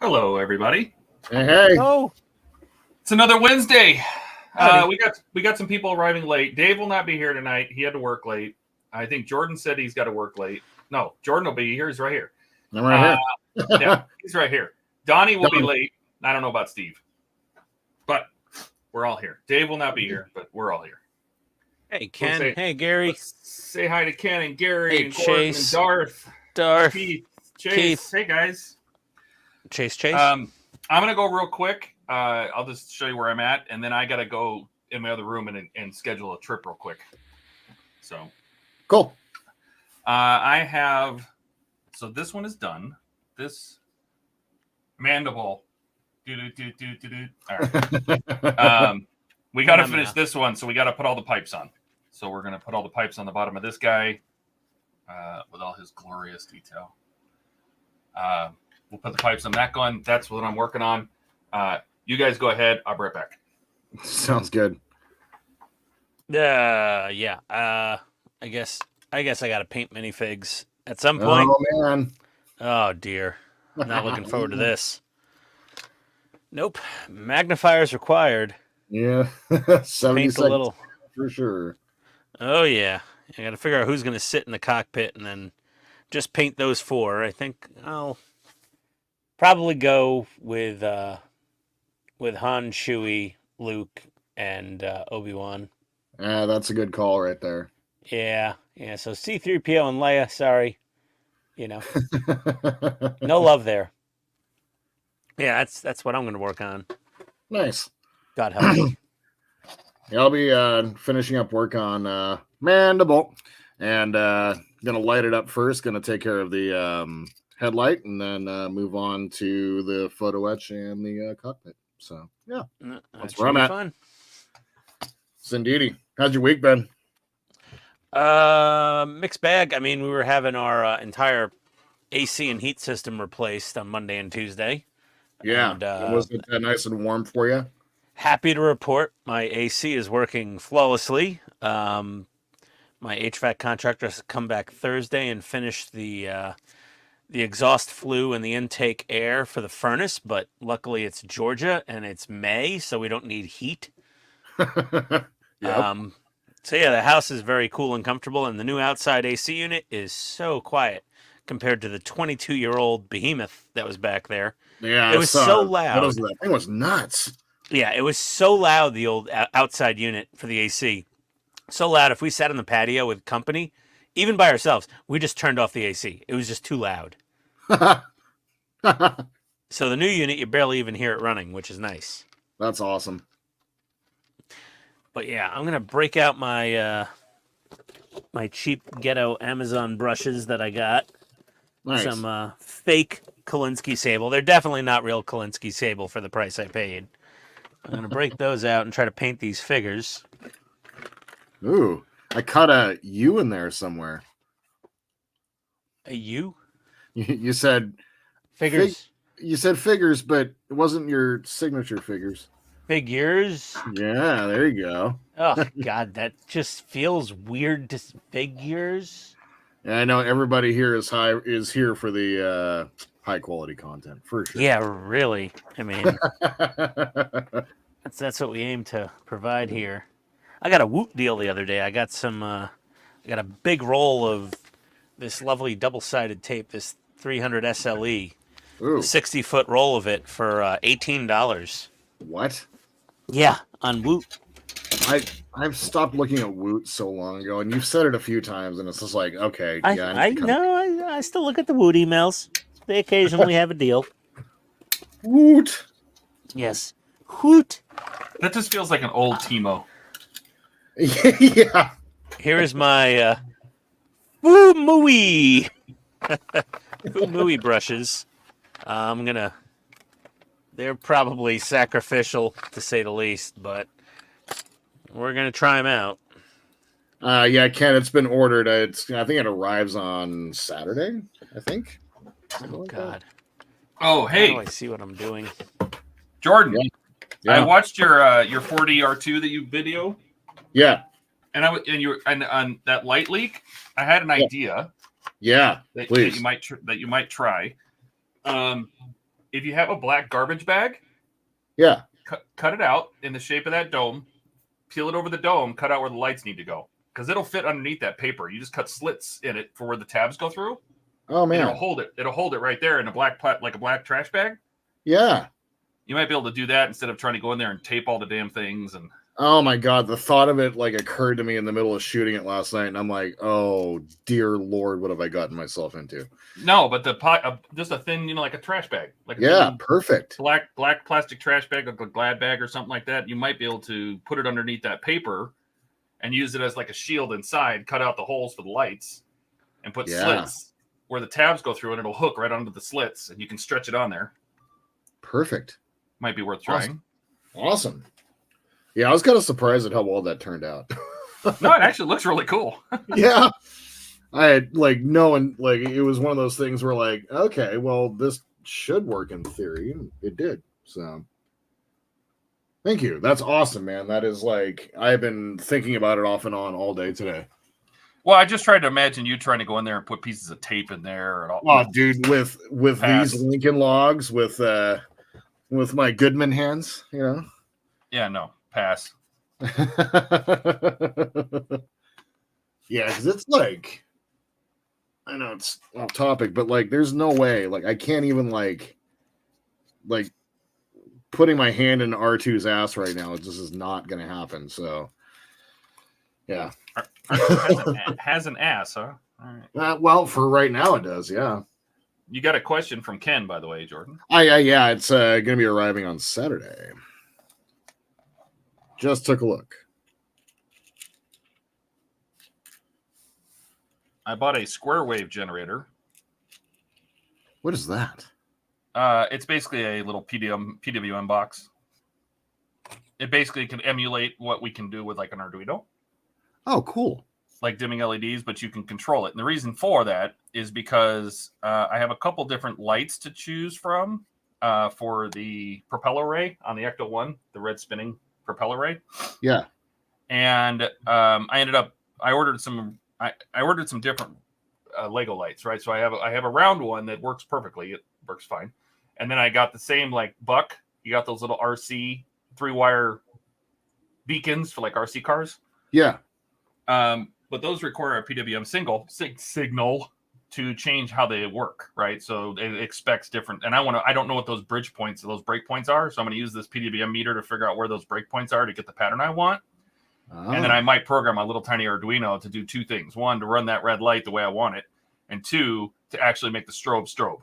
Hello, everybody. Hey. Oh, It's another Wednesday. Howdy. We got some people arriving late. Dave will not be here tonight. He had to work late. I think Jordan said he's got to work late. No, Jordan will be here. He's right here. I'm right here. Yeah, he's right here. Donnie will be late. I don't know about Steve, but we're all here. Dave will not be here, but we're all here. Hey, Ken. Hey, Gary. Say hi to Ken and Gary Hey, and Gordon Chase. and Darth. Keith. Chase. Keith. Hey, guys. Chase. I'm going to go real quick. I'll just show you where I'm at, and then I got to go in my other room and schedule a trip real quick. So cool. I have, so this one is done. This mandible. All right. We got to finish this one, so we got to put all the pipes on. So we're going to put all the pipes on the bottom of this guy with all his glorious detail. We'll put the pipes on that gun. That's what I'm working on. You guys go ahead. I'll be right back. Sounds good. Yeah. I guess I got to paint minifigs at some point. Oh man. Oh dear. Not looking forward to this. Nope. Magnifiers required. Yeah. 70 Paint a little for sure. Oh yeah. I got to figure out who's going to sit in the cockpit and then just paint those four. I think I'll probably go with Han, Chewie, Luke, and Obi-Wan. That's a good call right there. Yeah. So C-3PO and Leia, sorry. No love there. Yeah, that's what I'm going to work on. Nice. God help me. Yeah, I'll be finishing up work on Mandible and gonna light it up first. Gonna take care of the headlight and then move on to the photo etch and the cockpit. So yeah, that's where I'm at. Fun. Cindy, how's your week been? Mixed bag. I mean, we were having our entire AC and heat system replaced on Monday and Tuesday. Yeah, and, was it nice and warm for you? Happy to report my AC is working flawlessly. My HVAC contractor has come back Thursday and finished the exhaust flue and the intake air for the furnace, but luckily it's Georgia and it's May, so we don't need heat. Yep. So yeah, the house is very cool and comfortable, and the new outside AC unit is so quiet compared to the 22-year-old behemoth that was back there. Yeah, it was so loud. That thing was nuts. Yeah, it was so loud, the old outside unit for the AC. So loud, if we sat on the patio with company, even by ourselves, we just turned off the AC. It was just too loud. So the new unit, you barely even hear it running, which is nice. That's awesome. But yeah, I'm going to break out my my cheap ghetto Amazon brushes that I got. Nice. Some fake Kolinsky sable. They're definitely not real Kolinsky sable for the price I paid. I'm going to break those out and try to paint these figures. Ooh, I caught a U in there somewhere. A U? You said figures. You said figures, but it wasn't your signature figures. Figures? Yeah, there you go. Oh, God, that just feels weird to figures. Yeah, I know everybody here is here for the high quality content, for sure. Yeah, really. I mean, that's what we aim to provide here. I got a Woot deal the other day. I got I got a big roll of this lovely double-sided tape, this 300 SLE, a 60-foot roll of it for $18. What? Yeah, on Woot. I've stopped looking at Woot so long ago, and you've said it a few times, and it's just like, okay, yeah. I still look at the Woot emails. They occasionally have a deal. Woot. Yes. Woot. That just feels like an old Timo. Yeah. Here is my Fumui Fumui brushes. They're probably sacrificial to say the least, but we're gonna try them out. Yeah, Ken, it's been ordered. I think it arrives on Saturday. I think. Oh God. Oh hey. How do I see what I'm doing? Jordan. Yeah. I watched your 4DR2 that you video. Yeah. And on that light leak, I had an idea. Yeah, that please. you might try. if you have a black garbage bag, Yeah. cut it out in the shape of that dome, peel it over the dome, cut out where the lights need to go. Because it'll fit underneath that paper. You just cut slits in it for where the tabs go through. Oh man. And it'll hold it. It'll hold it right there in a black like a black trash bag. Yeah. You might be able to do that instead of trying to go in there and tape all the damn things. And oh my god, the thought of it like occurred to me in the middle of shooting it last night, and I'm like, oh dear lord, what have I gotten myself into? no, but the pot, just a thin, like a trash bag, like Yeah, perfect. black plastic trash bag, like a Glad bag or something like that. You might be able to put it underneath that paper and use it as like a shield inside. Cut out the holes for the lights and put slits where the tabs go through, and it'll hook right onto the slits, and you can stretch it on there. Perfect. Might be worth trying. Awesome. Yeah, I was kind of surprised at how well that turned out. No, it actually looks really cool. Yeah. I had it was one of those things where like, okay, well, this should work in theory. And it did. So thank you. That's awesome, man. That is like, I've been thinking about it off and on all day today. Well, I just tried to imagine you trying to go in there and put pieces of tape in there. And all, oh, dude, with Pass. these Lincoln logs, with my Goodman hands, Yeah, no, pass. Yeah, because it's like, I know it's off topic, but like, there's no way, like, I can't even like putting my hand in R2's ass right now. It just is not going to happen. So, yeah, has an ass, huh? All right. well, for right now, it does. Yeah. You got a question from Ken, by the way, Jordan. Yeah, it's going to be arriving on Saturday. Just took a look. I bought a square wave generator. What is that? It's basically a little PWM box. It basically can emulate what we can do with like an Arduino. Oh, cool. Like dimming LEDs, but you can control it. And the reason for that is because I have a couple different lights to choose from for the propeller ray on the Ecto 1, the red spinning propeller ray. Yeah. And I ordered some different Lego lights, right? So I have a round one that works perfectly. It works fine. And then I got the same like Buck. You got those little RC 3-wire beacons for like RC cars. Yeah. But those require a PWM signal to change how they work, right? So it expects different. And I don't know what those breakpoints are. So I'm going to use this PWM meter to figure out where those breakpoints are to get the pattern I want. Oh. And then I might program a little tiny Arduino to do two things. One, to run that red light the way I want it. And two, to actually make the strobe.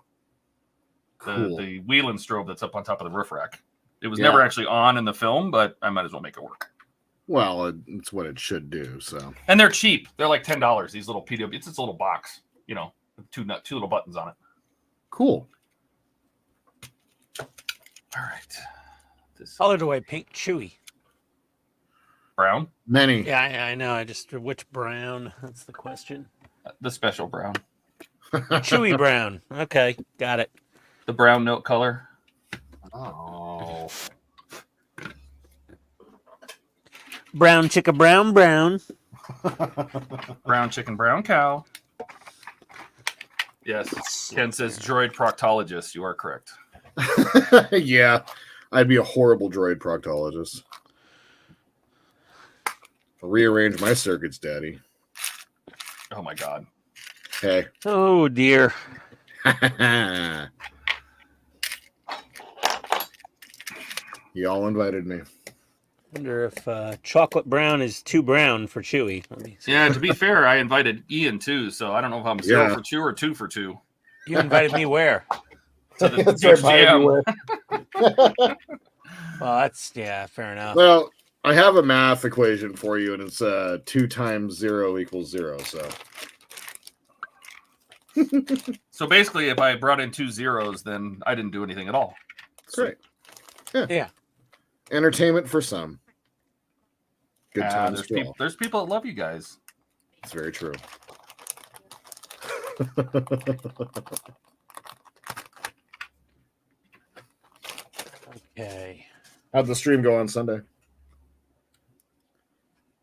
Cool. The Wheeling strobe that's up on top of the roof rack. It was never actually on in the film, but I might as well make it work. Well, it's what it should do. So, and they're cheap. They're like $10. These little PW. It's this little box, with two little buttons on it. Cool. All right. This color do I paint Chewy? Brown. Many. Yeah, I know. Which brown? That's the question. The special brown. Chewy brown. Okay, got it. The brown note color. Oh. Brown chicken, brown. Brown chicken, brown cow. Yes. Ken says droid proctologist. You are correct. Yeah. I'd be a horrible droid proctologist. I'll rearrange my circuits, Daddy. Oh my God. Hey. Oh dear. Y'all invited me. Wonder if chocolate brown is too brown for Chewy. Yeah, to be fair, I invited Ian too, so I don't know if I'm 0 for 2 or 2 for 2. You invited me where? To the HTM. Well, that's fair enough. Well, I have a math equation for you, and it's 2 times 0 equals 0. So basically, if I brought in 2 zeros, then I didn't do anything at all. Great. Yeah. Entertainment for some. Good times. There's people that love you guys. It's very true. Okay. How'd the stream go on Sunday?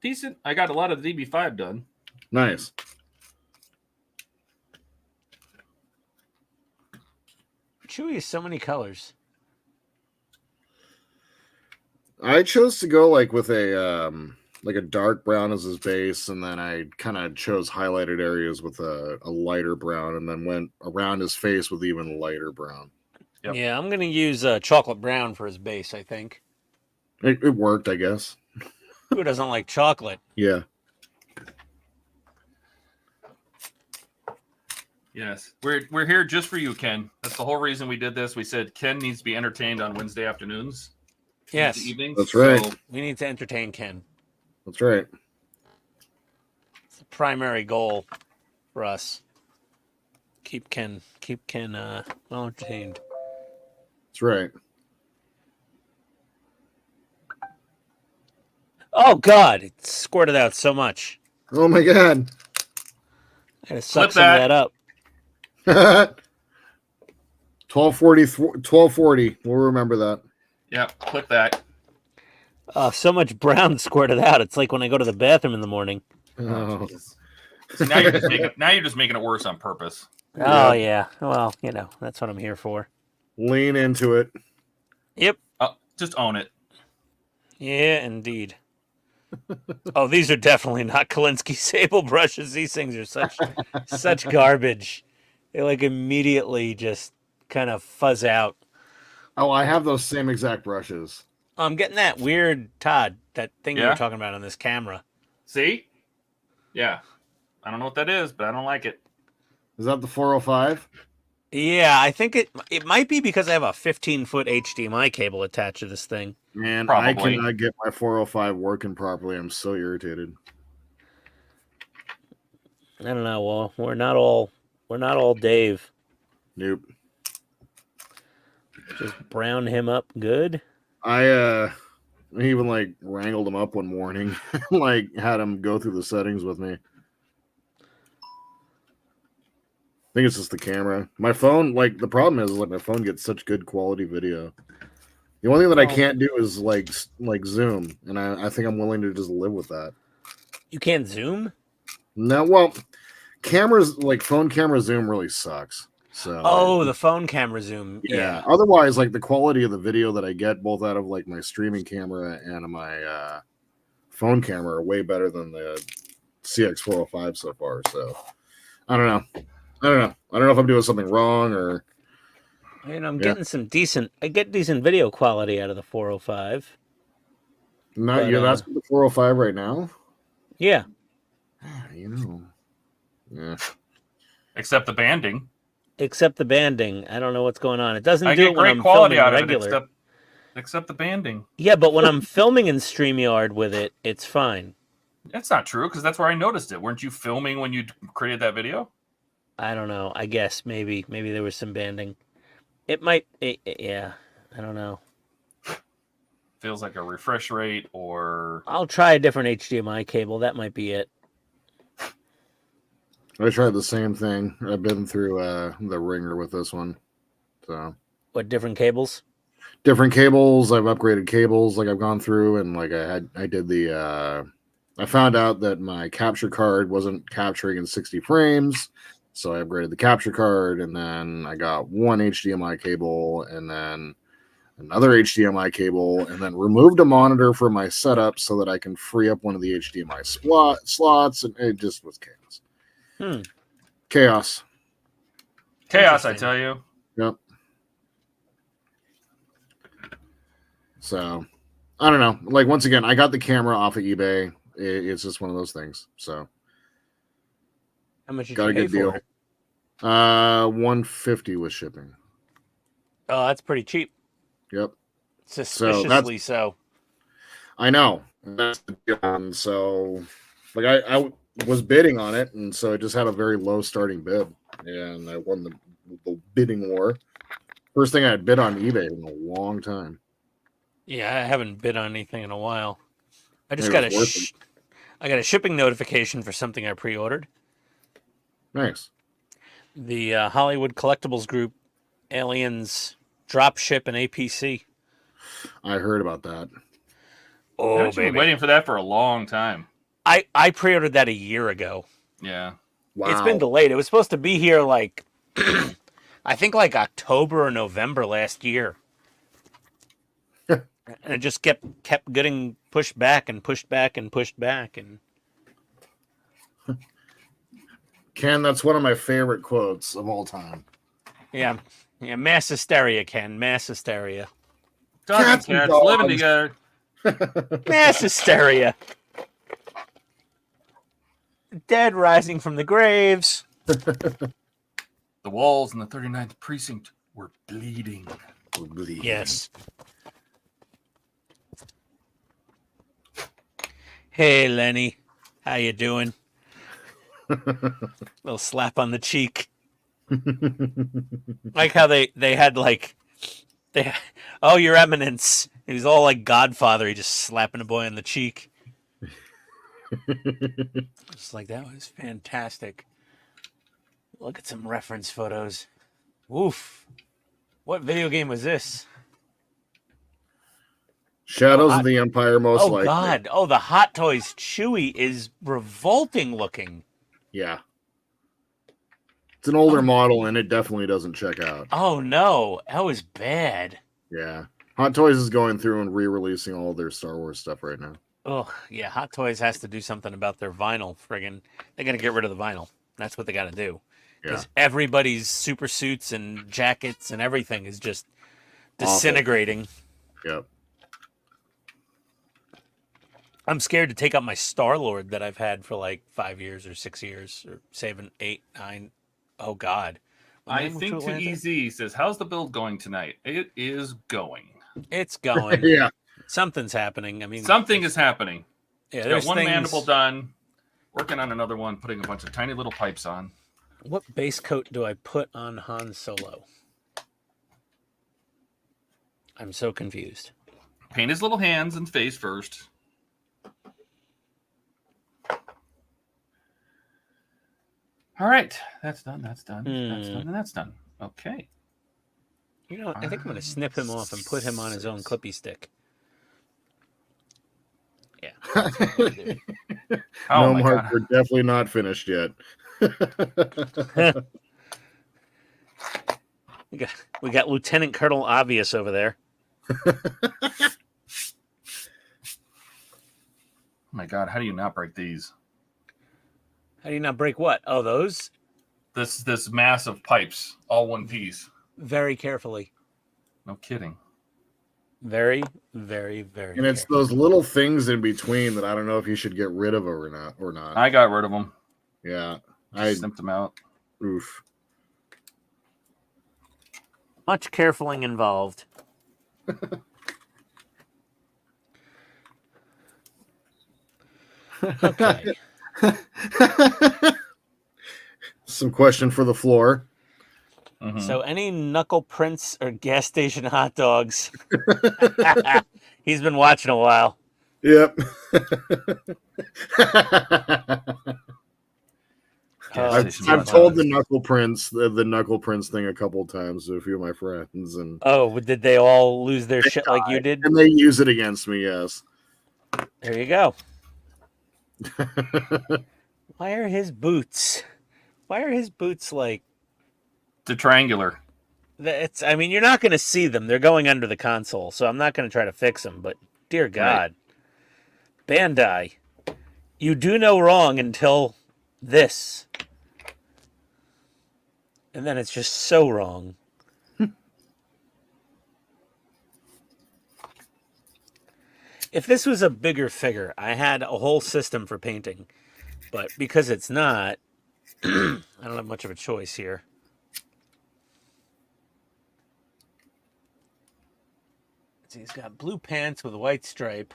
Decent. I got a lot of the DB5 done. Nice. Chewy is so many colors. I chose to go like with a dark brown as his base, and then I kind of chose highlighted areas with a lighter brown, and then went around his face with even lighter brown. Yep. Yeah, I'm gonna use chocolate brown for his base. I think. It worked, I guess. Who doesn't like chocolate? Yeah. Yes, we're here just for you, Ken. That's the whole reason we did this. We said Ken needs to be entertained on Wednesday afternoons. Yes, Wednesday evenings. That's right. So, we need to entertain Ken. That's right. It's the primary goal for us. Keep Ken well entertained. That's right. Oh God, it squirted out so much. Oh my God. I gotta suck Flip some of that. that up. 1240. We'll remember that. yeah, click that. So much brown squirted out. It's like when I go to the bathroom in the morning. Oh. So now you're just making it worse on purpose. Oh yeah. Well, that's what I'm here for. Lean into it. Yep. Just own it. Yeah, indeed. Oh, these are definitely not Kolinsky sable brushes. These things are such garbage. They like immediately just kind of fuzz out. Oh, I have those same exact brushes. I'm getting that weird Todd, that thing you Yeah? were talking about on this camera. See? Yeah. I don't know what that is, but I don't like it. Is that the 405? Yeah, I think it might be because I have a 15-foot HDMI cable attached to this thing. Man, Probably. I cannot get my 405 working properly. I'm so irritated. I don't know. Well, we're not all Dave. Nope. Just brown him up good. I even like wrangled him up one morning, like had him go through the settings with me. I think it's just the camera. My phone, like the problem is like my phone gets such good quality video. The only thing that I can't do is like zoom, and I think I'm willing to just live with that. You can't zoom? No, well, cameras like phone camera zoom really sucks. So Oh, the phone camera zoom. yeah. Otherwise, like the quality of the video that I get both out of like my streaming camera and my phone camera are way better than the CX405 so far. So I don't know. I don't know if I'm doing something wrong or. I'm getting I get decent video quality out of the 405. Not But, you. That's the 405 right now. Yeah. Yeah. Except the banding. Except the banding. I don't know what's going on. It doesn't I do get it when great I'm quality filming out of it, regular. except the banding. Yeah, but when I'm filming in StreamYard with it, it's fine. That's not true, because that's where I noticed it. Weren't you filming when you created that video? I don't know. I guess maybe there was some banding. It might. Yeah. I don't know. Feels like a refresh rate, or I'll try a different HDMI cable. That might be it. I tried the same thing. I've been through the ringer with this one. So What, different cables? different cables. I've upgraded cables. Like I've gone through and like I did the. I found out that my capture card wasn't capturing in 60 frames. So I upgraded the capture card, and then I got one HDMI cable, and then another HDMI cable, and then removed a monitor from my setup so that I can free up one of the HDMI slots, and it just was chaos. Chaos. chaos, I tell you. Yep. So, I don't know. Like, once again, I got the camera off of eBay. It's just one of those things. So, How much did got you a pay good deal. for it? $150 with shipping. Oh, that's pretty cheap. Yep. Suspiciously so. I know. That's the deal. So, like, I was bidding on it, and so it just had a very low starting bid, and I won the bidding war. First thing I had bid on eBay in a long time. Yeah, I haven't bid on anything in a while. I just Maybe got it's worth it. I got a shipping notification for something I pre-ordered. Nice. The Hollywood Collectibles Group Aliens drop ship an APC. I heard about that. Oh, I've been waiting for that for a long time. I pre-ordered that a year ago. Yeah. Wow. It's been delayed. It was supposed to be here like I think like October or November last year. And it just kept getting pushed back and pushed back and pushed back. And Ken, that's one of my favorite quotes of all time. yeah, mass hysteria, Ken. Mass hysteria. Dogs and cats living together. Mass hysteria. Dead rising from the graves. The walls in the 39th precinct were bleeding. Yes. Hey, Lenny. How you doing? Little slap on the cheek. Like how they had like oh, Your Eminence. He was all like Godfather. He just slapping a boy on the cheek. Just like, that was fantastic. Look at some reference photos. Oof. What video game was this? Shadows of the Empire, most likely. Oh, God. Oh, the Hot Toys Chewy is revolting looking. Yeah. It's an older model, and it definitely doesn't check out. Oh, no. That was bad. Yeah. Hot Toys is going through and re-releasing all their Star Wars stuff right now. Oh, yeah. Hot Toys has to do something about their vinyl. Friggin'. They got to get rid of the vinyl. That's what they got to do. Because everybody's super suits and jackets and everything is just disintegrating. Awful. Yep. I'm scared to take up my Star-Lord that I've had for like 5 years or 6 years or 7, 8, 9. Oh, God. I think to EZ says, how's the build going tonight? It is going. It's going. Yeah. Something's happening. I mean, something is happening. Yeah, there's one mandible done. Working on another one, putting a bunch of tiny little pipes on. What base coat do I put on Han Solo? I'm so confused. Paint his little hands and face first. All right, that's done. That's done. That's done. And that's done. Okay. You know, I think I'm going to snip him off and put him on his own clippy stick. Yeah. No, Mark, we're definitely not finished yet. we got Lieutenant Colonel Obvious over there. Oh my God, how do you not break these? How do you not break what? Oh, those? This mass of pipes, all one piece. Very carefully. No kidding. Very, very, very. And it's those little things in between that I don't know if you should get rid of or not. I got rid of them. Yeah, I snipped them out. Oof. Much carefuling involved. Okay. Some question for the floor. Mm-hmm. So any knuckle prints or gas station hot dogs? He's been watching a while. Yep. I've told the knuckle prints the knuckle prints thing a couple of times to a few of my friends, and did they all lose their shit like you did? And they use it against me. Yes. There you go. Why are his boots? Why are his boots like? The triangular. I mean, you're not going to see them. They're going under the console, so I'm not going to try to fix them. But dear God, right. Bandai, you do no wrong until this, and then it's just so wrong. If this was a bigger figure, I had a whole system for painting, but because it's not, I don't have much of a choice here. See, he's got blue pants with a white stripe,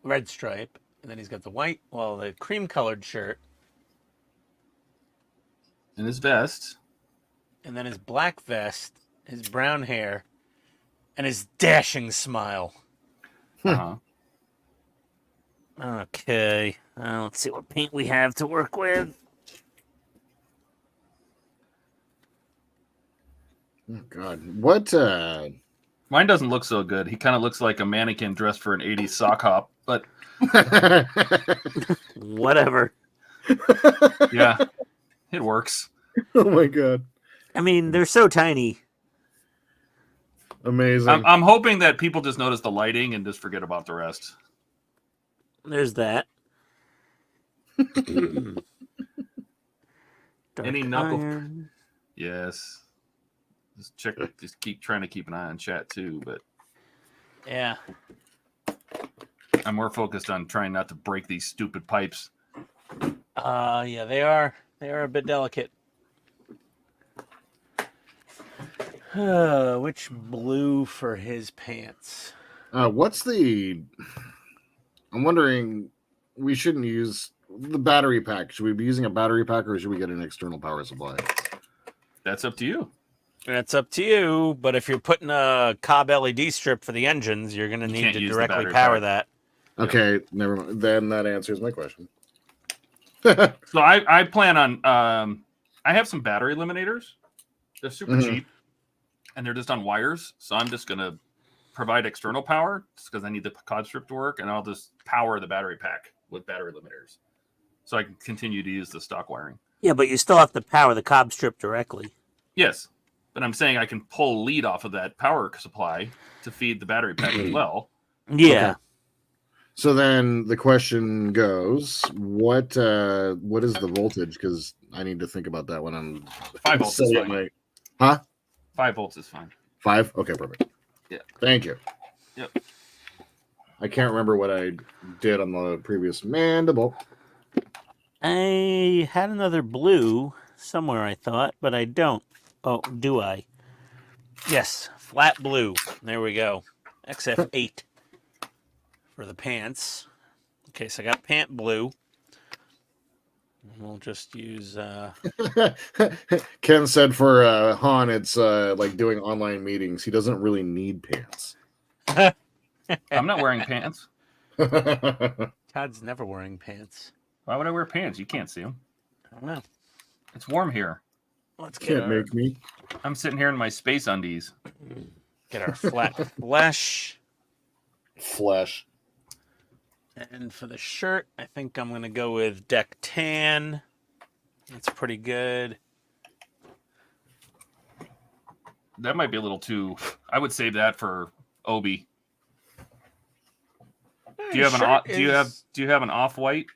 red stripe, and then he's got the cream-colored shirt. And his vest. And then his black vest, his brown hair, and his dashing smile. Uh-huh. Okay, let's see what paint we have to work with. Oh, God. What? Mine doesn't look so good. He kind of looks like a mannequin dressed for an 80s sock hop, but whatever. Yeah, it works. Oh my god. I mean, they're so tiny. Amazing. I'm hoping that people just notice the lighting and just forget about the rest. There's that. Any knuckle? Iron. Yes. Just check. Just keep trying to keep an eye on chat too, but Yeah. I'm more focused on trying not to break these stupid pipes. Yeah, they are a bit delicate. Which blue for his pants? What's the? I'm wondering. We shouldn't use the battery pack. Should we be using a battery pack, or should we get an external power supply? That's up to you. That's up to you. But if you're putting a cob LED strip for the engines, you're going to need can't to use the directly battery power pack. that. Okay, never mind. Then that answers my question. So I plan on. I have some battery eliminators. They're super cheap, and they're just on wires. So I'm just gonna provide external power because I need the cob strip to work, and I'll just power the battery pack with battery limiters, so I can continue to use the stock wiring. Yeah, but you still have to power the cob strip directly. Yes, but I'm saying I can pull lead off of that power supply to feed the battery pack as well. Yeah. Okay. So then the question goes, what is the voltage? Because I need to think about that when I'm 5 volts is setting fine. Huh? 5 volts is fine. 5? Okay, perfect. Yeah. Thank you. Yep. I can't remember what I did on the previous mandible. I had another blue somewhere, I thought, but I don't. Oh, do I? Yes, flat blue. There we go. XF8 for the pants. Okay, so I got pant blue. We'll just use... Ken said for Han, it's like doing online meetings. He doesn't really need pants. I'm not wearing pants. Todd's never wearing pants. Why would I wear pants? You can't see them. I don't know. It's warm here. Let's get Can't our, make me. I'm sitting here in my space undies. get our flat flesh. Flesh. And for the shirt, I think I'm going to go with Deck Tan. That's pretty good. That might be a little too. I would save that for Obi. Do you have do you have an off white?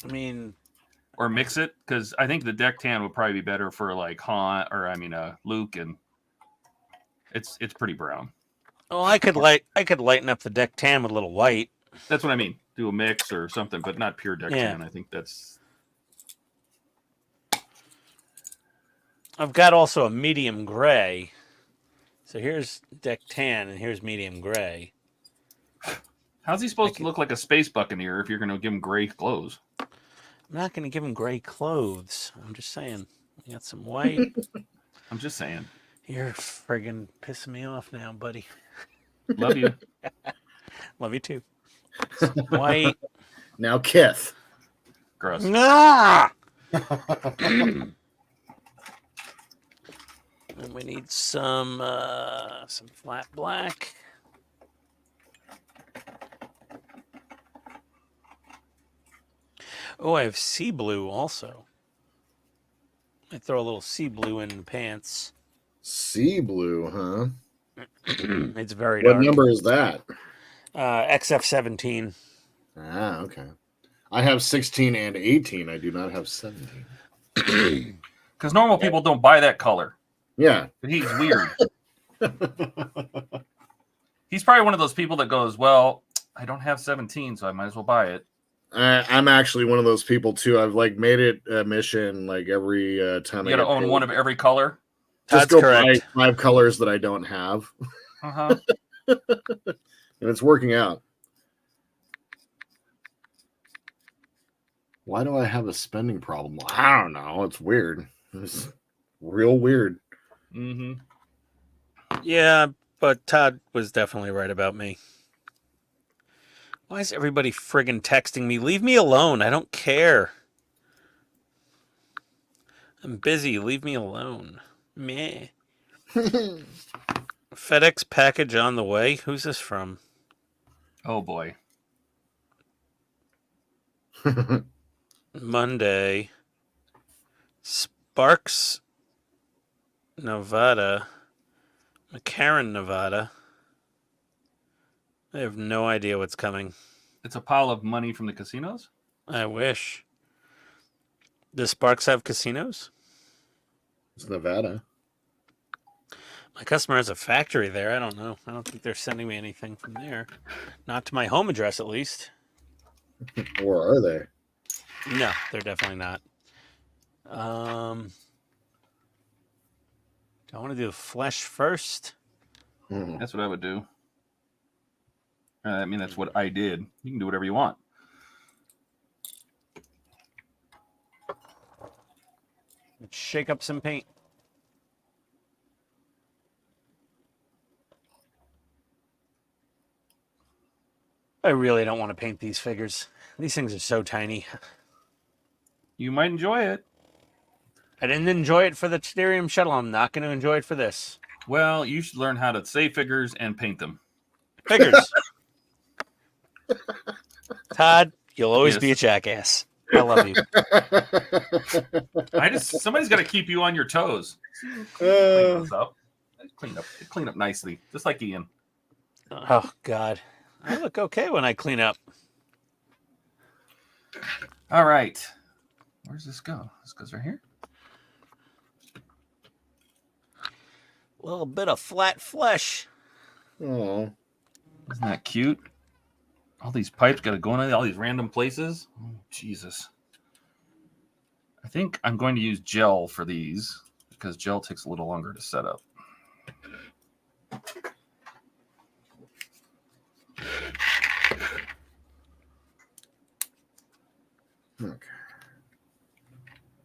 I mean, or mix it, because I think the deck tan would probably be better for like Han Luke, and it's pretty brown. oh, I could lighten up the Deck Tan with a little white. That's what I mean. Do a mix or something, but not pure deck tan. I think that's. I've got also a medium gray. So here's Deck Tan and here's medium gray. How's he supposed to look like a space buccaneer if you're going to give him gray clothes? I'm not going to give him gray clothes. I'm just saying. We got some white. I'm just saying. You're friggin' pissing me off now, buddy. Love you. Love you too. Some white. Now Kith. Gross. Ah! And we need some flat black. Oh, I have sea blue also. I throw a little sea blue in the pants. Sea blue, huh? It's very What dark. number is that? XF17. Ah, okay. I have 16 and 18. I do not have 17. Because normal people don't buy that color. Yeah. He's weird. He's probably one of those people that goes, well, I don't have 17, so I might as well buy it. I'm actually one of those people too. I've like made it a mission like every time. You got to own one of every color. Just That's go correct. buy 5 colors that I don't have. Uh-huh. And it's working out. Why do I have a spending problem? I don't know. It's weird. It's real weird. Mm-hmm. Yeah, but Todd was definitely right about me. Why is everybody friggin' texting me? Leave me alone. I don't care. I'm busy. Leave me alone. Meh. FedEx package on the way. Who's this from? Oh, boy. Monday. Sparks, Nevada. McCarran, Nevada. I have no idea what's coming. It's a pile of money from the casinos. I wish. Does Sparks have casinos? It's Nevada. My customer has a factory there. I don't know. I don't think they're sending me anything from there. Not to my home address, at least. Or are they? No, they're definitely not. Do I want to do the flesh first? That's what I would do. I mean, that's what I did. You can do whatever you want. Let's shake up some paint. I really don't want to paint these figures. These things are so tiny. You might enjoy it. I didn't enjoy it for the Stellarium shuttle. I'm not going to enjoy it for this. Well, you should learn how to save figures and paint them. Figures. Todd, you'll always be a jackass. I love you. Somebody's got to keep you on your toes. Clean this up. Clean up nicely, just like Ian. Oh God, I look okay when I clean up. All right, where's this go? This goes right here. A little bit of flat flesh. Oh, isn't that cute? All these pipes got to go in all these random places. Oh, Jesus. I think I'm going to use gel for these because gel takes a little longer to set up. okay.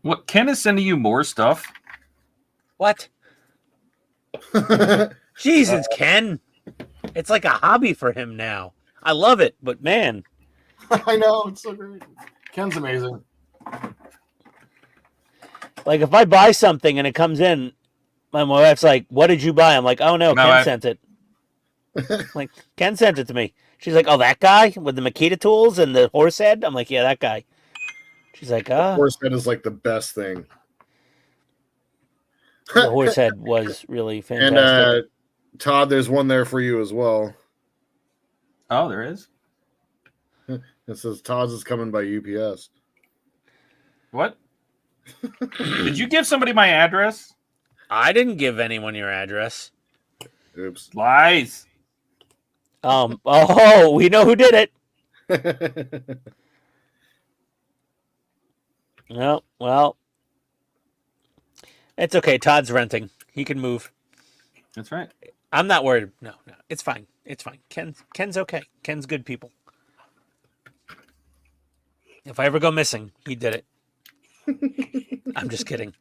What? Ken is sending you more stuff? What? Jesus, Ken. It's like a hobby for him now. I love it, but man. I know, it's so great. Ken's amazing. Like if I buy something and it comes in, my wife's like, "What did you buy?" I'm like, "Oh no, Ken sent it." Like Ken sent it to me. She's like, "Oh, that guy with the Makita tools and the horse head?" I'm like, "Yeah, that guy." She's like, The horse head is like the best thing. The horse head was really fantastic. And Todd, there's one there for you as well. Oh, there is? It says Todd's is coming by UPS. What? Did you give somebody my address? I didn't give anyone your address. Oops. Lies. Oh, we know who did it. Well, it's okay. Todd's renting. He can move. That's right. I'm not worried. No, it's fine. It's fine. Ken's okay. Ken's good people. If I ever go missing, he did it. I'm just kidding.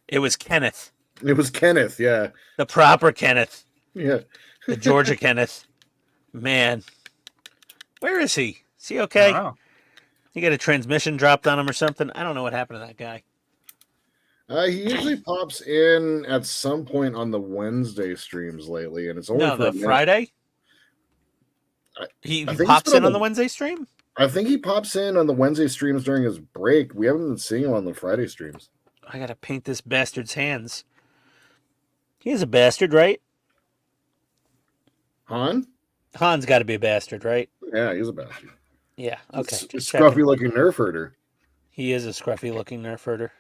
It was Kenneth. It was Kenneth, yeah. The proper Kenneth. Yeah. The Georgia Kenneth. Man. Where is he? Is he okay? I don't know. He got a transmission dropped on him or something? I don't know what happened to that guy. He usually pops in at some point on the Wednesday streams lately, and it's only for the Friday. He pops in on the Wednesday stream. I think he pops in on the Wednesday streams during his break. We haven't been seeing him on the Friday streams. I gotta paint this bastard's hands. He's a bastard, right? Han's got to be a bastard, right? Yeah, he's a bastard. Yeah. Okay. He's a scruffy-looking nerf herder. He is a scruffy-looking nerf herder.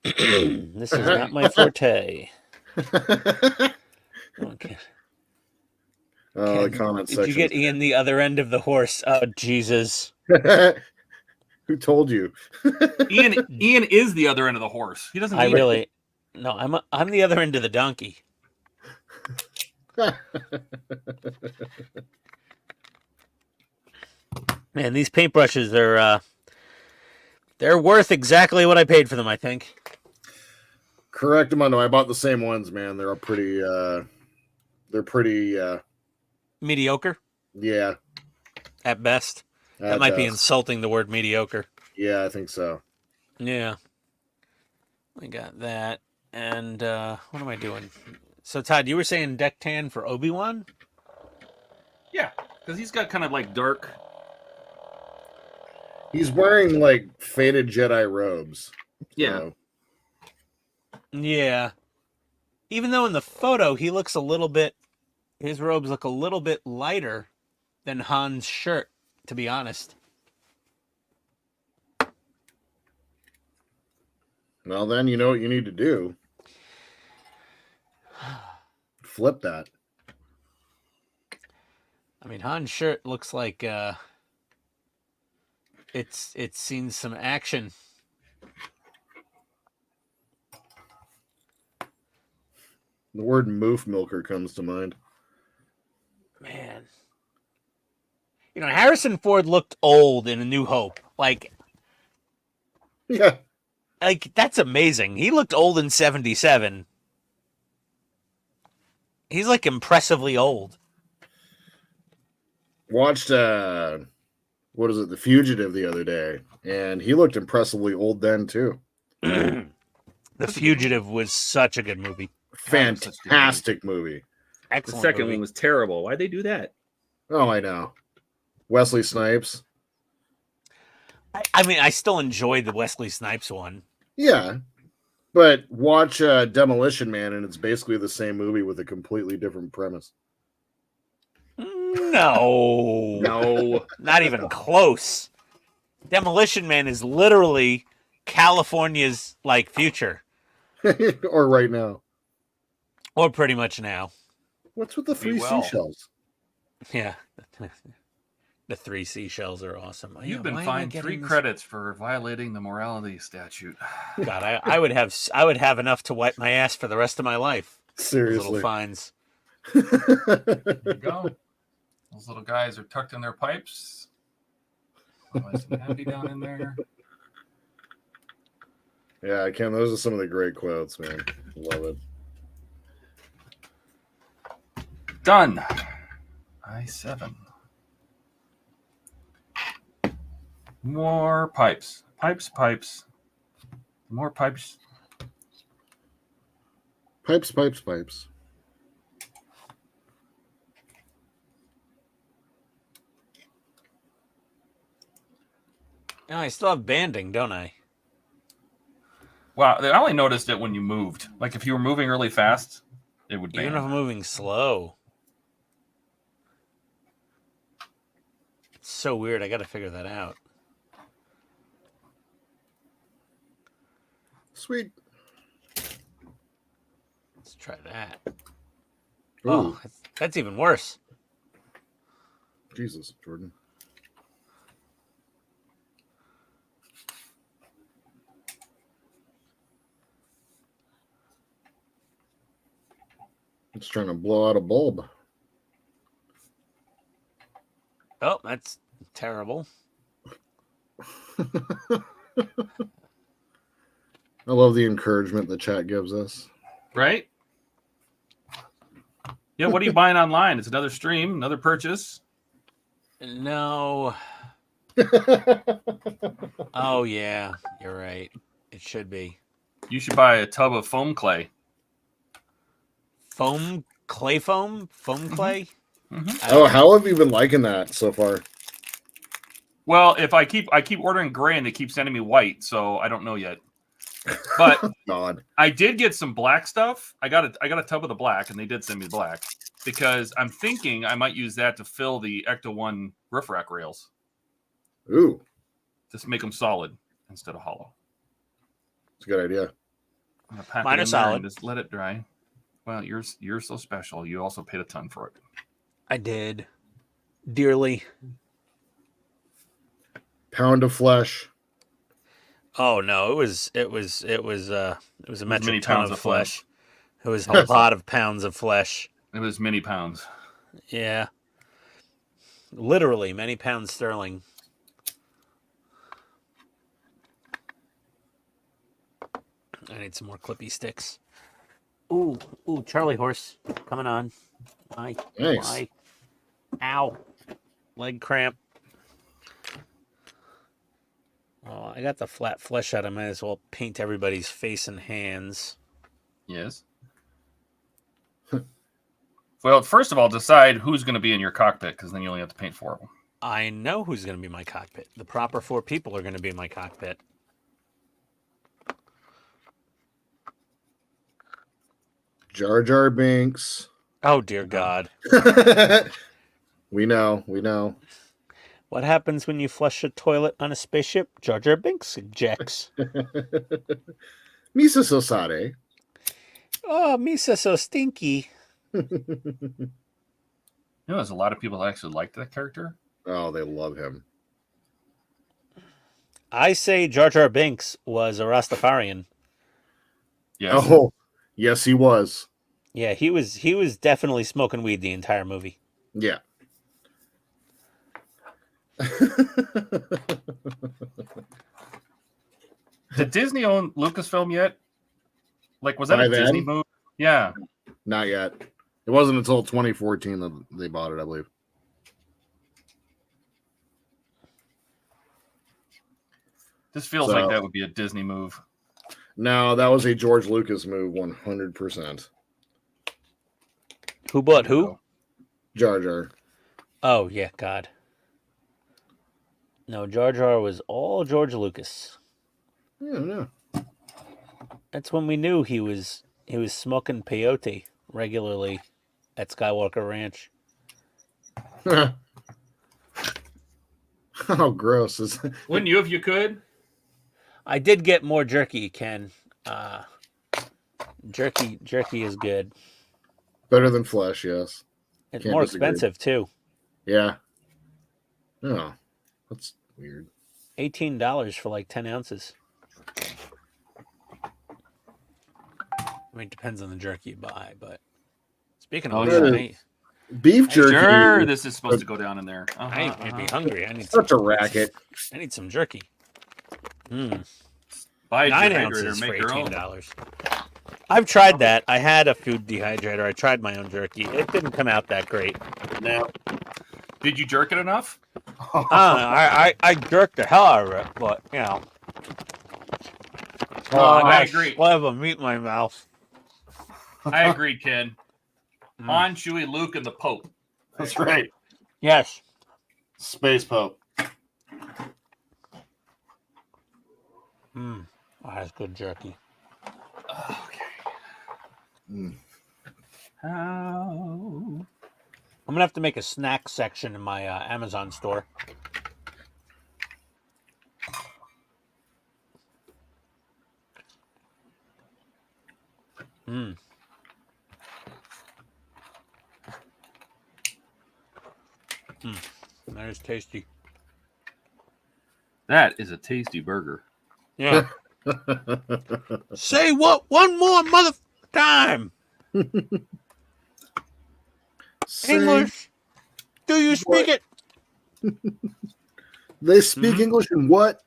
This is not my forte. Okay. Oh, the comment section. Did you get Ian the other end of the horse? Oh, Jesus. Who told you? Ian is the other end of the horse. He doesn't. No, I'm the other end of the donkey. Man, these paintbrushes they're worth exactly what I paid for them, I think. Correct, Amundo. I bought the same ones, man. They're pretty mediocre. Yeah. At best. That might be insulting the word mediocre. Yeah, I think so. Yeah. We got that. And what am I doing? So, Todd, you were saying deck tan for Obi-Wan? Yeah. Because he's got kind of like dark. He's wearing like faded Jedi robes. Yeah. So. Yeah. Even though in the photo he looks a little bit, his robes look a little bit lighter than Han's shirt, to be honest. Well, then you know what you need to do. Flip that. I mean, Han's shirt looks like it's seen some action. The word moof milker comes to mind. Man. You know, Harrison Ford looked old in A New Hope. Like, that's amazing. He looked old in 77. He's like impressively old. Watched what is it, The Fugitive the other day, and he looked impressively old then too. The Fugitive was such a good movie. Fantastic movie. Excellent. The second movie. one was terrible. Why'd they do that? Oh, I know. Wesley Snipes. I mean, I still enjoyed the Wesley Snipes one. Yeah. But watch Demolition Man, and it's basically the same movie with a completely different premise. No. No. Not even close. Demolition Man is literally California's like future. Or right now. Or pretty much now. What's with the three seashells? Yeah. The 3 seashells are awesome. You've been fined 3 credits for violating the morality statute. God, I would have enough to wipe my ass for the rest of my life. Seriously. Those little fines. There you go. Those little guys are tucked in their pipes. Nice and happy down in there. Yeah, Ken, those are some of the great quotes, man. Love it. Done. I7. More pipes. Pipes. More pipes. Pipes. No, I still have banding, don't I? Wow, I only noticed it when you moved. Like if you were moving really fast, it would band. Even if I'm moving slow. It's so weird. I got to figure that out. Sweet. Let's try that. Ooh. Oh, that's even worse. Jesus, Jordan. It's trying to blow out a bulb. Oh, that's terrible. I love the encouragement the chat gives us. Right? Yeah, what are you buying online? It's another stream, another purchase. No. Oh, yeah. You're right. It should be. You should buy a tub of foam clay. Clay foam? Foam clay? Mm-hmm. Oh, how have you been liking that so far? Well, if I keep ordering gray and they keep sending me white, so I don't know yet. But God. I did get some black stuff. I got a tub of the black, and they did send me black because I'm thinking I might use that to fill the Ecto 1 roof rack rails. Ooh, Just make them solid instead of hollow. it's a good idea. I'm gonna pack Mine it are in there solid. and just let it dry. Well, you're so special. You also paid a ton for it. I did. Dearly. Pound of flesh. Oh no, it was a many metric ton pounds of of flesh. flesh. It was a lot of pounds of flesh. It was many pounds. Yeah. Literally many pounds sterling. I need some more clippy sticks. Ooh, Charlie horse coming on. Why? Nice. Why? Ow. Leg cramp. Oh, I got the flat flesh out. I might as well paint everybody's face and hands. Yes. Well, first of all, decide who's going to be in your cockpit, because then you only have to paint 4 of them. I know who's going to be my cockpit. The proper 4 people are going to be in my cockpit. Jar Jar Binks. Oh, dear God. We know. What happens when you flush a toilet on a spaceship? Jar Jar Binks ejects. Misa Sosade. Oh, Misa so stinky. There's a lot of people that actually like that character. Oh, they love him. I say Jar Jar Binks was a Rastafarian. Yes. Oh, yes, he was. Yeah, he was definitely smoking weed the entire movie. Yeah. Did Disney own Lucasfilm yet? Like, was that By a Disney then? move? Yeah. Not yet. It wasn't until 2014 that they bought it, I believe. This feels like that would be a Disney move. No, that was a George Lucas move, 100%. Who bought who? Jar Jar. Oh, yeah, God. No, Jar Jar was all George Lucas. Yeah, no. That's when we knew he was smoking peyote regularly at Skywalker Ranch. How gross is Wouldn't you if you could? I did get more jerky, Ken. Jerky is good. better than flesh? Yes. It's Can't more disagree. expensive too. Yeah. Oh, that's weird. $18 for like 10 ounces. I mean, it depends on the jerky you buy, but speaking of Oh, which, yeah. Beef jerky. Sure, this is supposed to go down in there. I ain't gonna be hungry. I need Such a racket. I need some jerky. Buy a 9 dehydrator ounces and for make your own. $18. I've tried that. I had a food dehydrator. I tried my own jerky. It didn't come out that great. Now, Did you jerk it enough? I jerked the hell out of it, but you know. I got agree. a slab of meat in my mouth. I agree, Ken. Han, Chewie, Luke, and the Pope. That's right. Yes. Space Pope. Oh, that's good jerky. Okay. Mm. How? I'm gonna have to make a snack section in my Amazon store. That is tasty. That is a tasty burger. Yeah. Say what one more mother time. English. Do you speak it? They speak English in what?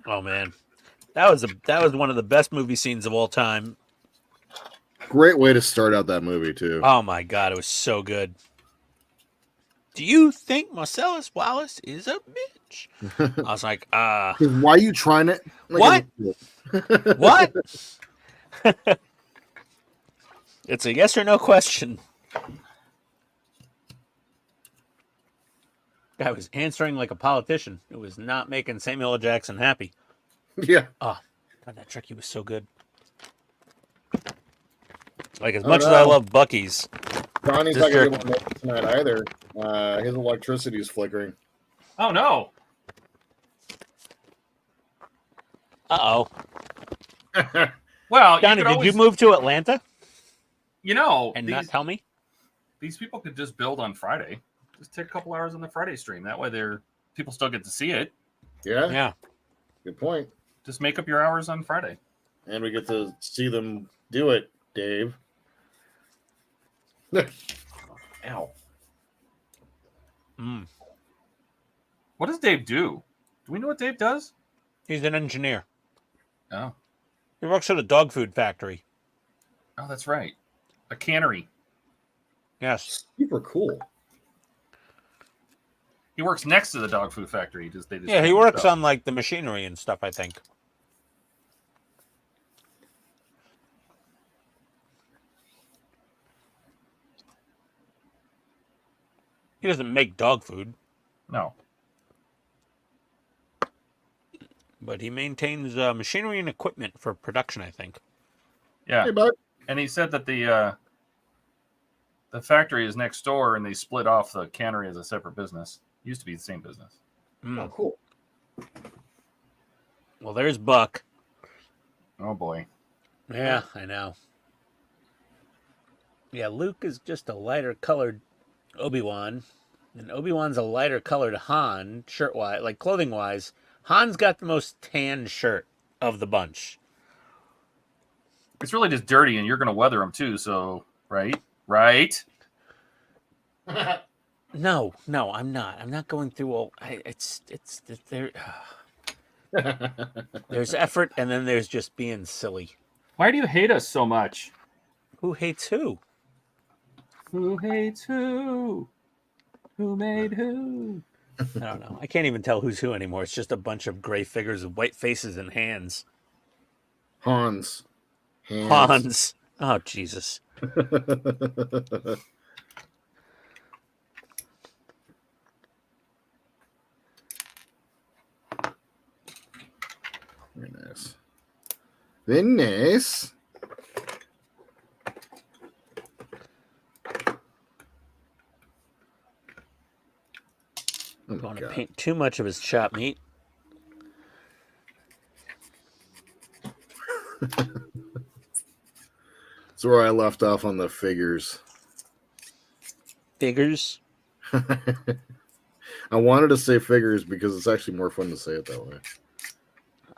Oh man. That was one of the best movie scenes of all time. Great way to start out that movie, too. Oh my god, it was so good. Do you think Marcellus Wallace is a bitch? I was like, Why are you trying it? What? What? It's a yes or no question. Guy was answering like a politician. It was not making Samuel L. Jackson happy. Yeah. Oh, God, that turkey was so good. Like, as much as I love Buc-ee's. Donnie's This not going to jerky. be able to make it tonight either. His electricity is flickering. Oh, no. Uh-oh. Well, Donnie, did you move to Atlanta You know, and not tell me? these people could just build on Friday. Just take a couple hours on the Friday stream. That way people still get to see it. Yeah? Yeah. Good point. Just make up your hours on Friday. And we get to see them do it, Dave. Ow. What does Dave do? Do we know what Dave does? He's an engineer. Oh. He works at a dog food factory. Oh, that's right. A cannery. Yes. Super cool. He works next to the dog food factory. Yeah, he works on, like, the machinery and stuff, I think. He doesn't make dog food, No. but he maintains machinery and equipment for production, I think. Yeah. Hey, bud. And he said that the factory is next door, and they split off the cannery as a separate business. Used to be the same business. Oh, cool. Well, there's Buck. Oh boy. Yeah, I know. Yeah, Luke is just a lighter colored Obi-Wan, and Obi-Wan's a lighter colored Han, shirt-wise, like clothing-wise. Han's got the most tan shirt of the bunch. It's really just dirty, and you're going to weather them too. So, right? Right? No, I'm not. I'm not going through all. It's there. There's effort, and then there's just being silly. Why do you hate us so much? Who hates who? Who hates who? Who made who? I don't know. I can't even tell who's who anymore. It's just a bunch of gray figures with white faces and hands. Hans. Hans. Oh, Jesus. Very nice. Very nice. Oh, Don't want to God. paint too much of his chop meat. That's where I left off on the figures. Figures. I wanted to say figures because it's actually more fun to say it that way.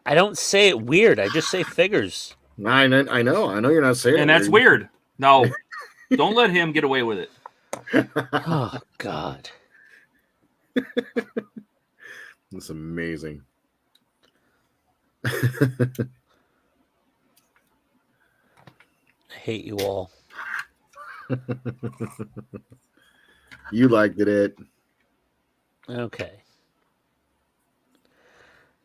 I don't say it weird. I just say figures. I know you're not saying it. And that's weird. No, don't let him get away with it. Oh, God. That's amazing. I hate you all. You liked it. Okay.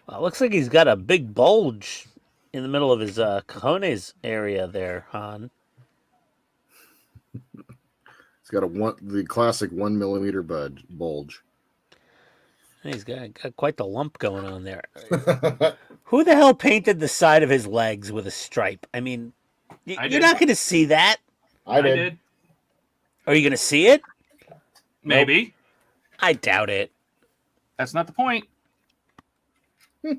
Well, it looks like he's got a big bulge in the middle of his cojones area there, Han. It's got the classic 1 millimeter bulge. He's got quite the lump going on there. Who the hell painted the side of his legs with a stripe? I mean, you're not going to see that. I did. Are you going to see it? Maybe. Nope. I doubt it. That's not the point. I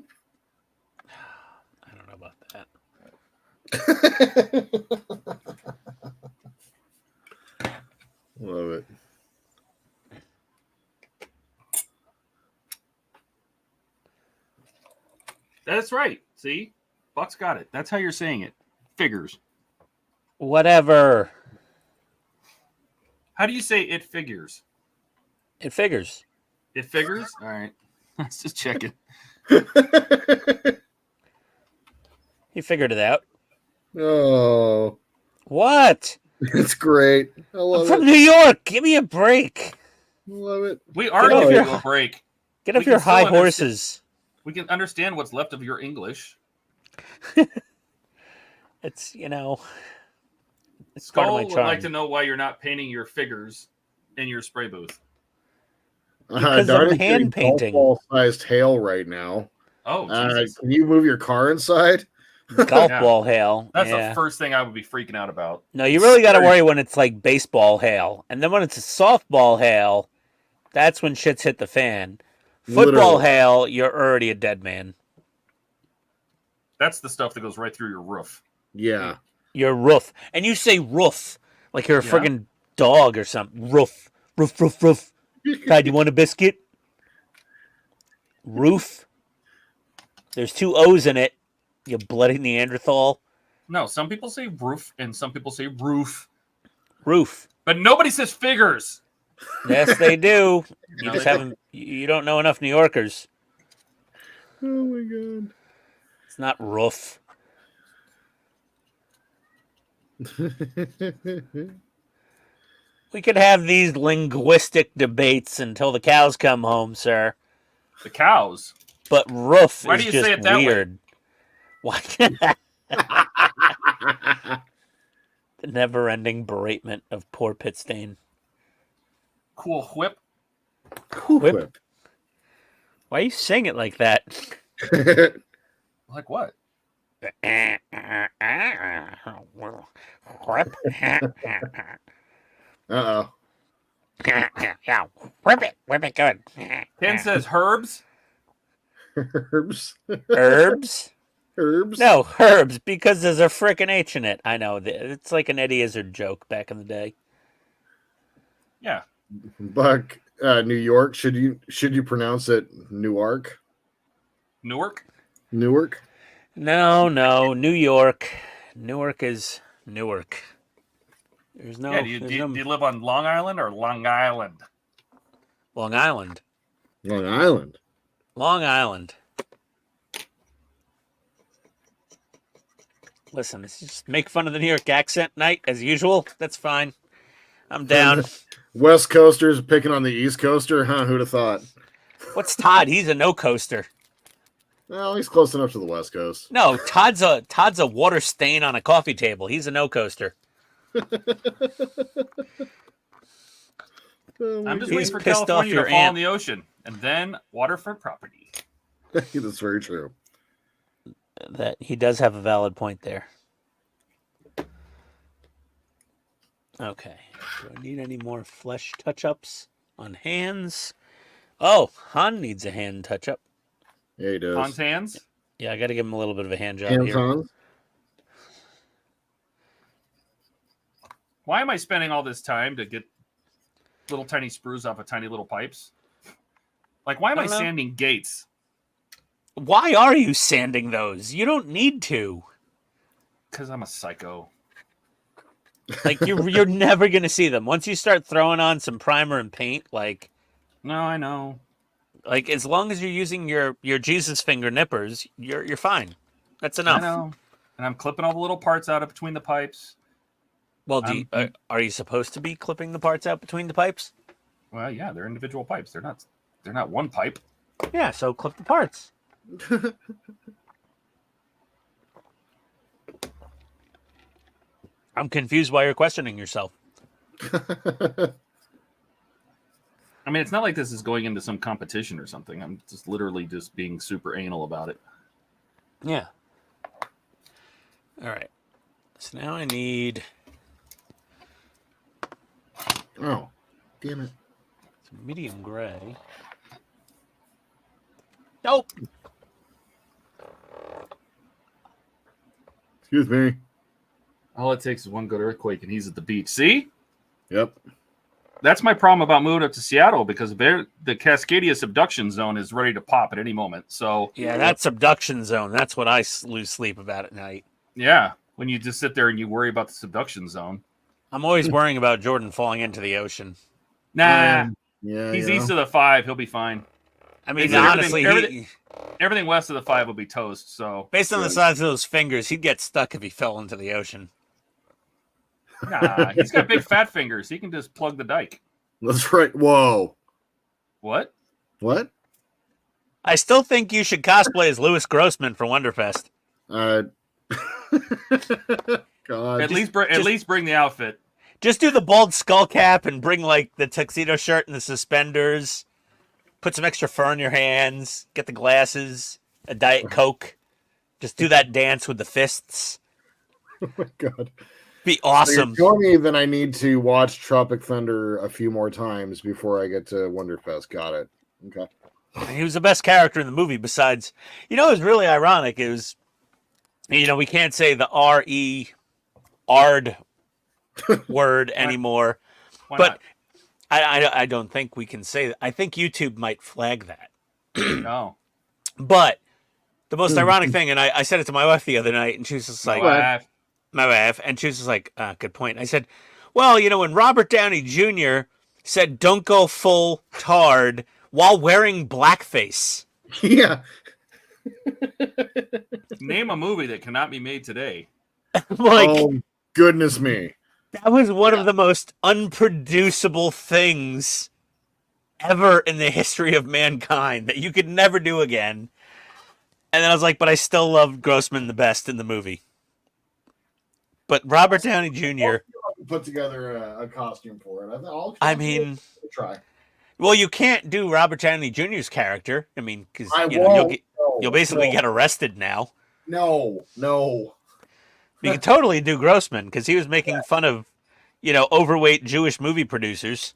don't know about that. Love it. That's right. See? Buck's got it. That's how you're saying it. Figures. Whatever. How do you say it figures? It figures. It figures? All right. Let's just check it. He figured it out. Oh, What? it's great. I I'm love from it. New York. Give me a break. Love it. We are Get off giving your- you a break. Get off We can your still high understand- horses. We can understand what's left of your English. It's, it's part of Skull my would charm. like to know why you're not painting your figures in your spray booth. Because I'm Darnie's hand getting golf painting. ball-sized hail right now. Oh, Jesus. Can you move your car inside? Golf Yeah. ball hail. That's Yeah. the first thing I would be freaking out about. No, you really got to worry when it's like baseball hail. And then when it's a softball hail, that's when shit's hit the fan. Football Literally. hail, you're already a dead man. That's the stuff that goes right through your roof. Yeah. Your roof. And you say roof like you're a Yeah. friggin' dog or something. Roof. Roof, roof, roof. God, you want a biscuit? Roof. There's 2 O's in it. You bloody Neanderthal. No, some people say roof and some people say roof. Roof. But nobody says figures. Yes, they do. You No, just they haven't. You don't know enough New Yorkers. Oh my god. It's not roof. We could have these linguistic debates until the cows come home, sir. The cows. But roof Why is do you just say it that way? weird. Why? The never-ending beratement of poor PITSTAIN. Cool whip. Whip. Why you sing it like that? Like what? Whip. Uh-oh. Yeah, whip it good. Ken says herbs. Herbs. Herbs? Herbs. No, herbs, because there's a frickin' H in it. I know. It's like an Eddie Izzard joke back in the day. Yeah. Buck, New York. Should you pronounce it Newark? Newark. Newark. No, New York. Newark is Newark. There's no. Yeah, do you live on Long Island or Long Island? Long Island. Long Island. Long Island. Listen, it's just make fun of the New York accent night as usual. That's fine. I'm down. West Coasters picking on the East Coaster, huh? Who'd have thought? What's Todd? He's a no coaster. Well, he's close enough to the West Coast. No, Todd's a water stain on a coffee table. He's a no coaster. I'm just He's waiting for pissed off California your to fall aunt. in the ocean and then waterfront property. That's very true. That he does have a valid point there. Okay. Do I need any more flesh touch-ups on hands? Oh, Han needs a hand touch-up. Yeah, he does. Han's hands. Yeah, I got to give him a little bit of a hand job Hands here. on. Why am I spending all this time to get little tiny sprues off of tiny little pipes? Like, why am I don't know. sanding gates? Why are you sanding those? You don't need to. Because I'm a psycho. Like you're never gonna see them once you start throwing on some primer and paint. Like No, I know. Like as long as you're using your Jesus finger nippers, you're fine. That's enough. I know. And I'm clipping all the little parts out of between the pipes. Well, are you supposed to be clipping the parts out between the pipes? Well, yeah, they're individual pipes. They're not one pipe. Yeah, so clip the parts. I'm confused why you're questioning yourself. I mean, it's not like this is going into some competition or something. I'm just literally just being super anal about it. Yeah. All right. So now I need Oh, damn it. some medium gray. Nope. Excuse me. All it takes is one good earthquake and he's at the beach. See? Yep. That's my problem about moving up to Seattle because the Cascadia subduction zone is ready to pop at any moment. So Yeah, that subduction zone. That's what I lose sleep about at night. yeah, when you just sit there and you worry about the subduction zone. I'm always worrying about Jordan falling into the ocean. Nah, Yeah. he's you know. east of the 5. He'll be fine. I mean, They said honestly, everything west of the 5 will be toast. So based on the size of those fingers, he'd get stuck if he fell into the ocean. nah, he's got big fat fingers. He can just plug the dike. That's right. Whoa. What? What? I still think you should cosplay as Louis Grossman for Wonderfest. God. At least bring the outfit. Just do the bald skull cap and bring like the tuxedo shirt and the suspenders. Put some extra fur in your hands. Get the glasses. A Diet Coke. Just do that dance with the fists. Oh my God. Be So awesome. you're telling me that I need to watch Tropic Thunder a few more times before I get to Wonderfest. Got it. Okay. He was the best character in the movie besides, it was really ironic. It was, we can't say the R-E-ARD word anymore. Why But I don't think we can say that. I think YouTube might flag that. not? No. But the most ironic thing, and I said it to my wife the other night, and she was just like, my wife, and she was just like, good point. And I said, well, when Robert Downey Jr. said, don't go full tard while wearing blackface. Yeah. Name a movie that cannot be made today. Like, Oh, goodness me. that was one of the most unproducible things ever in the history of mankind that you could never do again. And then I was like, but I still love Grossman the best in the movie. But Robert Downey Jr. Put together a costume for it. I'll I mean, try. Well, you can't do Robert Downey Jr.'s character. I mean, because I you know won't. you'll basically get arrested now. No. You could totally do Grossman because he was making fun of, overweight Jewish movie producers,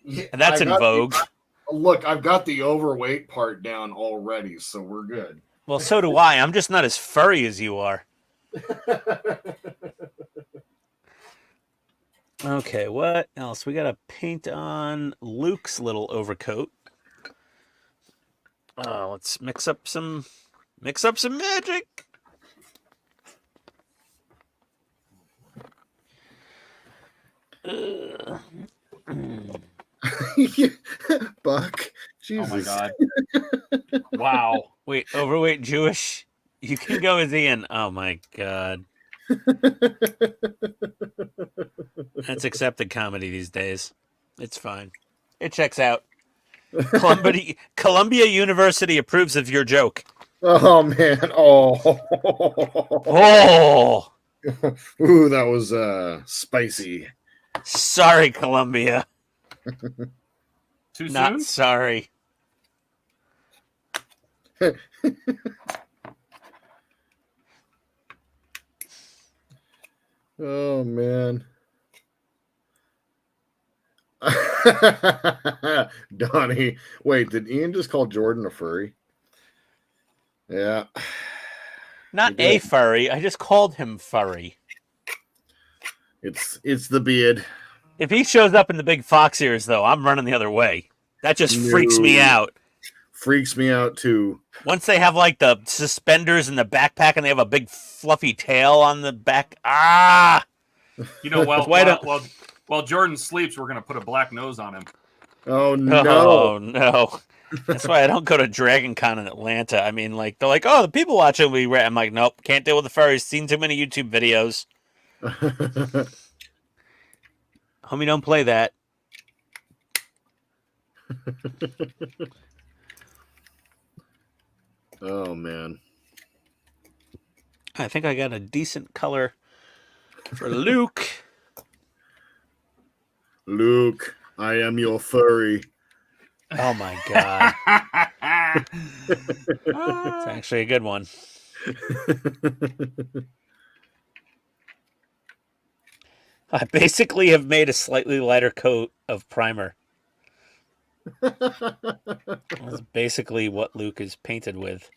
Yeah, and that's in vogue. Look, I've got the overweight part down already, so we're good. Well, so do I. I'm just not as furry as you are. Okay, what else? We got to paint on Luke's little overcoat. Let's mix up some magic. Buck. Jesus. Oh my god. Wow. Wait, overweight Jewish? You can go as Ian. Oh my god. That's accepted comedy these days. It's fine. It checks out. Columbia University approves of your joke. Oh man. Oh. Oh. Ooh, that was spicy. Sorry, Columbia. Too Not soon? sorry. Oh man. Donnie. Wait, did Ian just call Jordan a furry? Yeah. Not a furry. I just called him furry. It's the beard. If he shows up in the big fox ears, though, I'm running the other way. That just freaks me out. Freaks me out too. Once they have like the suspenders in the backpack and they have a big fluffy tail on the back. Ah! You know, while Jordan sleeps, we're gonna put a black nose on him. Oh no. Oh no. That's why I don't go to Dragon Con in Atlanta. I mean, like, they're like, oh, the people watching will be red. I'm like, nope, can't deal with the furries. Seen too many YouTube videos. Homie, don't play that. Oh man. I think I got a decent color for Luke. Luke, I am your furry. Oh my god. It's actually a good one. I basically have made a slightly lighter coat of primer. That's basically what Luke is painted with.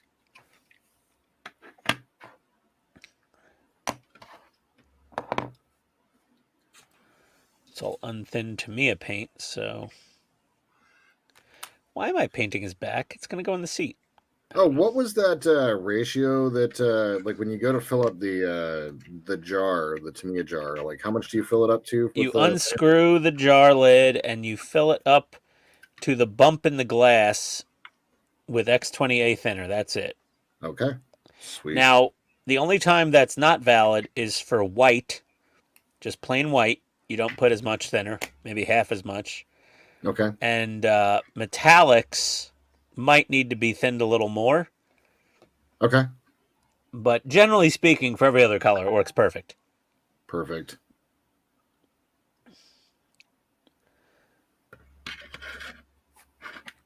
It's all unthinned Tamiya paint, so... Why am I painting his back? It's going to go in the seat. Oh, what was that ratio that like when you go to fill up the jar, the Tamiya jar, like how much do you fill it up to? You unscrew the jar lid and you fill it up to the bump in the glass with X20A thinner. That's it. Okay. Sweet. Now, the only time that's not valid is for white, just plain white. You don't put as much thinner, maybe half as much. Okay. And metallics might need to be thinned a little more. Okay. But generally speaking, for every other color, it works perfect. Perfect.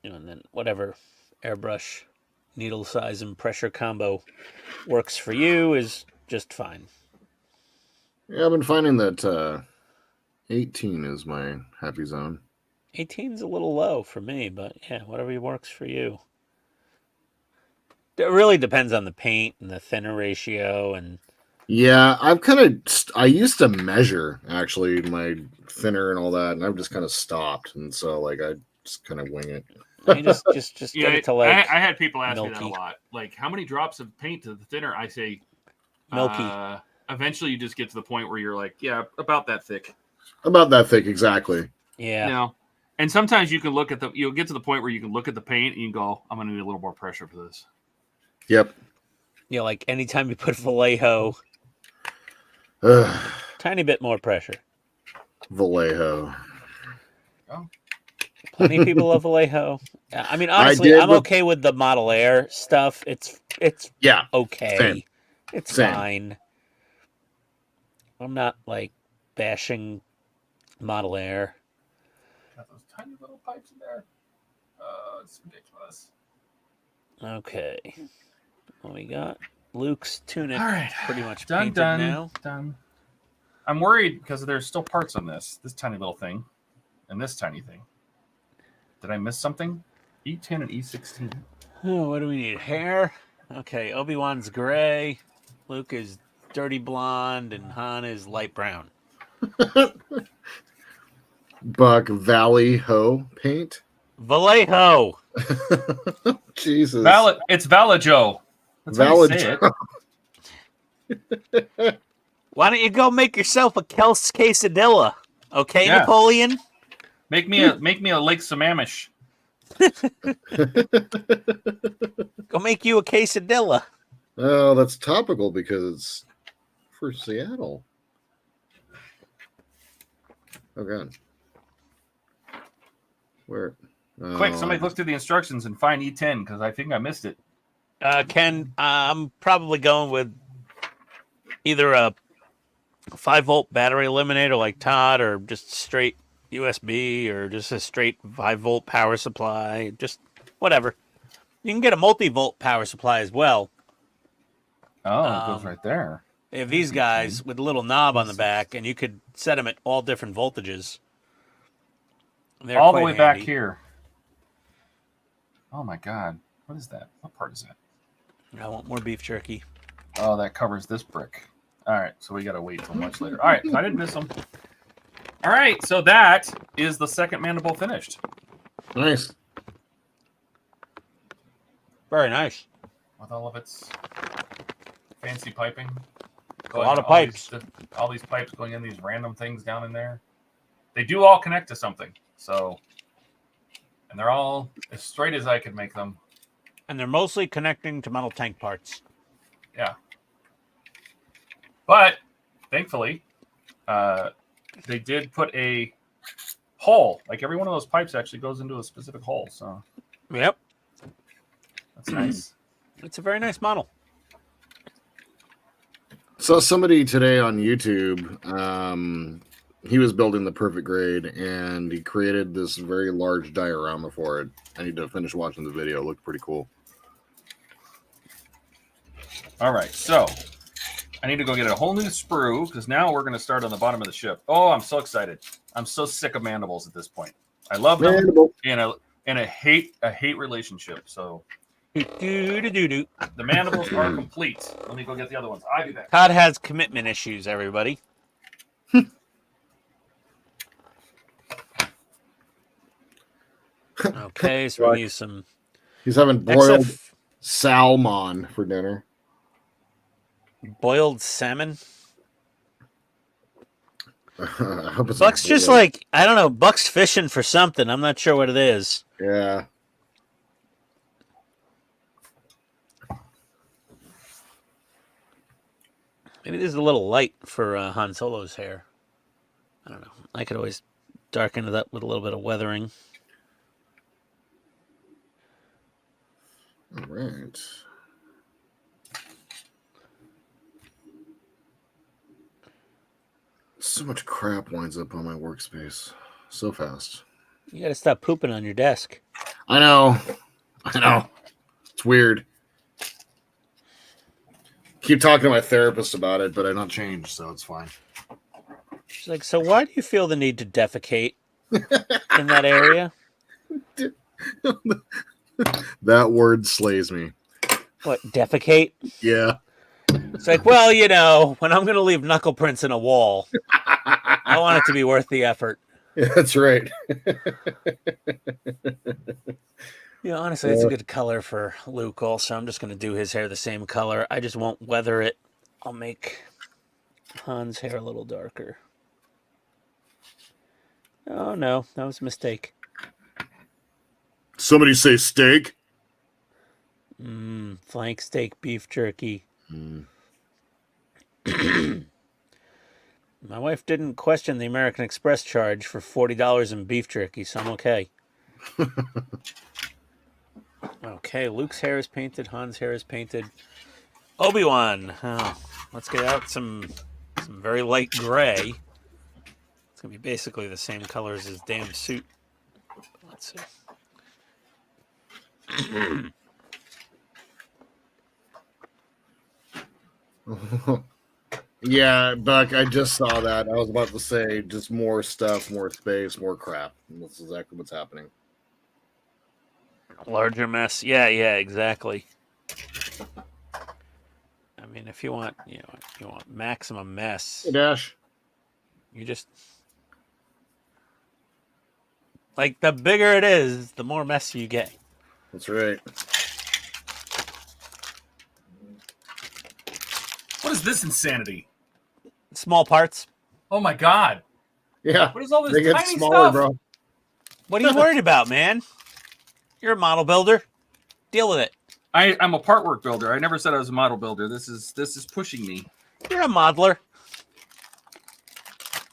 And then whatever airbrush, needle size, and pressure combo works for you is just fine. Yeah, I've been finding that 18 is my happy zone. 18's a little low for me, but yeah, whatever works for you. It really depends on the paint and the thinner ratio and... Yeah, I used to measure actually my thinner and all that, and I've just kind of stopped, and so like I just kind of wing it. You just get it to like I had people ask milky. me that a lot. Like, how many drops of paint to the thinner? I say milky. Eventually, you just get to the point where you're like, yeah, about that thick. About that thick, exactly. Yeah. You know, and sometimes you can look at you'll get to the point where you can look at the paint and you go, I'm going to need a little more pressure for this. Yep. Yeah, like anytime you put Vallejo, tiny bit more pressure. Vallejo. Oh. Plenty of people love Vallejo. I mean, honestly, I'm okay with the Model Air stuff. It's yeah okay. Same. It's fine. I'm not like bashing Model Air. tiny little pipes in there. It's ridiculous. Okay. What we got? Luke's tunic All right. pretty much Done, painted done, now. done. I'm worried because there's still parts on this tiny little thing and this tiny thing. Did I miss something? E10 and E16. Oh, what do we need? Hair? Okay, Obi-Wan's gray. Luke is dirty blonde, and Han is light brown. Buck Valley Ho paint. Vallejo! Jesus. It's Valajo. That's how you say it. Why don't you go make yourself a Kels quesadilla? Okay, Yeah. Napoleon? Make me a Lake Sammamish. Go make you a quesadilla. Oh, that's topical because it's for Seattle. Oh, God. Where? Quick, somebody look through the instructions and find E10 because I think I missed it. Ken, I'm probably going with either a 5-volt battery eliminator like Todd, or just straight USB, or just a straight 5-volt power supply. Just whatever. You can get a multi-volt power supply as well. Oh, it goes right there. They have these guys with a little knob on the back, and you could set them at all different voltages. They're All the quite way back handy. here. Oh my God. What is that? What part is that? I want more beef jerky. Oh, that covers this brick. All right, so we got to wait till much later. All right, I didn't miss them. All right, so that is the second mandible finished. Nice. Very nice. With all of its fancy piping. A lot of all pipes. All these pipes going in, these random things down in there. They do all connect to something. So, and they're all as straight as I could make them. And they're mostly connecting to metal tank parts. Yeah. But, thankfully, they did put a hole. Like every one of those pipes actually goes into a specific hole. So, Yep. that's nice. It's a very nice model. Saw somebody today on YouTube. He was building the Perfect Grade, and he created this very large diorama for it. I need to finish watching the video. It looked pretty cool. All right, so I need to go get a whole new sprue because now we're going to start on the bottom of the ship. Oh, I'm so excited! I'm so sick of mandibles at this point. I love them in a hate relationship. So the mandibles are complete. Let me go get the other ones. I'll be back. Todd has commitment issues, everybody. Okay, so we'll use some. He's having boiled XF salmon for dinner. boiled salmon. I hope it's Buck's not just boiled. like, I don't know, Buck's fishing for something. I'm not sure what it is. Yeah. Maybe this is a little light for Han Solo's hair. I don't know. I could always darken it up with a little bit of weathering. All right. So much crap winds up on my workspace so fast. You got to stop pooping on your desk. I know. It's weird. Keep talking to my therapist about it, but I'm not changed, so it's fine. She's like, so why do you feel the need to defecate in that area? That word slays me. What, defecate? Yeah. It's like, well, you know, when I'm going to leave knuckle prints in a wall, I want it to be worth the effort. Yeah, that's right. Yeah, honestly, it's a good color for Luke also. I'm just going to do his hair the same color. I just won't weather it. I'll make Han's hair a little darker. Oh, no. That was a mistake. Somebody say steak. Flank steak beef jerky. My wife didn't question the American Express charge for $40 in beef jerky, so I'm okay. Okay, Luke's hair is painted. Han's hair is painted. Obi-Wan. Oh, let's get out some very light gray. It's going to be basically the same color as his damn suit. Let's see. Yeah, Buck, I just saw that. I was about to say just more stuff, more space, more crap. And that's exactly what's happening. Larger mess. Yeah, exactly. I mean, if you want, you want maximum mess, Hey, Dash. you just like the bigger it is, the more mess you get. That's right. What is this insanity? Small parts. Oh my god! Yeah, What is all this they get tiny smaller, stuff? bro. What are you worried about, man? You're a model builder. Deal with it. I'm a part work builder. I never said I was a model builder. This is pushing me. You're a modeler.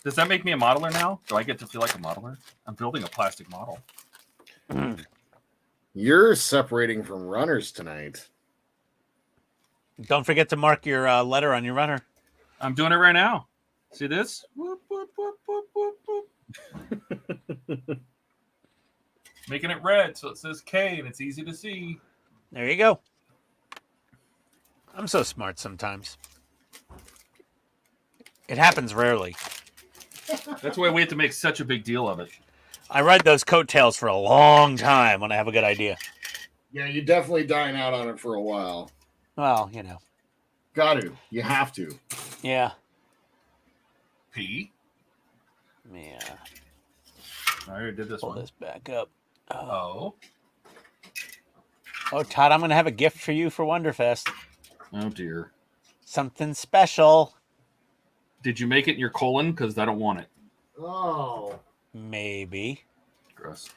Does that make me a modeler now? Do I get to feel like a modeler? I'm building a plastic model. You're separating from runners tonight. Don't forget to mark your letter on your runner. I'm doing it right now. See this? Whoop, whoop, whoop, whoop, whoop, whoop. Making it red so it says K and it's easy to see. There you go. I'm so smart sometimes. It happens rarely. That's why we have to make such a big deal of it. I ride those coattails for a long time when I have a good idea. Yeah, you definitely dine out on it for a while. Well, you know. Got to. You have to. Yeah. P. Yeah. I already did this Pull one. this back up. Oh. Oh, Todd, I'm going to have a gift for you for Wonderfest. Oh, dear. Something special. Did you make it in your colon? Because I don't want it. Oh. Maybe. Gross.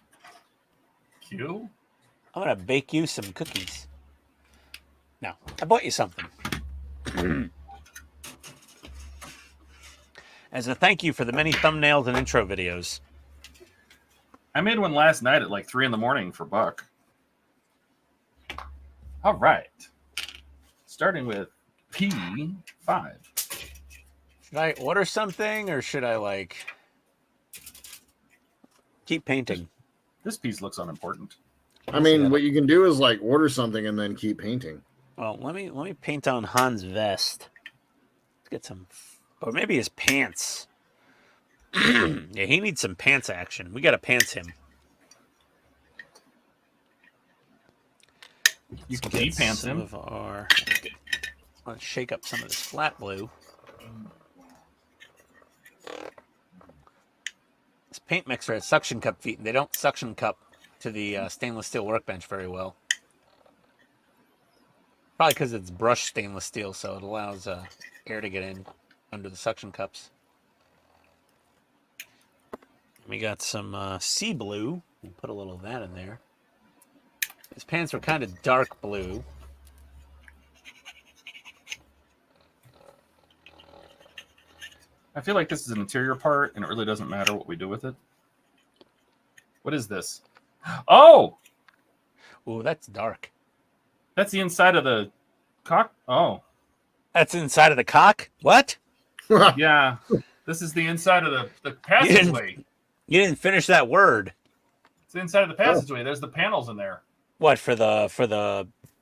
Q? I'm going to bake you some cookies. No, I bought you something. As a thank you for the many thumbnails and intro videos. I made one last night at like 3 in the morning for Buck. All right. Starting with P5. Should I order something or should I like keep painting? This piece looks unimportant. I mean, what you can do is like order something and then keep painting. Well, let me paint on Han's vest. Let's get some, or maybe his pants. Yeah, he needs some pants action. We got to pants him. You can Get de-pants some him. of our. Let's shake up some of this flat blue. This paint mixer has suction cup feet, and they don't suction cup to the stainless steel workbench very well. Probably because it's brushed stainless steel, so it allows air to get in under the suction cups. We got some sea blue. We'll put a little of that in there. His pants are kind of dark blue. I feel like this is an interior part, and it really doesn't matter what we do with it. What is this? Oh! Ooh, that's dark. That's the inside of the cock. Oh. That's inside of the cock? What? Yeah. This is the inside of the passageway. You didn't finish that word. It's the inside of the passageway. There's the panels in there. What, for the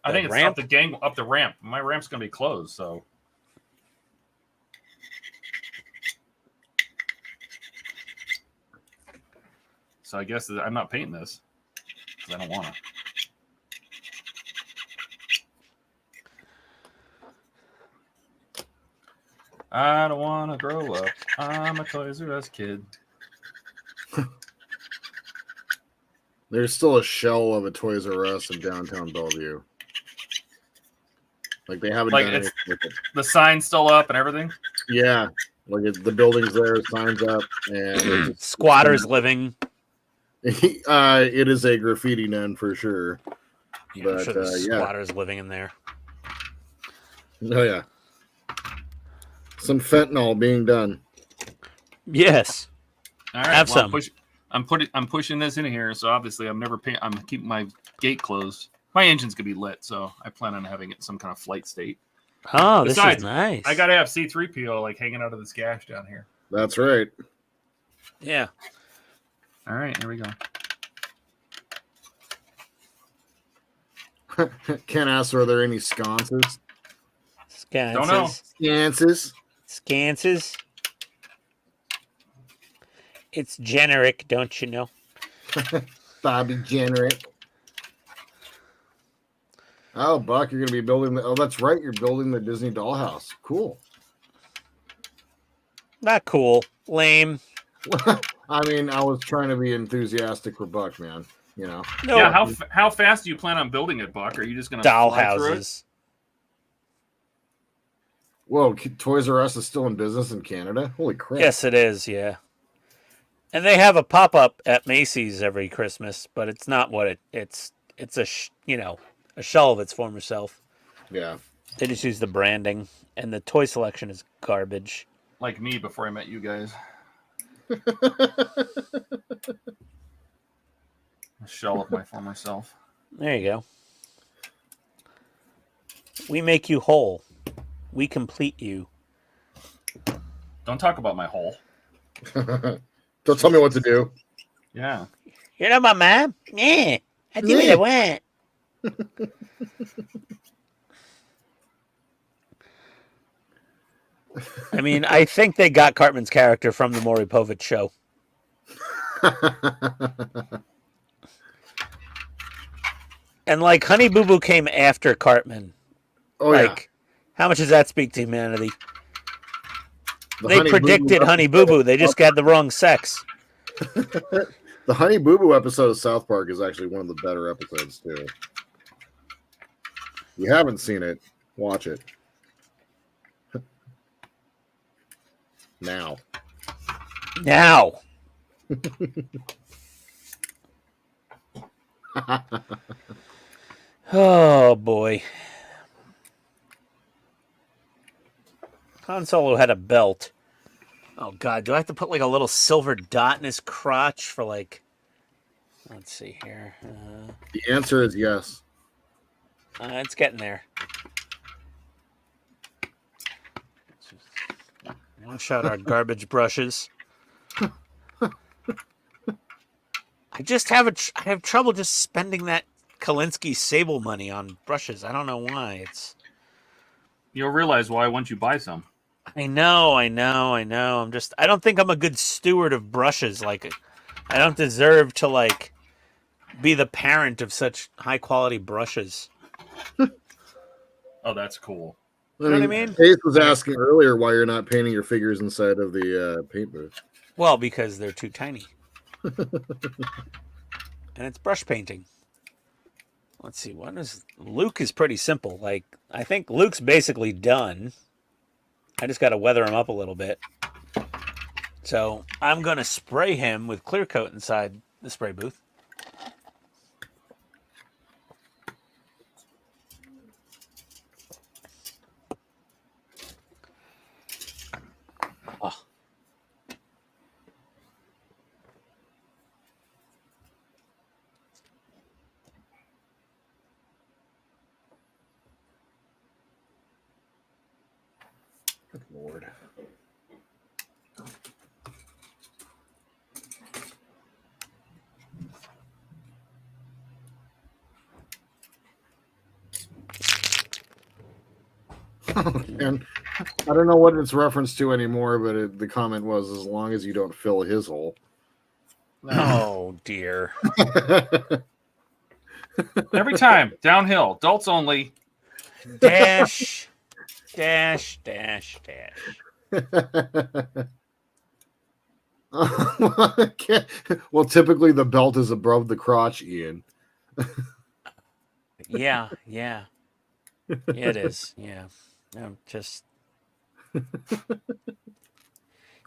I think it's ramp? up the ramp. My ramp's gonna be closed, so. So I guess I'm not painting this because I don't want to. I don't want to grow up. I'm a Toys R Us kid. There's still a shell of a Toys R Us in downtown Bellevue. Like they haven't Like done it's anything with it. the sign's still up and everything. Yeah, like the building's there, signs up, and Squatters living. it is a graffiti den for sure. Yeah, But I'm sure there's yeah, squatters living in there. oh yeah, some fentanyl being done. Yes. All right, Have well, some. I'm pushing this in here, so obviously I'm keeping my gate closed. My engine's gonna be lit, so I plan on having it in some kind of flight state. Oh, Besides, this is nice. I gotta have C3PO like hanging out of this gash down here. That's right. Yeah. All right, here we go. Ken asks, are there any sconces? Don't know. Sconces. Scances. It's generic, don't you know? Bobby Generic. Oh, Buck, you're going to be building the... Oh, that's right. You're building the Disney dollhouse. Cool. Not cool. Lame. I mean, I was trying to be enthusiastic for Buck, man. You know. No. Yeah, how fast do you plan on building it, Buck? Are you just going to doll fly through it? houses. Whoa, Toys R Us is still in business in Canada? Holy crap. Yes, it is, yeah. And they have a pop-up at Macy's every Christmas, but it's not what it's a a shell of its former self. Yeah. They just use the branding, and the toy selection is garbage. Like me before I met you guys. A shell of my former self. There you go. We make you whole. We complete you. Don't talk about my hole. Don't tell me what to do. Yeah. You know my mom? Yeah. I do what I want. I mean, I think they got Cartman's character from the Maury Povich show. And like Honey Boo Boo came after Cartman. Oh, like, how much does that speak to humanity? The They Honey Boo predicted Boo Honey Boo Boo. They just got the wrong sex. The Honey Boo Boo episode of South Park is actually one of the better episodes, too. If you haven't seen it, watch it. Now. Oh, boy. Han Solo had a belt. Oh, God. Do I have to put like a little silver dot in his crotch for like... Let's see here. The answer is yes. It's getting there. Wash out our garbage brushes. I just have I have trouble just spending that Kalinsky Sable money on brushes. I don't know why. You'll realize why once you buy some. I know. I don't think I'm a good steward of brushes. Like, I don't deserve to like be the parent of such high quality brushes. Oh, that's cool. You know what I mean? Ace was asking earlier why you're not painting your figures inside of the paint booth. Well, because they're too tiny. And it's brush painting. Let's see, Luke is pretty simple. Like, I think Luke's basically done. I just got to weather him up a little bit. So I'm going to spray him with clear coat inside the spray booth. Oh. Good Lord. And I don't know what it's referenced to anymore, but the comment was, as long as you don't fill his hole. Oh, dear. Every time. Downhill. Adults only. Dash, dash, dash, dash. Well, typically the belt is above the crotch, Ian. Yeah. It is. Yeah. I'm just...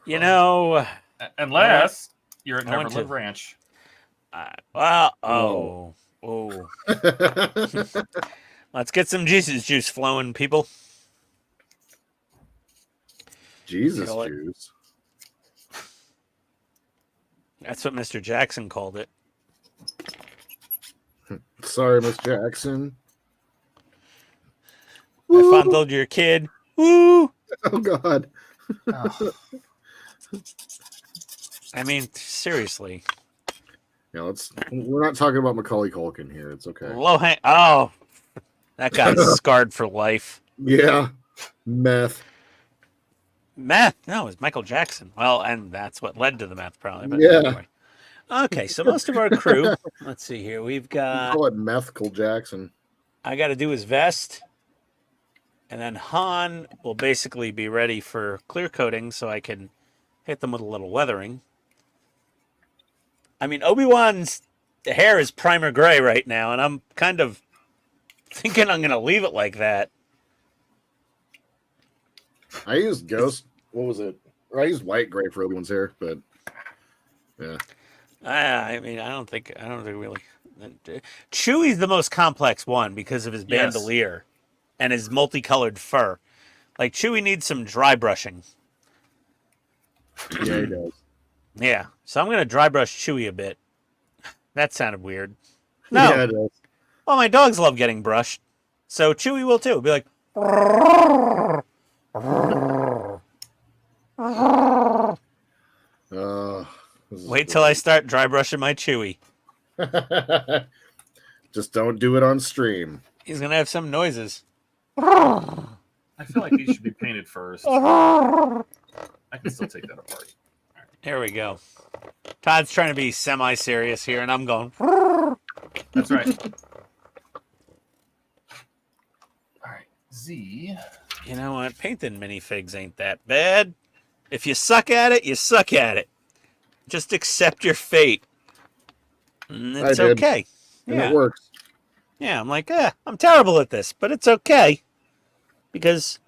You know... Unless you're at I want Neverland to- Ranch. Let's get some Jesus juice flowing, people. Jesus Feel it. juice. That's what Mr. Jackson called it. Sorry, Miss Jackson. I fondled your kid. Woo! Oh, God. Oh. I mean, seriously. Yeah, we're not talking about Macaulay Culkin here. It's okay. Low hang. Oh, That guy's scarred for life. Yeah. Meth. Meth? No, it was Michael Jackson. Well, and that's what led to the meth, probably. But Yeah. anyway. Okay, so most of our crew, let's see here. We've got, Call it Methical Jackson. I got to do his vest. And then Han will basically be ready for clear coating so I can hit them with a little weathering. I mean, Obi-Wan's hair is primer gray right now, and I'm kind of thinking I'm going to leave it like that. I used Ghost. What was it? Or I used white gray for Obi-Wan's hair, but yeah. I mean, I don't think really. Chewie's the most complex one because of his bandolier and his multicolored fur. Like, Chewie needs some dry brushing. Yeah, he does. Yeah, so I'm going to dry brush Chewie a bit. That sounded weird. No. Yeah, it does. Well, my dogs love getting brushed, so Chewie will too. Be like, wait till I start dry brushing my Chewie. Just don't do it on stream. He's going to have some noises. I feel like these should be painted first. I can still take that apart. There we go. Todd's trying to be semi-serious here, and I'm going. That's right. All right, Z. You know what? Painting minifigs ain't that bad. If you suck at it, you suck at it. Just accept your fate. And it's okay. And it works. Yeah, I'm like, I'm terrible at this, but it's okay. Because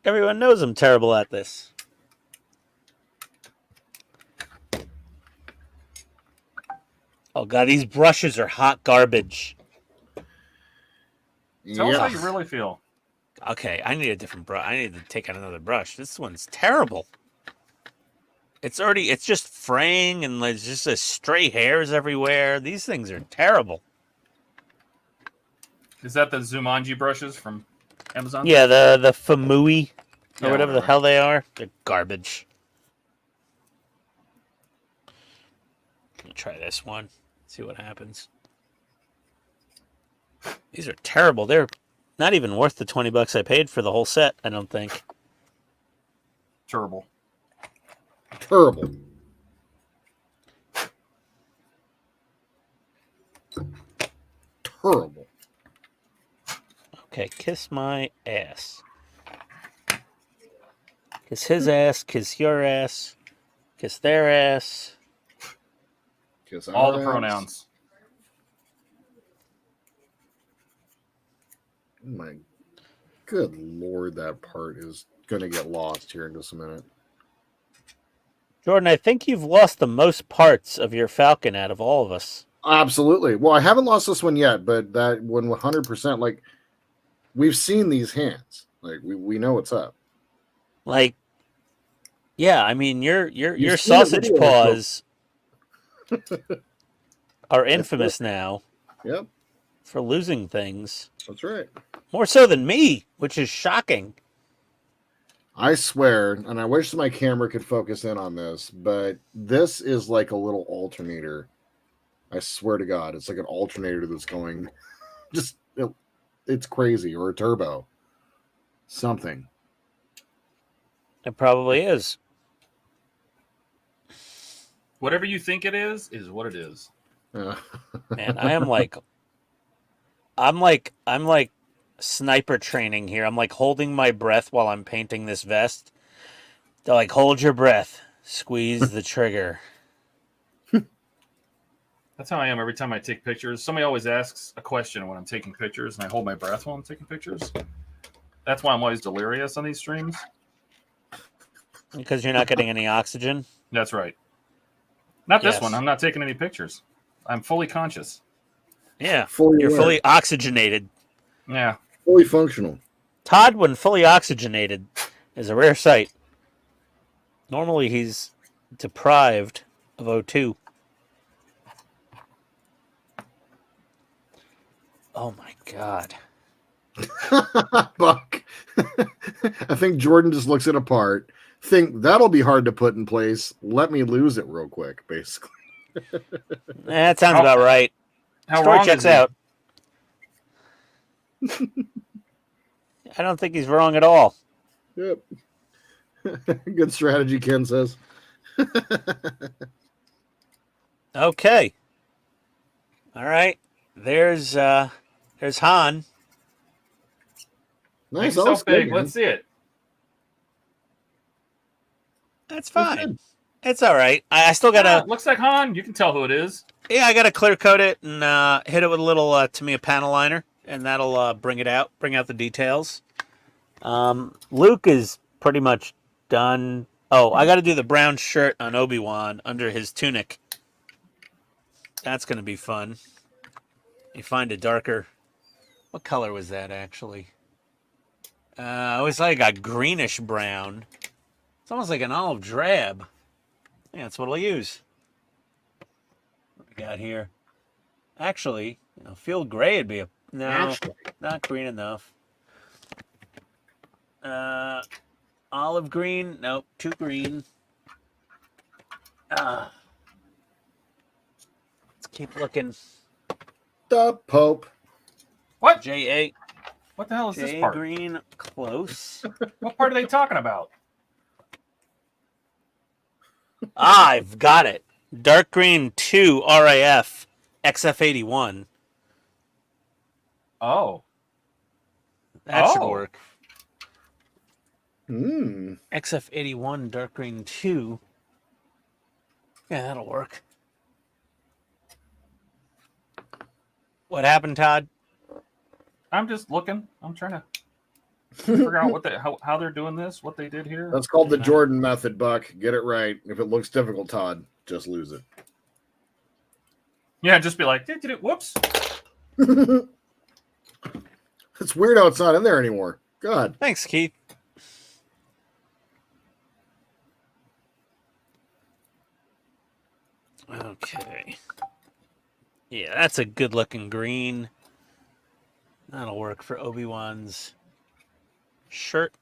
everyone knows I'm terrible at this. Oh, God, these brushes are hot garbage. Tell us how you really feel. Okay, I need a different brush. I need to take out another brush. This one's terrible. It's just fraying and there's just stray hairs everywhere. These things are terrible. Is that the Zumanji brushes from Amazon? Yeah, the Famui or whatever the hell they are. They're garbage. Let me try this one. See what happens. These are terrible. They're not even worth the $20 I paid for the whole set, I don't think. Terrible. Terrible. Terrible. Okay, kiss my ass. Kiss his ass, kiss your ass, kiss their ass. Kiss all the ass. pronouns. My good Lord, that part is going to get lost here in just a minute. Jordan, I think you've lost the most parts of your Falcon out of all of us. Absolutely. Well, I haven't lost this one yet, but that one 100%, like, we've seen these hands. Like, we know what's up. Like, yeah, I mean, your You've seen the sausage video, paws are infamous now Yep, for losing things. that's right. More so than me, which is shocking. I swear, and I wish my camera could focus in on this, but this is like a little alternator. I swear to God, it's like an alternator that's going just, it's crazy, or a turbo. Something. It probably is. Whatever you think it is what it is. Man, I'm like sniper training here. I'm like holding my breath while I'm painting this vest. They're like, hold your breath, squeeze the trigger. That's how I am every time I take pictures. Somebody always asks a question when I'm taking pictures, and I hold my breath while I'm taking pictures. That's why I'm always delirious on these streams. Because you're not getting any oxygen? That's right. Not this Yes. one. I'm not taking any pictures. I'm fully conscious. Yeah, Fully you're aware. fully oxygenated. Yeah. Fully functional. Todd, when fully oxygenated, is a rare sight. Normally, he's deprived of O2. Oh my God. Buck. I think Jordan just looks it apart. Think that'll be hard to put in place. Let me lose it real quick, basically. That sounds about right. How Story wrong checks is he? out. I don't think he's wrong at all. Yep. Good strategy, Ken says. Okay. All right. There's Han. Nice. Make That yourself looks good, big. man. Let's see it. That's That's fine. good. It's all right. I still gotta. Looks like Han. You can tell who it is. Yeah, I gotta clear coat it and hit it with a little Tamiya panel liner, and that'll bring it out, bring out the details. Luke is pretty much done. Oh, I got to do the brown shirt on Obi-Wan under his tunic. That's gonna be fun. You find a darker. What color was that actually? It was like a greenish brown. It's almost like an olive drab. Yeah, that's what I'll use. What we got here? Actually, field gray would be a no, Actually. not green enough. Olive green, nope, too green. Let's keep looking. The Pope. What? J8. What the hell is this J part? green, close. What part are they talking about? I've got it. Dark green 2 RAF XF81. Oh. That should Oh. work. Hmm. XF81 dark green 2. Yeah, that'll work. What happened, Todd? I'm just looking. I'm trying to figure out what how they're doing this, what they did here. That's called the Jordan method, Buck. Get it right. If it looks difficult, Todd, just lose it. Yeah, just be like, whoops. It's weird how it's not in there anymore. God. Thanks, Keith. Okay. Yeah, that's a good looking green. That'll work for Obi-Wan's shirt.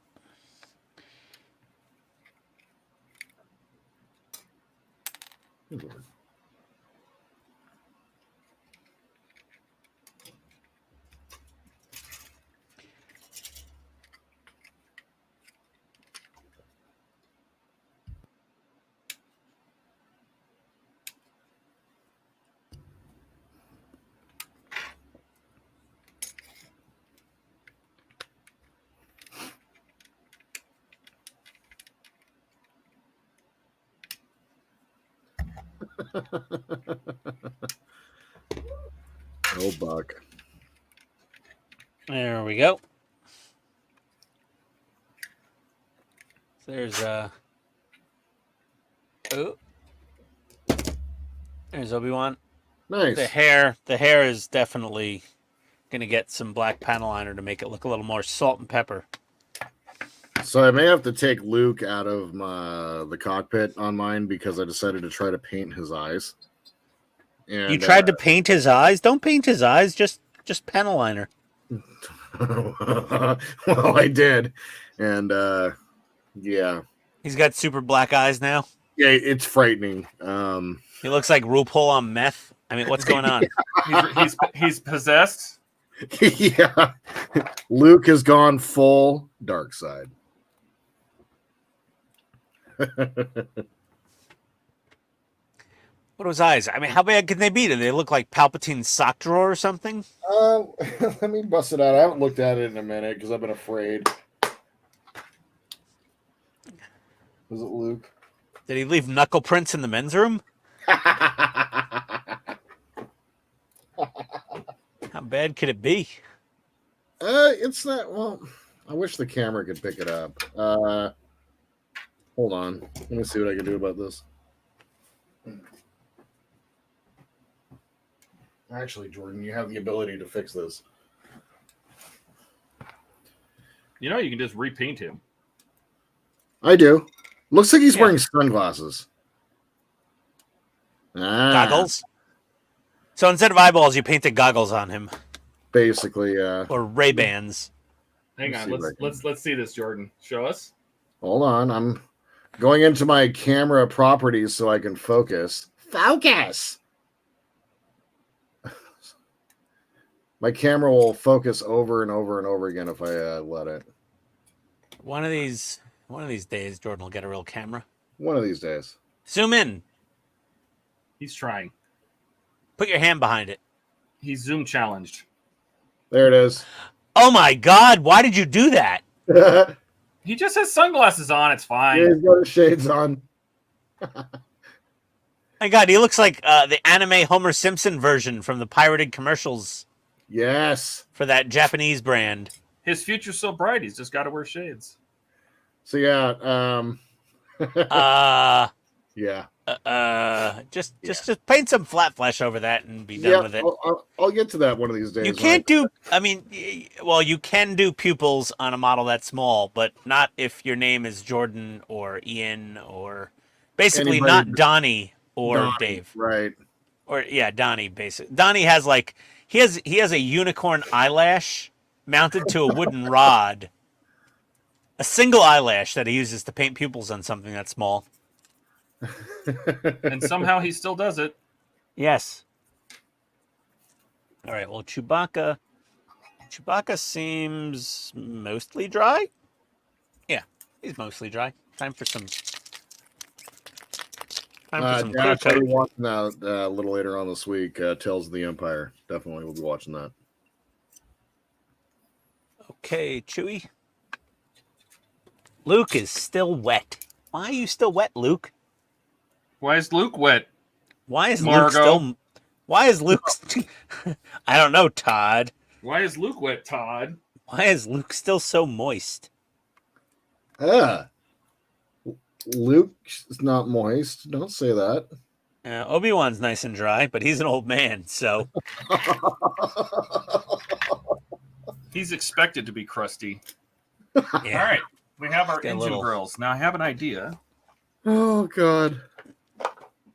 Oh, Buck. There we go. There's there's Obi-Wan. Nice. The hair is definitely gonna get some black panel liner to make it look a little more salt and pepper. So I may have to take Luke out of the cockpit on mine because I decided to try to paint his eyes. And, You tried to paint his eyes? Don't paint his eyes, just panel liner. well, I did. And yeah. He's got super black eyes now. Yeah, it's frightening. He looks like RuPaul on meth. I mean, what's going on? He's possessed. Yeah. Luke has gone full dark side. What are his eyes? I mean, how bad can they be? Do they look like Palpatine's sock drawer or something? Let me bust it out. I haven't looked at it in a minute because I've been afraid. Was it Luke? Did he leave knuckle prints in the men's room? How bad could it be? It's not. Well, I wish the camera could pick it up. Hold on. Let me see what I can do about this. Actually, Jordan, you have the ability to fix this. You know, you can just repaint him. I do. Looks like he's Yeah. wearing sunglasses. Goggles? So instead of eyeballs, you painted goggles on him. Basically, yeah. Or Ray-Bans. Hang Let's on, see if I can- let's see this, Jordan. Show us. Hold on. I'm going into my camera properties so I can focus. Focus! My camera will focus over and over and over again if I let it. One of these days, Jordan will get a real camera. One of these days. Zoom in. He's trying. Put your hand behind it. He's Zoom challenged. There it is. Oh my God! Why did you do that? He just has sunglasses on. It's fine. He's got his shades on. My God, he looks like the anime Homer Simpson version from the pirated commercials Yes. for that Japanese brand. His future's so bright. He's just got to wear shades. So yeah. Yeah. Just paint some flat flesh over that and be done with it. I'll get to that one of these days. You can't do. I mean, well, you can do pupils on a model that small, but not if your name is Jordan or Ian or basically Anybody not Donnie or Donnie, Dave. Right. Or yeah, Donnie. Basically, Donnie has like he has a unicorn eyelash mounted to a wooden rod, a single eyelash that he uses to paint pupils on something that small. And somehow he still does it. Yes. All right. Well, Chewbacca seems mostly dry. Yeah, he's mostly dry. Time for some. Clear Dash, I'll coat. be watching that a little later on this week. Tales of the Empire. Definitely will be watching that. Okay, Chewie. Luke is still wet. Why are you still wet, Luke? Why is Luke wet? Why is Margo? Luke still? Why is Luke? I don't know, Todd. Why is Luke wet, Todd? Why is Luke still so moist? Luke's not moist. Don't say that. Obi-Wan's nice and dry, but he's an old man, so He's expected to be crusty. yeah. All right. We have our Get a engine little- grills. Now I have an idea. Oh God.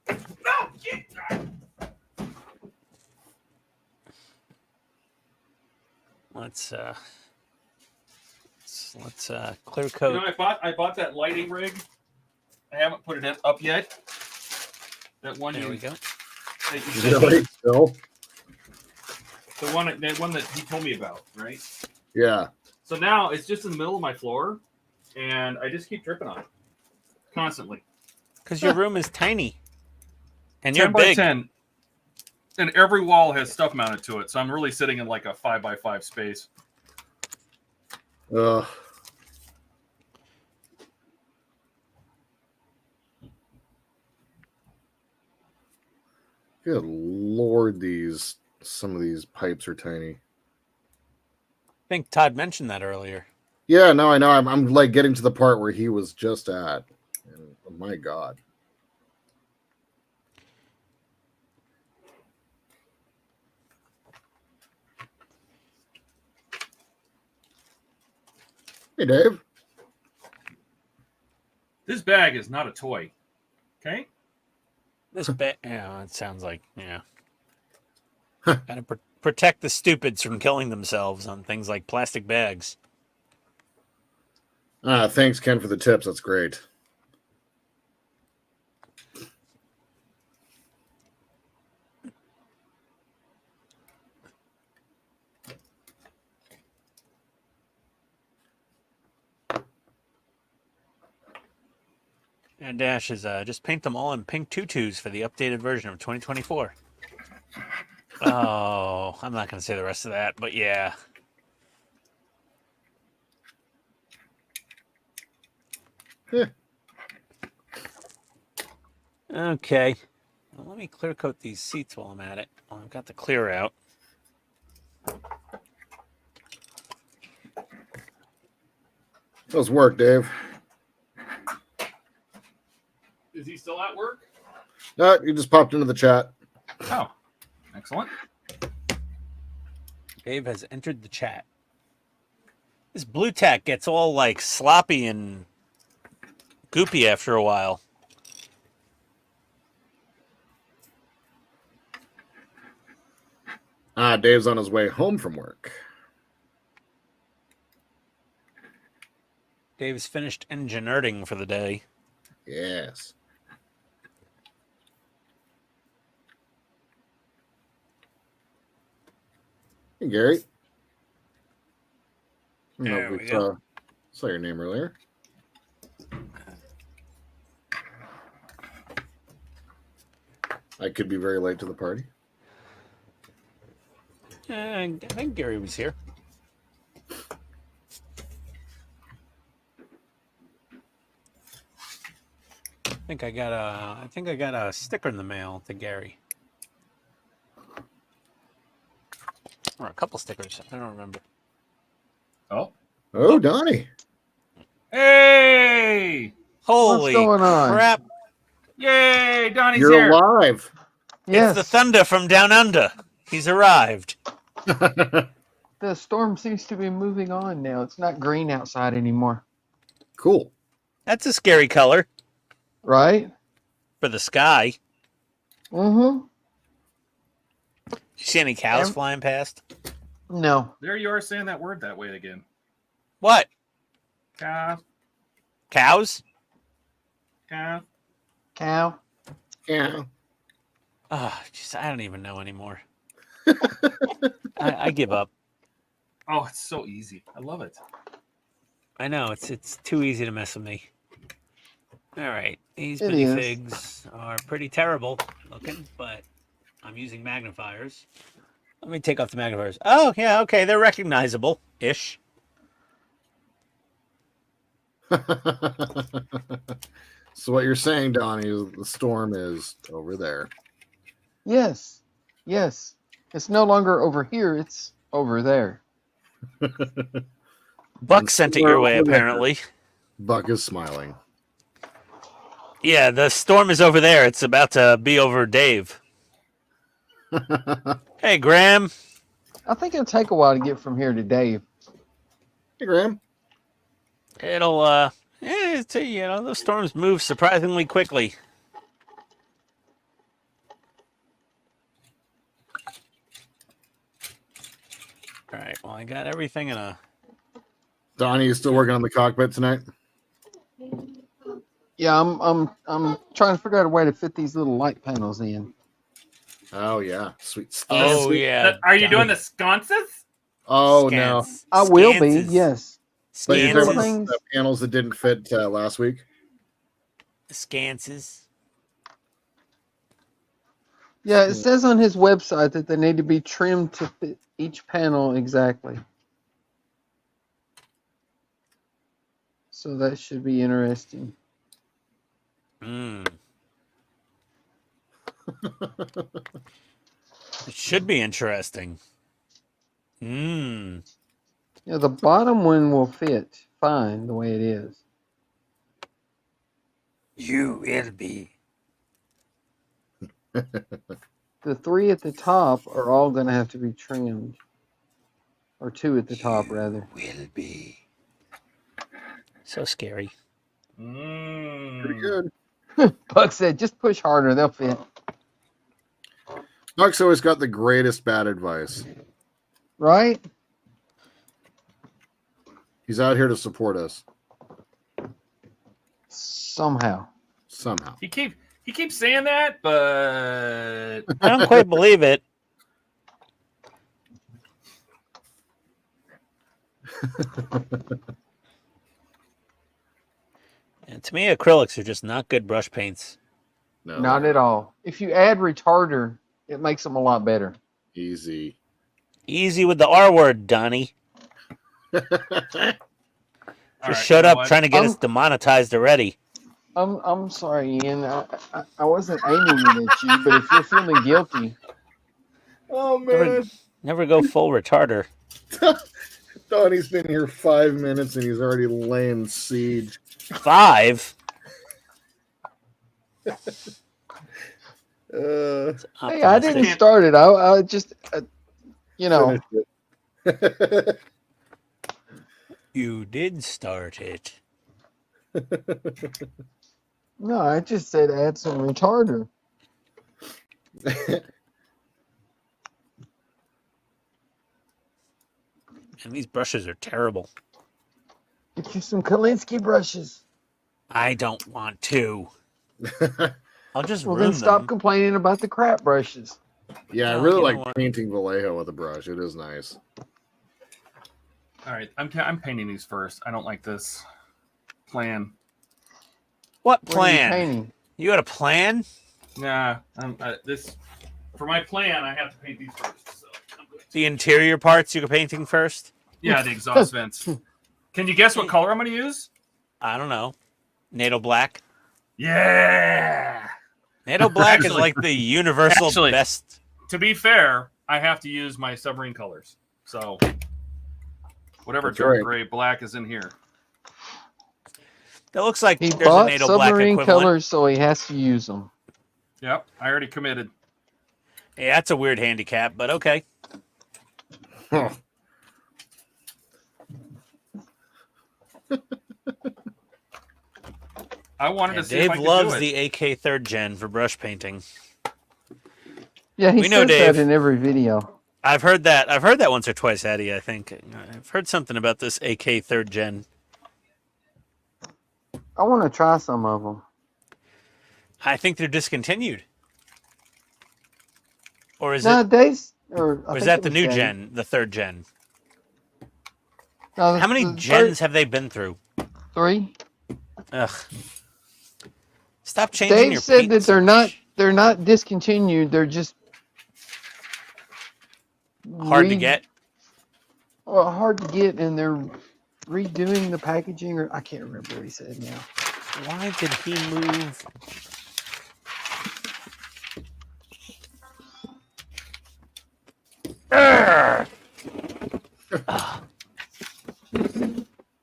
No! Let's clear coat. You know, I bought that lighting rig. I haven't put it up yet. That one There we go. that you sent me. Really? Still? The one that he told me about, right? Yeah. So now it's just in the middle of my floor, and I just keep dripping on it constantly. Because your room is tiny, and 10 you're by big. 10, and every wall has stuff mounted to it, so I'm really sitting in like a 5x5 space. Ugh. Good Lord, some of these pipes are tiny. I think Todd mentioned that earlier. Yeah, no, I know. I'm like getting to the part where he was just at. And, oh my God. Hey, Dave. This bag is not a toy. Okay? This yeah, it sounds like Gotta protect the stupids from killing themselves on things like plastic bags. Thanks, Ken, for the tips. That's great. And Dash is just paint them all in pink tutus for the updated version of 2024. Oh, I'm not going to say the rest of that, but yeah. Yeah. Okay. Well, let me clear coat these seats while I'm at it. Well, I've got the clear out. Does work, Dave. Is he still at work? No, you just popped into the chat. Oh, excellent. Dave has entered the chat. This blue tack gets all like sloppy and goopy after a while. Dave's on his way home from work. Dave's finished engineering for the day. Yes. Hey, Gary. There We we go. saw your name earlier. I could be very late to the party. I think Gary was here. I think I got a sticker in the mail to Gary. Or a couple stickers. I don't remember. Oh. Oh, Donnie. Hey! Holy going on? crap. Yay! Donnie's You're here. alive. Yes, It's the thunder from down under. He's arrived. the storm seems to be moving on now. It's not green outside anymore. Cool. That's a scary color Right? for the sky. Mm-hmm. You see any cows Em- flying past? No. There you are saying that word that way again. What? Calf, Cows? calf. Cow. Yeah. Oh, jeez, I don't even know anymore. I give up. Oh, it's so easy. I love it. I know it's too easy to mess with me. All right, these It is. minifigs are pretty terrible looking, but I'm using magnifiers. Let me take off the magnifiers. Oh yeah, okay, they're recognizable ish. So what you're saying, Donnie, is the storm is over there. Yes. Yes. It's no longer over here. It's over there. Buck sent it your way, apparently. Buck is smiling. Yeah, the storm is over there. It's about to be over Dave. Hey, Graham. I think it'll take a while to get from here to Dave. Hey, Graham. It'll those storms move surprisingly quickly. All right, well, I got everything in a... Donnie, you still working on the cockpit tonight? Yeah, I'm trying to figure out a way to fit these little light panels in. Oh yeah, sweet. Oh, yeah. Are you doing the sconces? Oh no. Scans. I will be, Scanses. yes. But you're Scanses. talking Things- about the panels that didn't fit last week. Scanses. Yeah, it says on his website that they need to be trimmed to fit each panel exactly. So that should be interesting. Mm. It should be interesting. Mm. Yeah, the bottom one will fit fine the way it is. You will be. The three at the top are all going to have to be trimmed. Or two at the top, rather. Will be. So scary. Pretty good. Buck said, just push harder, they'll fit. Buck's always got the greatest bad advice. Right? He's out here to support us Somehow. somehow. He keeps saying that, but I don't quite believe it. And to me, acrylics are just not good brush paints. No, Not at all. If you add retarder, it makes them a lot better. easy. Easy with the R word, Donnie. all Just right, shut you know up what? trying to get us demonetized already. I'm sorry, Ian. I wasn't aiming it at you, but if you're feeling guilty, Oh Never go full retarder. Donnie's been here 5 minutes and he's already laying siege. 5? It's hey, I didn't start it. I just, you know, You did start it. no, I just said add some retarder. And these brushes are terrible. Get you some Kalinsky brushes. I don't want to. I'll just Well, ruin then stop them. complaining about the crap brushes. Yeah, I Oh, really you know like what? painting Vallejo with a brush. It is nice. All right, I'm painting these first. I don't like this plan. What What are you plan? painting? You got a plan? Nah, this for my plan. I have to paint these first. So I'm going to. The interior parts you're painting first? Yeah, the exhaust vents. Can you guess what color I'm going to use? I don't know. NATO black. Yeah. NATO black is Actually- like the universal actually- best. To be fair, I have to use my submarine colors. So whatever That's dark right. gray black is in here. That looks like He there's a bought NATO black submarine equivalent. colors, so he has to use them. Yep, I already committed. Yeah, that's a weird handicap, but okay. Huh. I wanted Yeah, to see if I Dave could loves do it. the AK 3rd Gen for brush painting. Yeah, he We know, says Dave. that in every video. I've heard that once or twice, Eddie, I think. I've heard something about this AK 3rd Gen. I want to try some of them. I think they're discontinued. Or is No, it? Dave's. Or is that the new gen, the 3rd Gen? No, How many the gens have they been through? 3. Ugh. Stop changing Dave your said paint that so they're much. not discontinued. They're just Hard to get. Well, hard to get, and they're redoing the packaging, or I can't remember what he said now. Why did he move?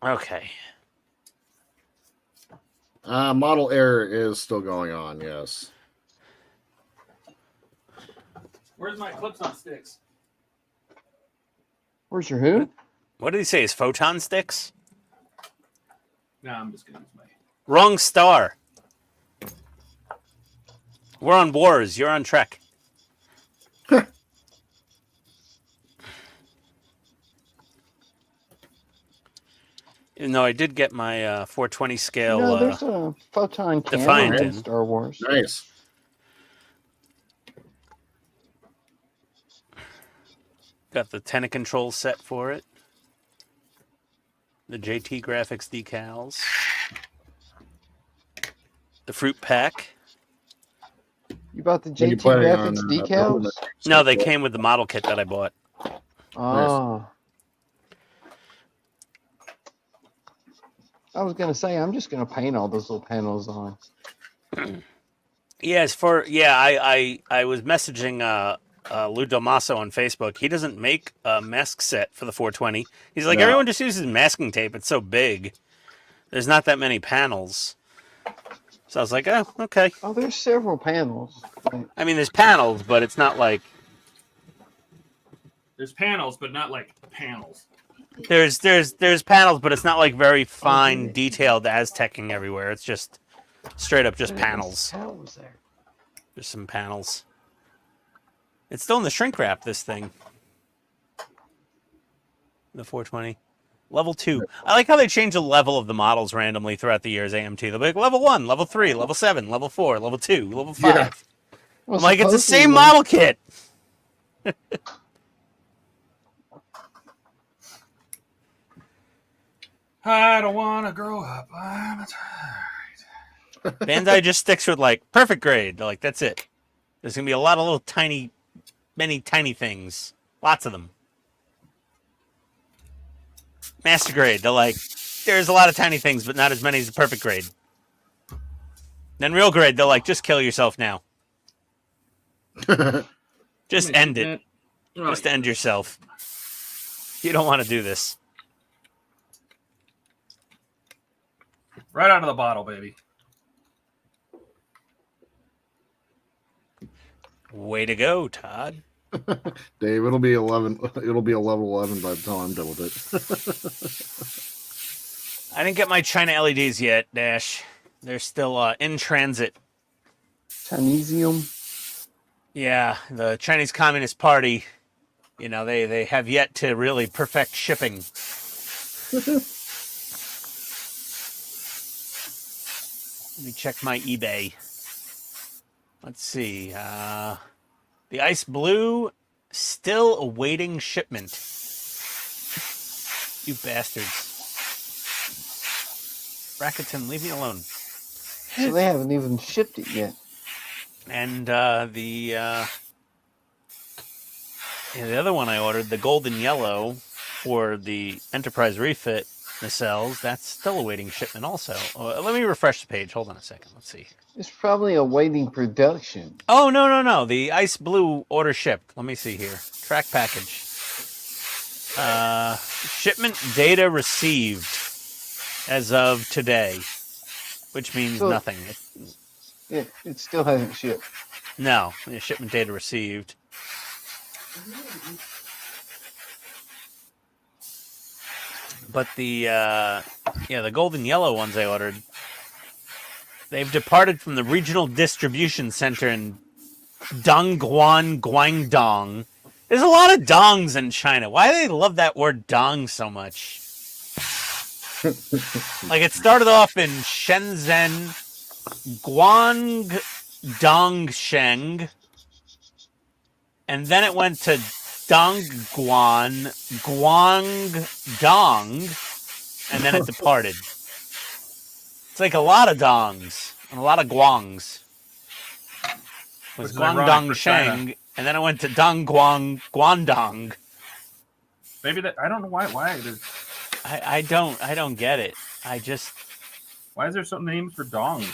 Okay. Model error is still going on. Yes. Where's my clips on sticks? Where's your who? What did he say? His photon sticks? No, I'm just gonna use my. Wrong star. We're on Wars. You're on Trek. No, I did get my 420 scale. No, there's a photon Defiant camera in in. Star Wars. Nice. Got the tenant control set for it. The JT graphics decals. The fruit pack. You bought the When you JT planning graphics on, decals? No, they came with the model kit that I bought. Oh. I was gonna say I'm just gonna paint all those little panels on. Yes, I was messaging Lou Delmaso on Facebook. He doesn't make a mask set for the 420. He's like, No. everyone just uses masking tape. It's so big. There's not that many panels. So I was like, oh, okay. Oh, there's several panels. I mean, there's panels, but it's not like There's panels, but not like panels. there's panels, but it's not like very fine, detailed Aztecing everywhere. It's just straight up just panels. How was there? There's some panels. It's still in the shrink wrap, this thing. The 420. Level 2. I like how they change the level of the models randomly throughout the years, AMT. They'll be like, level 1, level 3, level 7, level 4, level 2, level 5. Yeah. Well, I'm like, it's the same supposedly- model kit. I don't want to grow up. I'm tired. Bandai just sticks with, like, perfect grade. They're like, that's it. There's going to be a lot of little tiny, many tiny things. Lots of them. Master grade, they're like, there's a lot of tiny things, but not as many as the perfect grade. Then real grade, they're like, just kill yourself now. Just end it. Just end yourself. You don't want to do this. Right out of the bottle, baby. Way to go, Todd. Dave, it'll be 11. It'll be a level 11 by the time I'm done with it. I didn't get my China LEDs yet, Dash. They're still in transit. Chinesium. Yeah, the Chinese Communist Party, you know, they have yet to really perfect shipping. Let me check my eBay. Let's see. The ice blue still awaiting shipment. You bastards. Bracketon, leave me alone. So they haven't even shipped it yet. And the other one I ordered, the golden yellow for the Enterprise refit nacelles, that's still awaiting shipment also. Let me refresh the page. Hold on a second. Let's see. It's probably awaiting production. Oh, no. The ice blue order shipped. Let me see here. Track package. Shipment data received as of today, which means So- nothing. It still hasn't shipped. No, the shipment data received. But the golden yellow ones I ordered, they've departed from the regional distribution center in Dongguan, Guangdong. There's a lot of dongs in China. Why do they love that word dong so much? Like, it started off in Shenzhen, Guangdongsheng, and then it went to Dongguan, Guangdong, and then it departed. It's like a lot of dongs and a lot of guangs. It was Which is ironic for China. Guangdongsheng, and then it went to Dongguan, Guangdong. Maybe that I don't know why it is. I don't get it. Why is there so many names for dongs?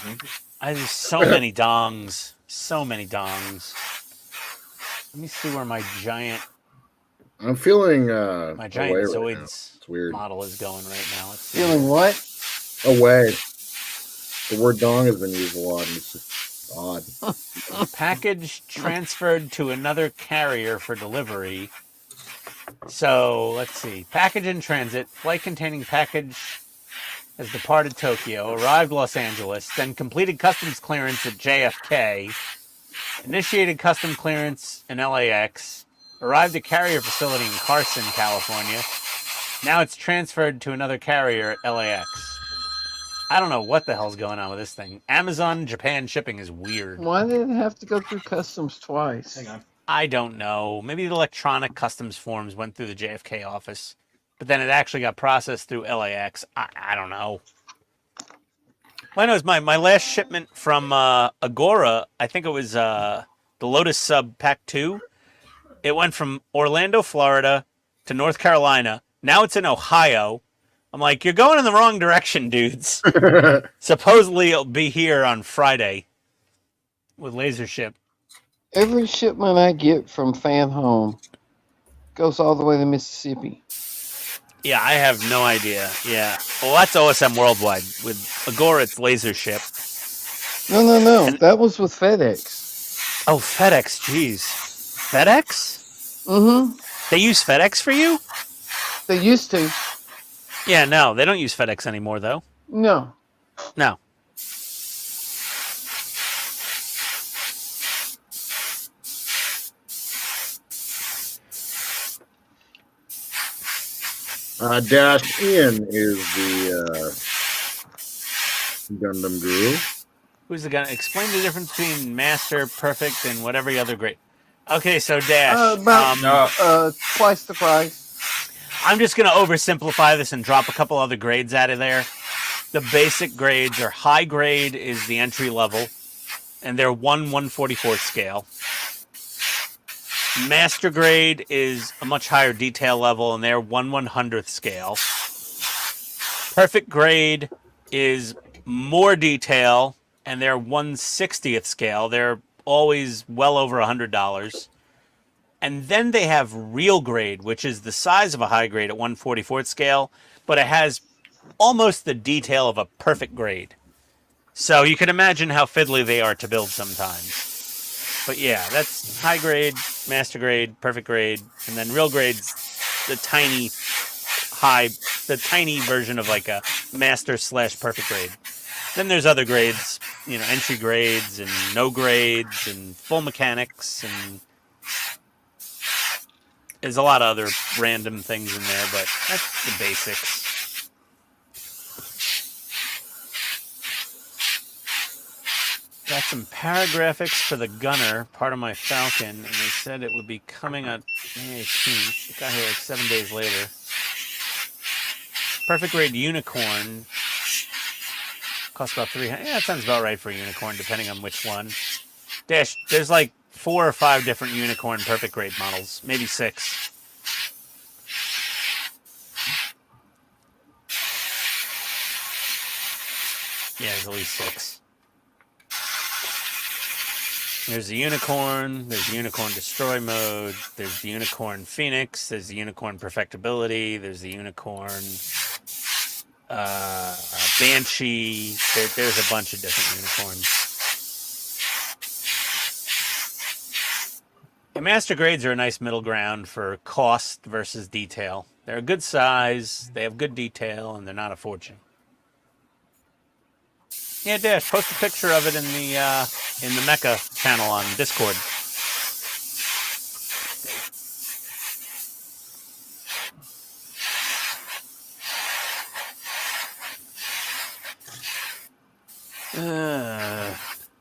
There's so many dongs. So many dongs. Let me see where my giant I'm feeling away right now. Zoids it's weird. Model is going right now. Let's see. Feeling what? Away. The word dong has been used a lot, and it's just odd. Package transferred to another carrier for delivery. So, let's see. Package in transit. Flight containing package has departed Tokyo, arrived Los Angeles, then completed customs clearance at JFK, initiated custom clearance in LAX, arrived at carrier facility in Carson, California. Now it's transferred to another carrier at LAX. I don't know what the hell's going on with this thing. Amazon Japan shipping is weird. Why did it have to go through customs twice? Hang on. I don't know. Maybe the electronic customs forms went through the JFK office, but then it actually got processed through LAX. I don't know. Well, I know it's my last shipment from Agora. I think it was the Lotus Sub Pack 2. It went from Orlando, Florida to North Carolina. Now it's in Ohio. I'm like, you're going in the wrong direction, dudes. Supposedly it'll be here on Friday with laser ship. Every shipment I get from Fan Home goes all the way to Mississippi. Yeah, I have no idea. Yeah. Well, that's OSM Worldwide. With Agora, it's laser ship. No. That was with FedEx. Oh, FedEx. Jeez. FedEx? Mm-hmm. They use FedEx for you? They used to. Yeah, no. They don't use FedEx anymore, though. No. No. Dash Ian is the Gundam guru. Who's the guy? Explain the difference between Master, Perfect, and whatever other grade. Okay, so Dash. Twice the price. I'm just going to oversimplify this and drop a couple other grades out of there. The basic grades are high grade is the entry level, and they're 1/144 scale. Master grade is a much higher detail level, and they're 1/100th scale. Perfect grade is more detail, and they're 1/60th scale. They're always well over $100. And then they have real grade, which is the size of a high grade at 1/44th scale, but it has almost the detail of a perfect grade. So you can imagine how fiddly they are to build sometimes. But yeah, that's high grade, master grade, perfect grade, and then real grade's the tiny version of like a master/perfect grade. Then there's other grades, entry grades and no grades and full mechanics, and there's a lot of other random things in there, but that's the basics. That's some paragraphics for the gunner, part of my Falcon, and they said it would be coming on May 18th. It got here like 7 days later. Perfect Grade Unicorn. Costs about $300. Yeah, that sounds about right for a unicorn, depending on which one. There's like 4 or 5 different unicorn Perfect Grade models, maybe 6. Yeah, there's at least 6. There's the unicorn. There's the unicorn destroy mode. There's the unicorn Phoenix. There's the unicorn perfectibility. There's the unicorn Banshee. There's a bunch of different unicorns. And master grades are a nice middle ground for cost versus detail. They're a good size, they have good detail, and they're not a fortune. Yeah, Dash, post a picture of it in the Mecha channel on Discord.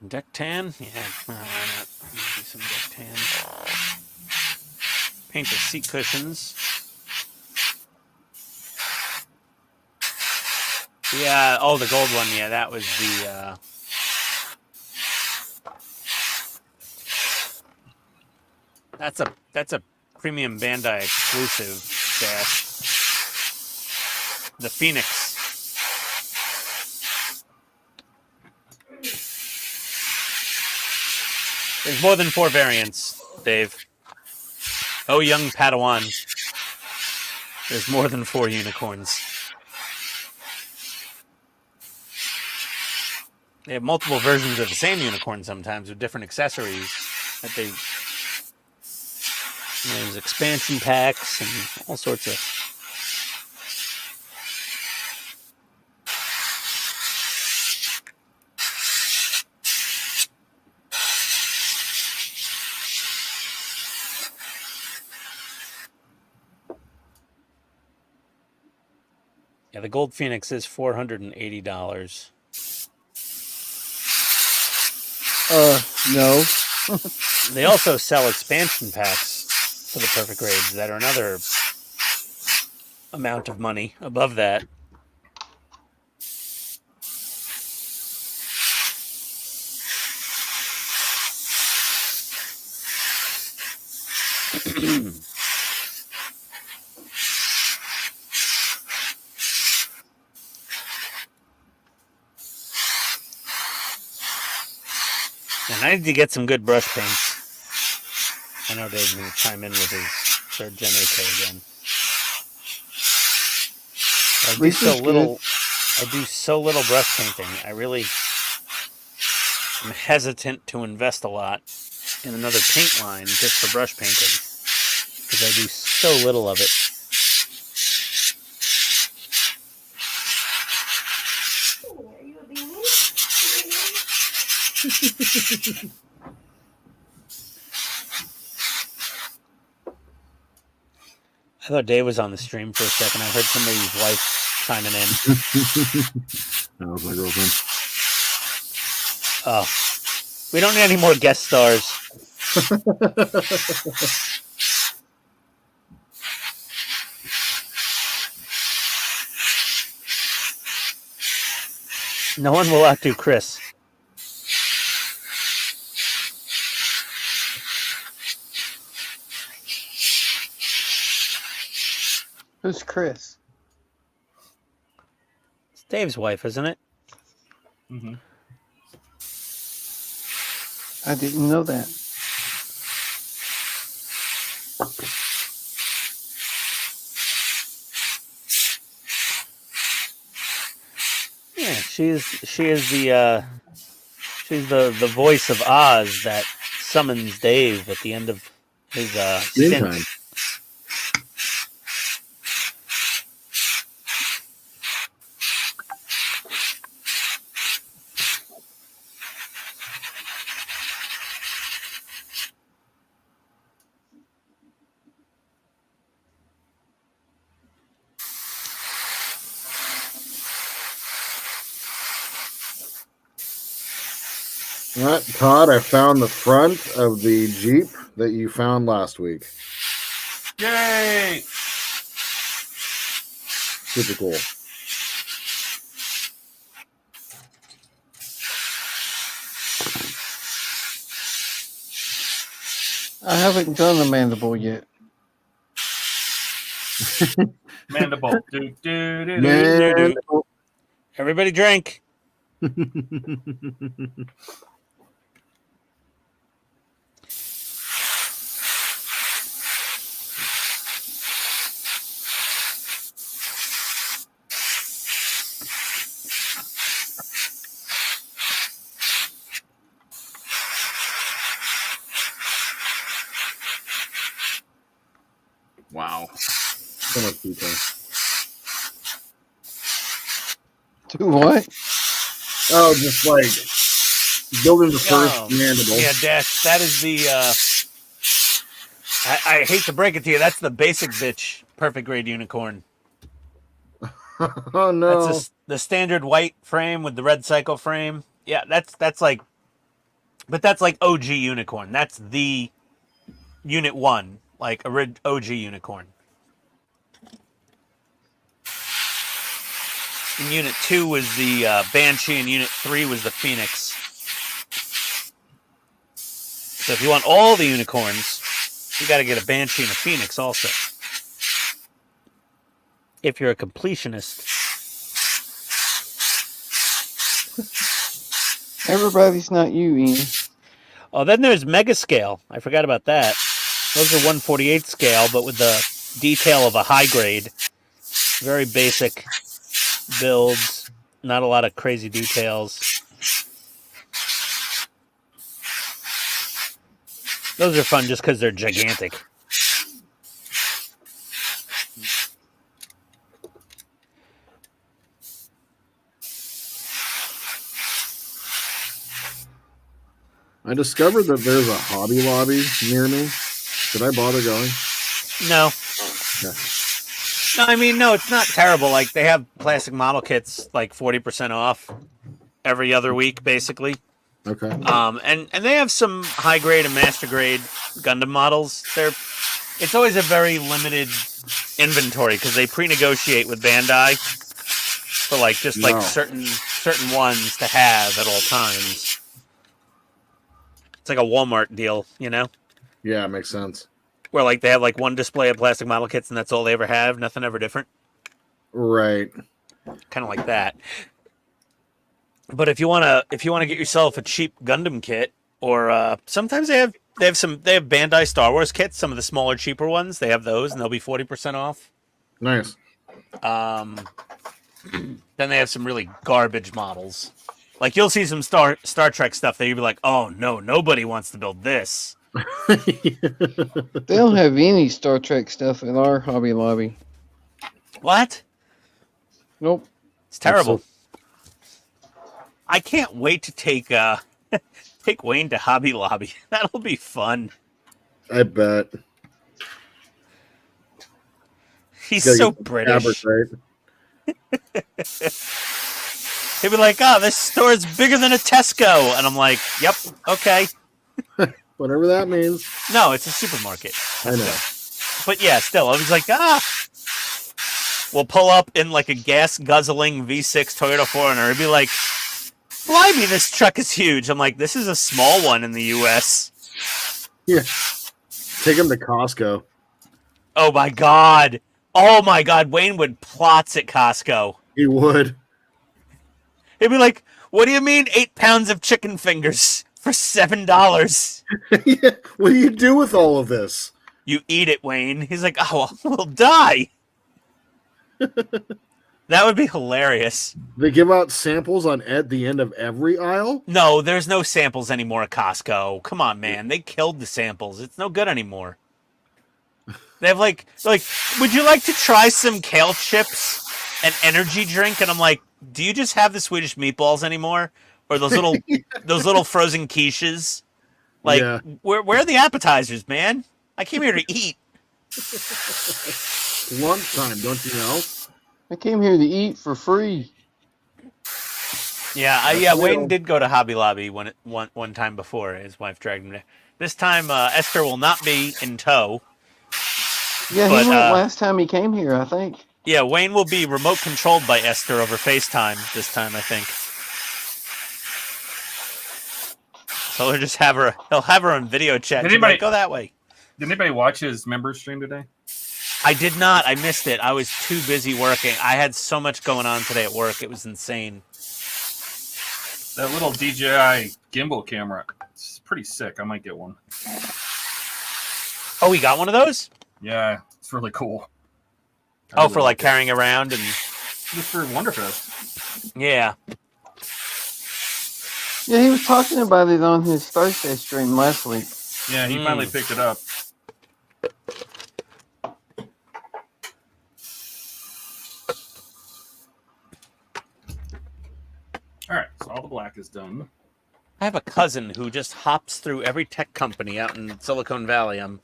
Deck tan? Yeah, why not? Maybe some deck tan. Paint the seat cushions. Yeah, oh, the gold one. Yeah, that was the. That's a premium Bandai exclusive. Dash. The Phoenix. There's more than 4 variants, Dave. Oh, young Padawan. There's more than 4 unicorns. They have multiple versions of the same unicorn sometimes with different accessories that they. There's expansion packs and all sorts of. Yeah, the Gold Phoenix is $480. No. They also sell expansion packs for the Perfect Grades that are another amount of money above that. And I need to get some good brush paints. I know Dave's going to chime in with his 3rd Gen AK again. I do so little brush painting. I really am hesitant to invest a lot in another paint line just for brush painting because I do so little of it. Are you a baby? I thought Dave was on the stream for a second. I heard somebody's wife chiming in. That was my girlfriend. Oh, we don't need any more guest stars. No one will outdo Chris. Who's Chris? It's Dave's wife, isn't it? Mm-hmm. I didn't know that. Yeah, she is the voice of Oz that summons Dave at the end of his stint. Meantime. All right, Todd, I found the front of the Jeep that you found last week. Yay! Super cool. I haven't done the mandible yet. Mandible. Do, do, do, do. Man. Everybody drink. Wow. So much detail. Do what? Oh, just like building the first Oh, mandible. Yeah, Dash, that is the, I hate to break it to you, that's the basic bitch Perfect Grade Unicorn. Oh no. That's the standard white frame with the red cycle frame. Yeah, that's like, but that's like OG Unicorn. That's the Unit 1, like OG Unicorn. And Unit 2 was the Banshee, and Unit 3 was the Phoenix. So if you want all the unicorns, you got to get a Banshee and a Phoenix also. If you're a completionist. Everybody's not you, Ian. Oh, then there's Mega Scale. I forgot about that. Those are 1/48 scale, but with the detail of a high grade. Very basic builds. Not a lot of crazy details. Those are fun just because they're gigantic. I discovered that there's a Hobby Lobby near me. Should I bother going? No. Okay. No, I mean, no, it's not terrible. Like, they have plastic model kits, like, 40% off every other week, basically. Okay. And they have some high grade and master grade Gundam models. It's always a very limited inventory because they pre-negotiate with Bandai for like just like No. certain ones to have at all times. It's like a Walmart deal, you know, Yeah, it makes sense. where like they have like one display of plastic model kits and that's all they ever have, nothing ever different. Right. Kind of like that. But if you wanna get yourself a cheap Gundam kit, or sometimes they have Bandai Star Wars kits, some of the smaller, cheaper ones. They have those, and they'll be 40% off. Nice. Then they have some really garbage models. Like you'll see some Star Trek stuff that you'll be like, oh no, nobody wants to build this. They don't have any Star Trek stuff at our Hobby Lobby. What? Nope. It's terrible. I can't wait to take take Wayne to Hobby Lobby. That'll be fun. I bet. He's Gotta so get the British. fabric right. He'll be like, oh, this store is bigger than a Tesco. And I'm like, yep, okay. Whatever that means. No, it's a supermarket. I know. But yeah, still, I was like, we'll pull up in like a gas-guzzling V6 Toyota 4Runner and be like, blimey, this truck is huge. I'm like, this is a small one in the U.S. Yeah. Take him to Costco. Oh, my God. Oh, my God. Wayne would plots at Costco. He would. He'd be like, what do you mean 8 pounds of chicken fingers for $7? Yeah. What do you do with all of this? You eat it, Wayne. He's like, oh, we'll die. That would be hilarious. They give out samples at the end of every aisle? No, there's no samples anymore at Costco. Come on, man. They killed the samples. It's no good anymore. They have like, would you like to try some kale chips and energy drink? And I'm like, do you just have the Swedish meatballs anymore? Or those little frozen quiches? Like, Yeah. where are the appetizers, man? I came here to eat. Lunchtime, don't you know? I came here to eat for free. Yeah, Wayne did go to Hobby Lobby one time before. His wife dragged him there. This time, Esther will not be in tow. Yeah, But, he went last time he came here, I think. Yeah, Wayne will be remote controlled by Esther over FaceTime this time, I think. So he'll just have her. He'll have her on video chat. Did She'll be anybody- like, go that way. Did anybody watch his member stream today? I did not. I missed it. I was too busy working. I had so much going on today at work. It was insane. That little DJI gimbal camera. It's pretty sick. I might get one. Oh, he got one of those? Yeah, it's really cool. Oh, for like carrying around and just for Wonderfest. Yeah. Yeah, he was talking about it on his Thursday stream last week. Yeah, he finally picked it up. All right, so all the black is done. I have a cousin who just hops through every tech company out in Silicon Valley. I'm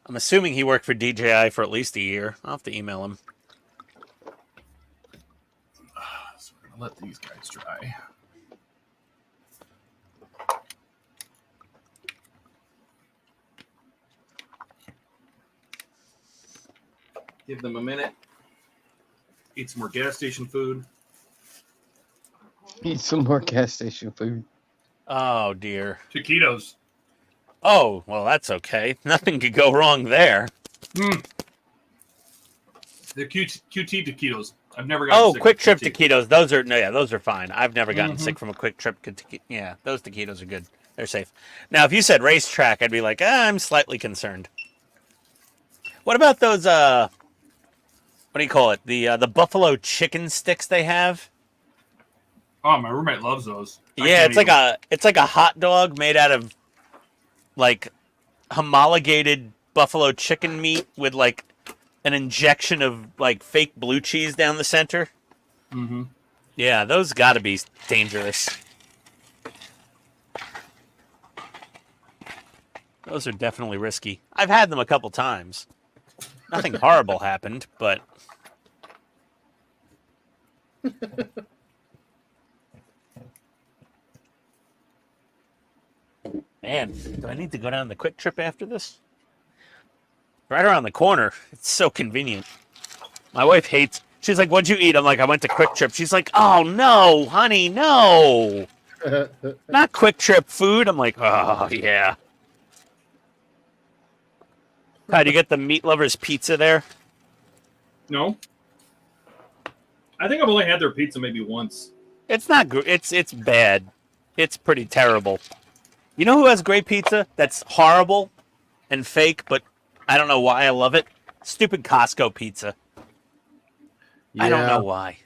assuming he worked for DJI for at least a year. I'll have to email him. So we're gonna let these guys dry. Give them a minute. Eat some more gas station food. Eat some more gas station food. Oh, dear. Taquitos. Oh, well, that's okay. Nothing could go wrong there. The QT taquitos. I've never gotten Oh, sick Quick of Trip QT. taquitos. Those are fine. I've never gotten sick from a Quick Trip. Yeah, those taquitos are good. They're safe. Now, if you said racetrack, I'd be like, I'm slightly concerned. What about those, what do you call it? The buffalo chicken sticks they have? Oh, my roommate loves those. Yeah, it's like a hot dog made out of like homologated buffalo chicken meat with like an injection of like fake blue cheese down the center. Mm-hmm. Yeah, those got to be dangerous. Those are definitely risky. I've had them a couple times. Nothing horrible happened, but man, do I need to go down the Quick Trip after this? Right around the corner. It's so convenient. My wife hates. She's like, "What'd you eat?" I'm like, "I went to Quick Trip." She's like, "Oh no, honey, no, not Quick Trip food." I'm like, "Oh yeah." How do you get the Meat Lovers pizza there? No. I think I've only had their pizza maybe once. It's not good. It's bad. It's pretty terrible. You know who has great pizza? That's horrible and fake, but I don't know why I love it. Stupid Costco pizza. Yeah. I don't know why.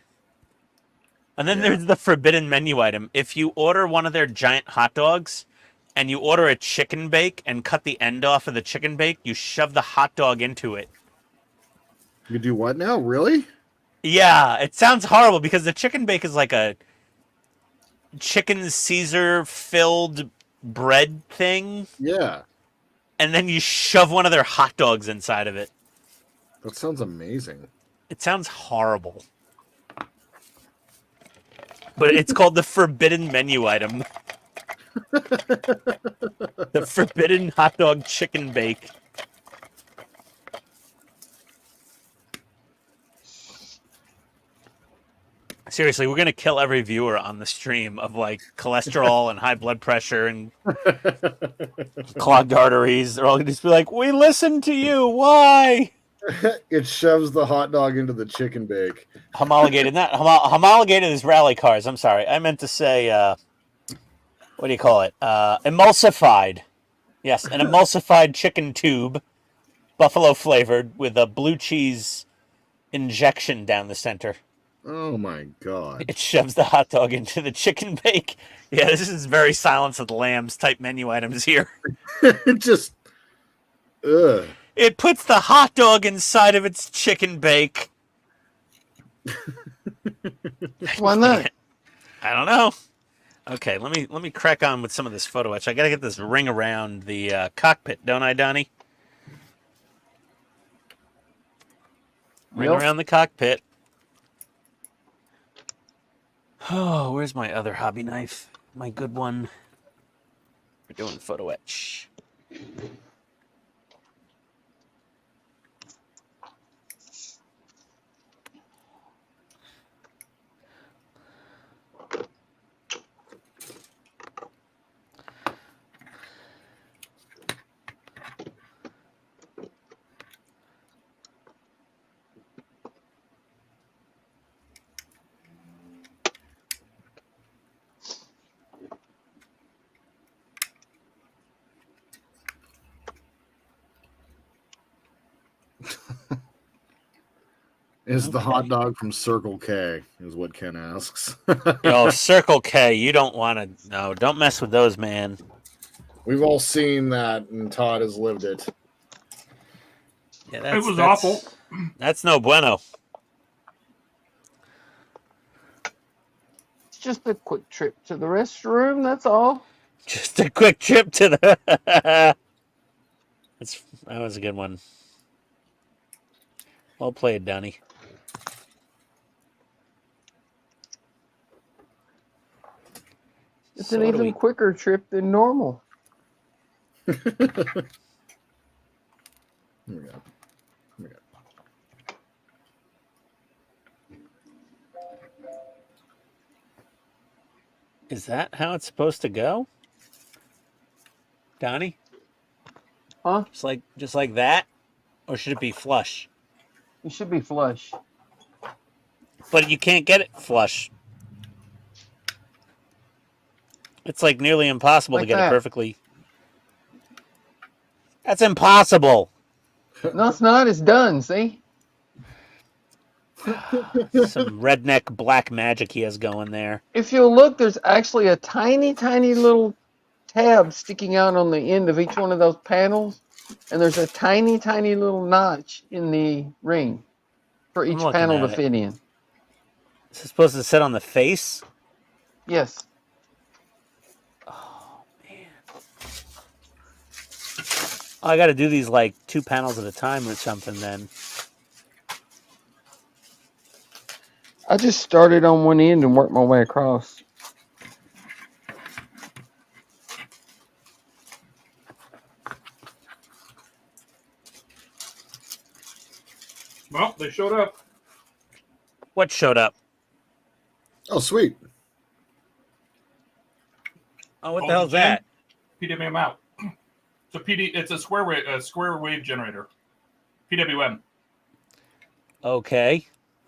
And then there's the forbidden menu item. If you order one of their giant hot dogs and you order a chicken bake and cut the end off of the chicken bake, you shove the hot dog into it. You do what now? Really? Yeah, it sounds horrible because the chicken bake is like a chicken Caesar filled bread thing. Yeah. And then you shove one of their hot dogs inside of it. That sounds amazing. It sounds horrible. But it's called the forbidden menu item. The forbidden hot dog chicken bake. Seriously, we're going to kill every viewer on the stream of like cholesterol and high blood pressure and clogged arteries. They're all going to just be like, "We listened to you. Why?" It shoves the hot dog into the chicken bake. Homologated, not homologated is rally cars. I'm sorry. I meant to say, what do you call it? Emulsified. Yes, an emulsified chicken tube, buffalo flavored with a blue cheese injection down the center. Oh my god. It shoves the hot dog into the chicken bake. Yeah, this is very Silence of the Lambs type menu items here. It just ugh. It puts the hot dog inside of its chicken bake. Why not? I don't know. Okay, let me crack on with some of this photo etch. I gotta get this ring around the cockpit, don't I, Donnie? Ring Yep. around the cockpit. Oh, where's my other hobby knife? My good one. We're doing photo etch. Is the hot Okay. dog from Circle K? Is what Ken asks. Yo, Circle K, you don't want to. No, don't mess with those, man. We've all seen that, and Todd has lived it. Yeah, It was awful. That's no bueno. It's just a quick trip to the restroom. That's all. Just a quick trip to the. That was a good one. Well played, Donnie. It's So an what do even we- quicker trip than normal. Here we go. Here we go. Is that how it's supposed to go, Donnie? Huh? Just like that, or should it be flush? You should be flush. But you can't get it flush. It's like nearly impossible to Like get that. it perfectly. That's impossible. No, it's not. It's done. See? Some redneck black magic he has going there. If you'll look, there's actually a tiny, tiny little tab sticking out on the end of each one of those panels. And there's a tiny, tiny little notch in the ring for each looking panel at to it. fit in. Is it supposed to sit on the face? Yes. Oh, man. Oh, I got to do these like 2 panels at a time or something then. I just started on one end and worked my way across. Well, they showed up. What showed up? Oh, sweet. Oh, what Oh, the hell's Jim? that? PWM out. It's a square wave generator. PWM. Okay.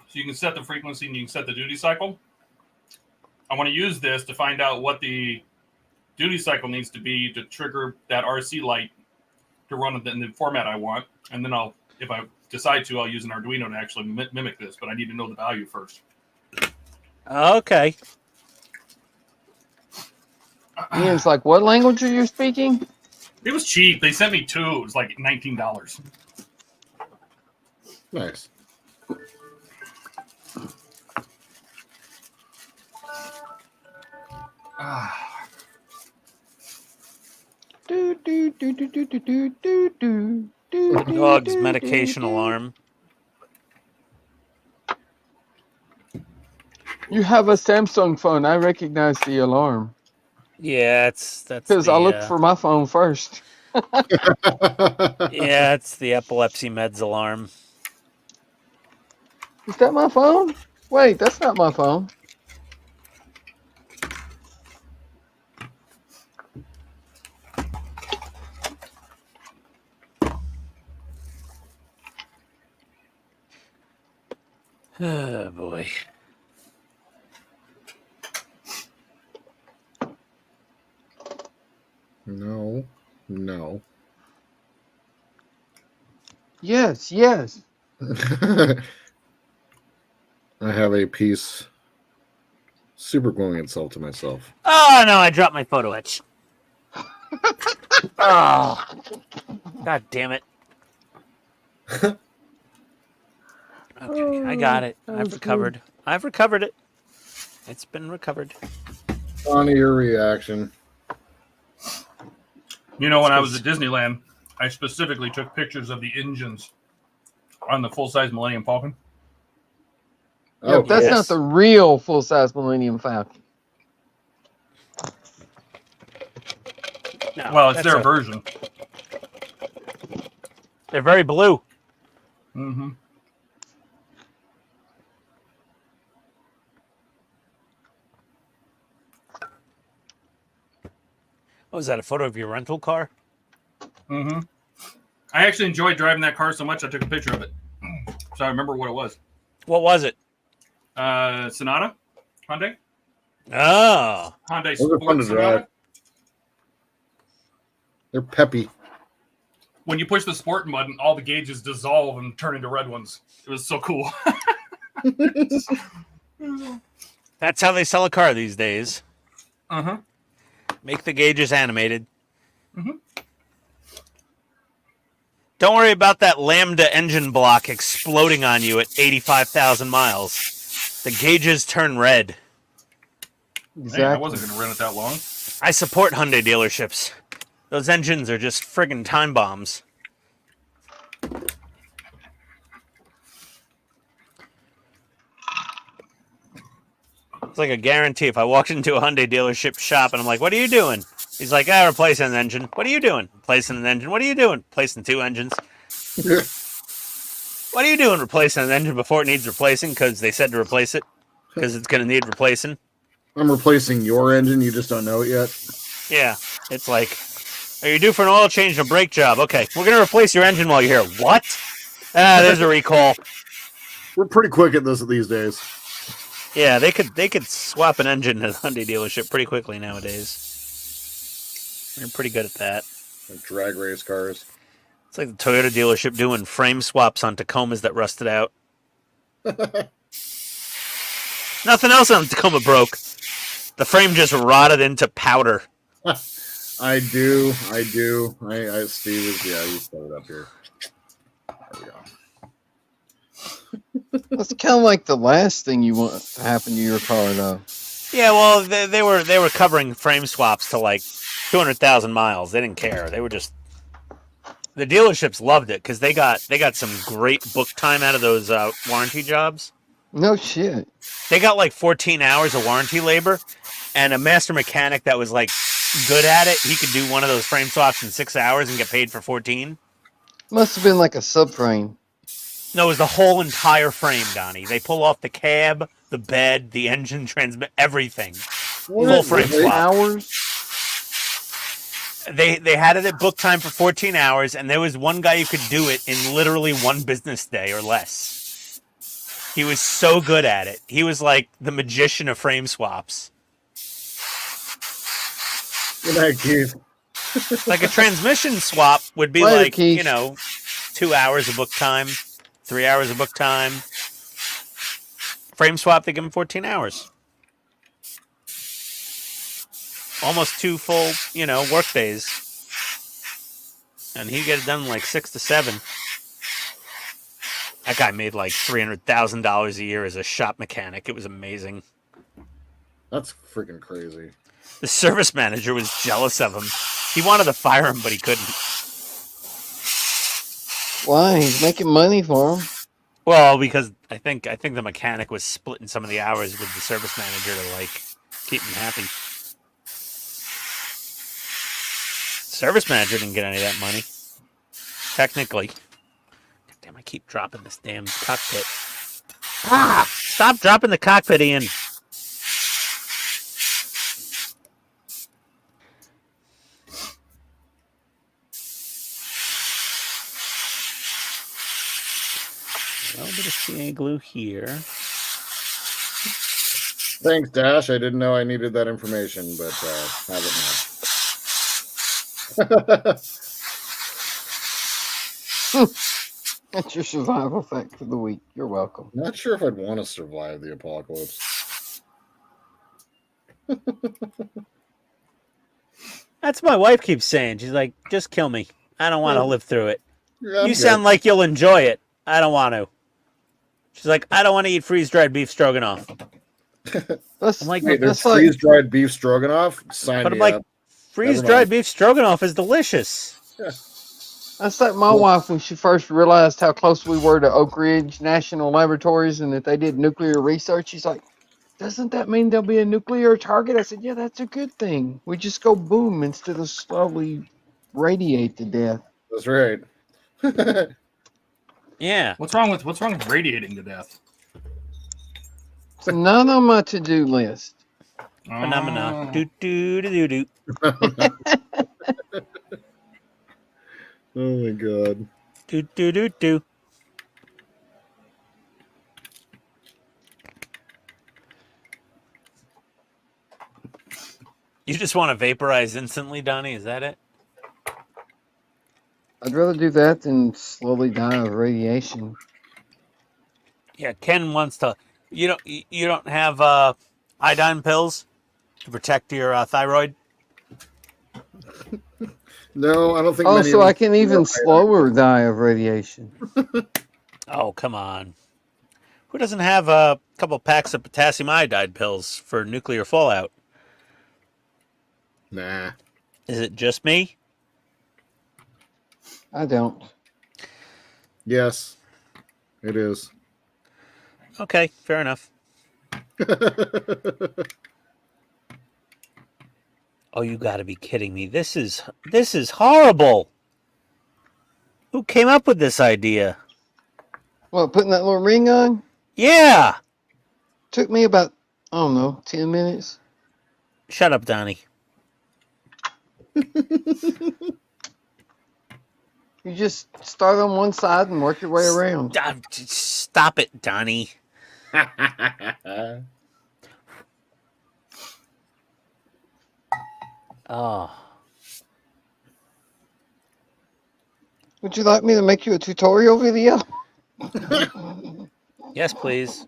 So you can set the frequency and you can set the duty cycle. I want to use this to find out what the duty cycle needs to be to trigger that RC light to run in the format I want. And then if I decide to, I'll use an Arduino to actually mimic this, but I need to know the value first. Okay. Ian's like, what language are you speaking? It was cheap. They sent me 2. It was like $19. Nice. Do, do, do, do, do, do, do, do, do, do, Dog's do, medication do, do. alarm. You have a Samsung phone. I recognize the alarm Yeah, that's because I looked for my phone first. Yeah, it's the epilepsy meds alarm. Is that my phone? Wait, that's not my phone. Oh boy. No. No. Yes, yes. I have a piece super gluing itself to myself. Oh no, I dropped my photo etch. Oh, God damn it. Okay, I got it. that I've was recovered. I've recovered it. It's been recovered. On your reaction. You know, when I was at Disneyland, I specifically took pictures of the engines on the full-size Millennium Falcon. Oh, if that's yes. not the real full-size Millennium Falcon. No, Well, it's that's their a- version. They're very blue. Mm-hmm. Oh, is that a photo of your rental car? Mm-hmm. I actually enjoyed driving that car so much I took a picture of it. So I remember what it was. What was it? Sonata? Hyundai? Oh, Hyundai Those are fun Sport to Sonata? drive. They're peppy. When you push the sport button, all the gauges dissolve and turn into red ones. It was so cool. that's how they sell a car these days. Uh-huh. Make the gauges animated. Mhm. Don't worry about that Lambda engine block exploding on you at 85,000 miles. The gauges turn red. Exactly. Man, I wasn't going to run it that long. I support Hyundai dealerships. Those engines are just friggin' time bombs. It's like a guarantee. If I walked into a Hyundai dealership shop and I'm like, what are you doing? He's like, replacing an engine. What are you doing? Replacing an engine. What are you doing? Replacing 2 engines. What are you doing replacing an engine before it needs replacing? Because they said to replace it. Because it's going to need replacing. I'm replacing your engine. You just don't know it yet. Yeah. It's like, are you due for an oil change and a brake job? Okay. We're going to replace your engine while you're here. What? There's a recall. We're pretty quick at this these days. Yeah, they could swap an engine at a Hyundai dealership pretty quickly nowadays. They're pretty good at that. Like drag race cars. It's like the Toyota dealership doing frame swaps on Tacomas that rusted out. Nothing else on Tacoma broke. The frame just rotted into powder. I do. Steve is, you set it up here. There we go. That's kind of like the last thing you want to happen to your car, though. Yeah, well, they were covering frame swaps to like 200,000 miles. They didn't care. They were just the dealerships loved it because they got some great book time out of those warranty jobs. No shit. They got like 14 hours of warranty labor, and a master mechanic that was like good at it, he could do one of those frame swaps in 6 hours and get paid for 14. Must have been like a subframe. No, it was the whole entire frame, Donnie. They pull off the cab, the bed, the engine, transmit, everything. Full frame swap. Hours? They had it at book time for 14 hours, and there was one guy who could do it in literally 1 business day or less. He was so good at it. He was like the magician of frame swaps. Good night, Keith. Like a transmission swap would be Later, like, Keith. 2 hours of book time, 3 hours of book time. Frame swap, they give him 14 hours. Almost 2 full, work days. And he'd get it done in like 6 to 7. That guy made like $300,000 a year as a shop mechanic. It was amazing. That's freaking crazy. The service manager was jealous of him. He wanted to fire him, but he couldn't. Why? He's making money for him. Well, because I think the mechanic was splitting some of the hours with the service manager to like keep him happy. Service manager didn't get any of that money. Technically. Damn, I keep dropping this damn cockpit. Stop dropping the cockpit, Ian. A little bit of CA glue here. Thanks, Dash. I didn't know I needed that information, but have it now. That's your survival fact for the week. You're welcome. Not sure if I'd want to survive the apocalypse. That's what my wife keeps saying. She's like, just kill me. I don't want to live through it. Yeah, I'm You good. sound like you'll enjoy it. I don't want to. She's like, I don't want to eat freeze-dried beef stroganoff. That's I'm like, Hey, there's that's like freeze-dried beef stroganoff. Sign But me I'm like, up. freeze-dried beef stroganoff is delicious. Yeah. That's like my wife when she first realized how close we were to Oak Ridge National Laboratories and that they did nuclear research. She's like, doesn't that mean there'll be a nuclear target? I said, yeah, that's a good thing. We just go boom instead of slowly radiate to death. That's right. Yeah. What's wrong with radiating to death? It's none on my to-do list. Phenomena. Do do do do do. Oh my god. Do do do do. You just want to vaporize instantly, Donnie? Is that it? I'd rather do that than slowly die of radiation. Yeah, Ken wants to. You don't have iodine pills to protect your thyroid? No, I don't think. Oh, many so of I us can even slower die of radiation. Oh, come on. Who doesn't have a couple packs of potassium iodide pills for nuclear fallout? Nah. Is it just me? I don't. Yes, it is. Okay, fair enough. Oh, you got to be kidding me. This is horrible. Who came up with this idea? What, putting that little ring on? Yeah. Took me about, I don't know, 10 minutes. Shut up, Donnie. You just start on one side and work your way around. Stop it, Donnie. Oh. Would you like me to make you a tutorial video? Yes, please.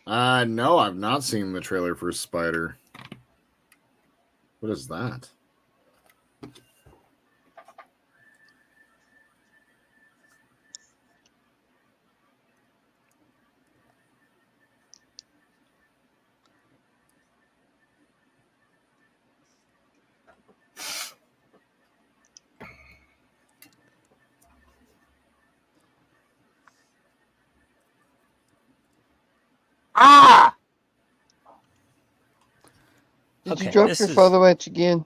No, I've not seen the trailer for Spider. What is that? Ah! Did Okay, you drop this your is- photo etch again?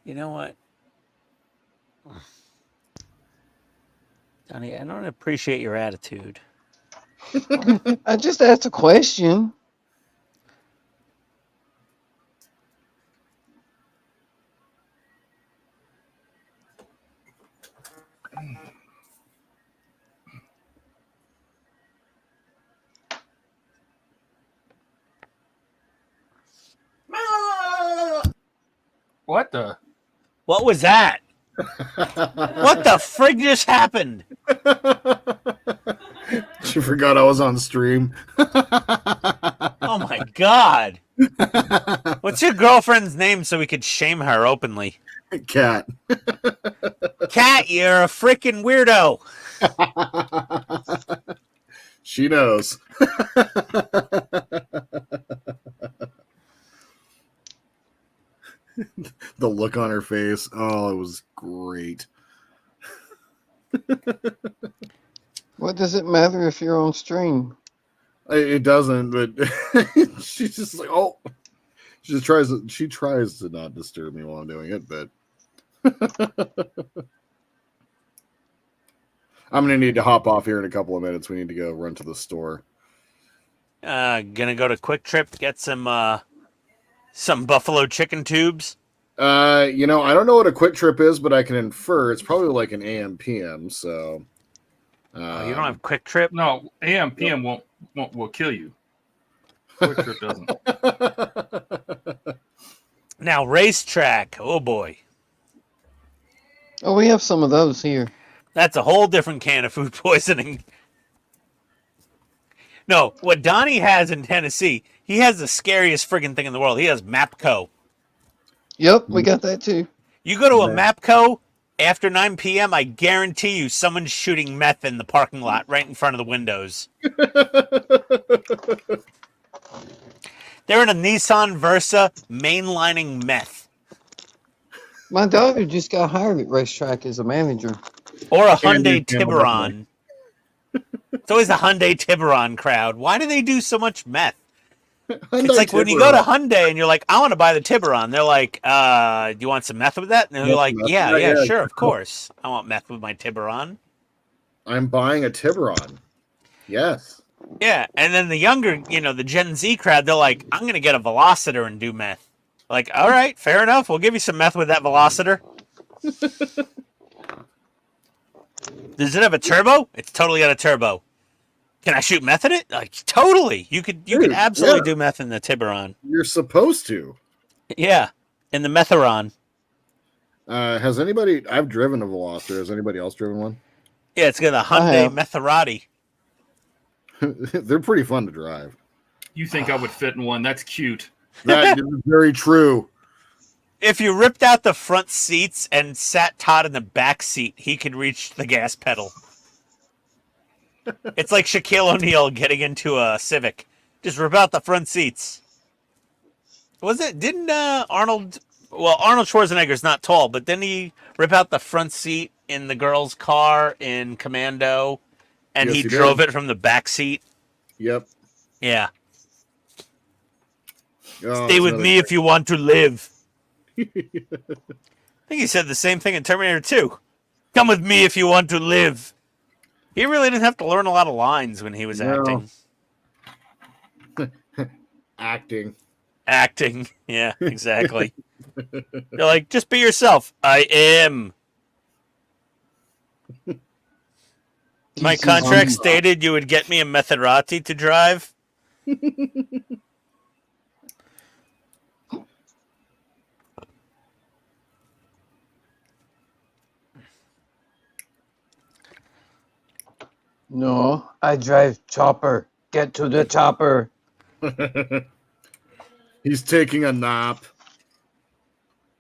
You know what? Donnie, I don't appreciate your attitude. I just asked a question. What the? What was that? What the frig just happened? She forgot I was on stream. Oh my god. What's your girlfriend's name so we could shame her openly? Cat. Cat, you're a freaking weirdo. She knows. The look on her face. Oh, it was great. What does it matter if you're on stream? It doesn't, but she's just like, oh, she tries to not disturb me while I'm doing it, but I'm gonna need to hop off here in a couple of minutes. We need to go run to the store. Gonna go to Quick Trip, get some buffalo chicken tubes. I don't know what a quick trip is, but I can infer it's probably like an AM PM. So, Oh, you don't have Quick Trip? No, AM PM will kill you. Quick Trip doesn't. Now, Racetrack. Oh boy. Oh, we have some of those here. That's a whole different can of food poisoning. No, what Donnie has in Tennessee, he has the scariest friggin' thing in the world. He has MAPCO. Yep, we got that too. You go to a MAPCO after 9 p.m., I guarantee you someone's shooting meth in the parking lot right in front of the windows. They're in a Nissan Versa mainlining meth. My daughter just got hired at racetrack as a manager. Or a And Hyundai they handle that money. Tiburon. It's always the Hyundai Tiburon crowd. Why do they do so much meth? It's like when you go to Hyundai and you're like, I want to buy the Tiburon. They're like, do you want some meth with that? And they're like, yeah, sure, of course. I want meth with my Tiburon. I'm buying a Tiburon. Yes. Yeah, and then the younger, the Gen Z crowd, they're like, I'm going to get a Velociter and do meth. Like, all right, fair enough. We'll give you some meth with that Velociter. Does it have a turbo? It's totally got a turbo. Can I shoot meth in it? Like, totally. You could absolutely do meth in the Tiburon. You're supposed to. Yeah, in the Metheron. Has anybody? I've driven a Velociter. Has anybody else driven one? Yeah, it's got a Hyundai Maserati. They're pretty fun to drive. You think I would fit in one? That's cute. That is very true. If you ripped out the front seats and sat Todd in the back seat, he could reach the gas pedal. It's like Shaquille O'Neal getting into a Civic. Just rip out the front seats. Didn't Arnold Schwarzenegger's not tall, but didn't he rip out the front seat in the girl's car in Commando, and he drove it from the back seat? Yep. Yeah. Oh, Stay with me if you want to live. I think he said the same thing in Terminator 2. Come with me if you want to live. He really didn't have to learn a lot of lines when he was acting. Acting. Yeah, exactly. They're like, just be yourself. I am. My contract stated you would get me a Maserati to drive. No, I drive chopper. Get to the chopper. He's taking a nap.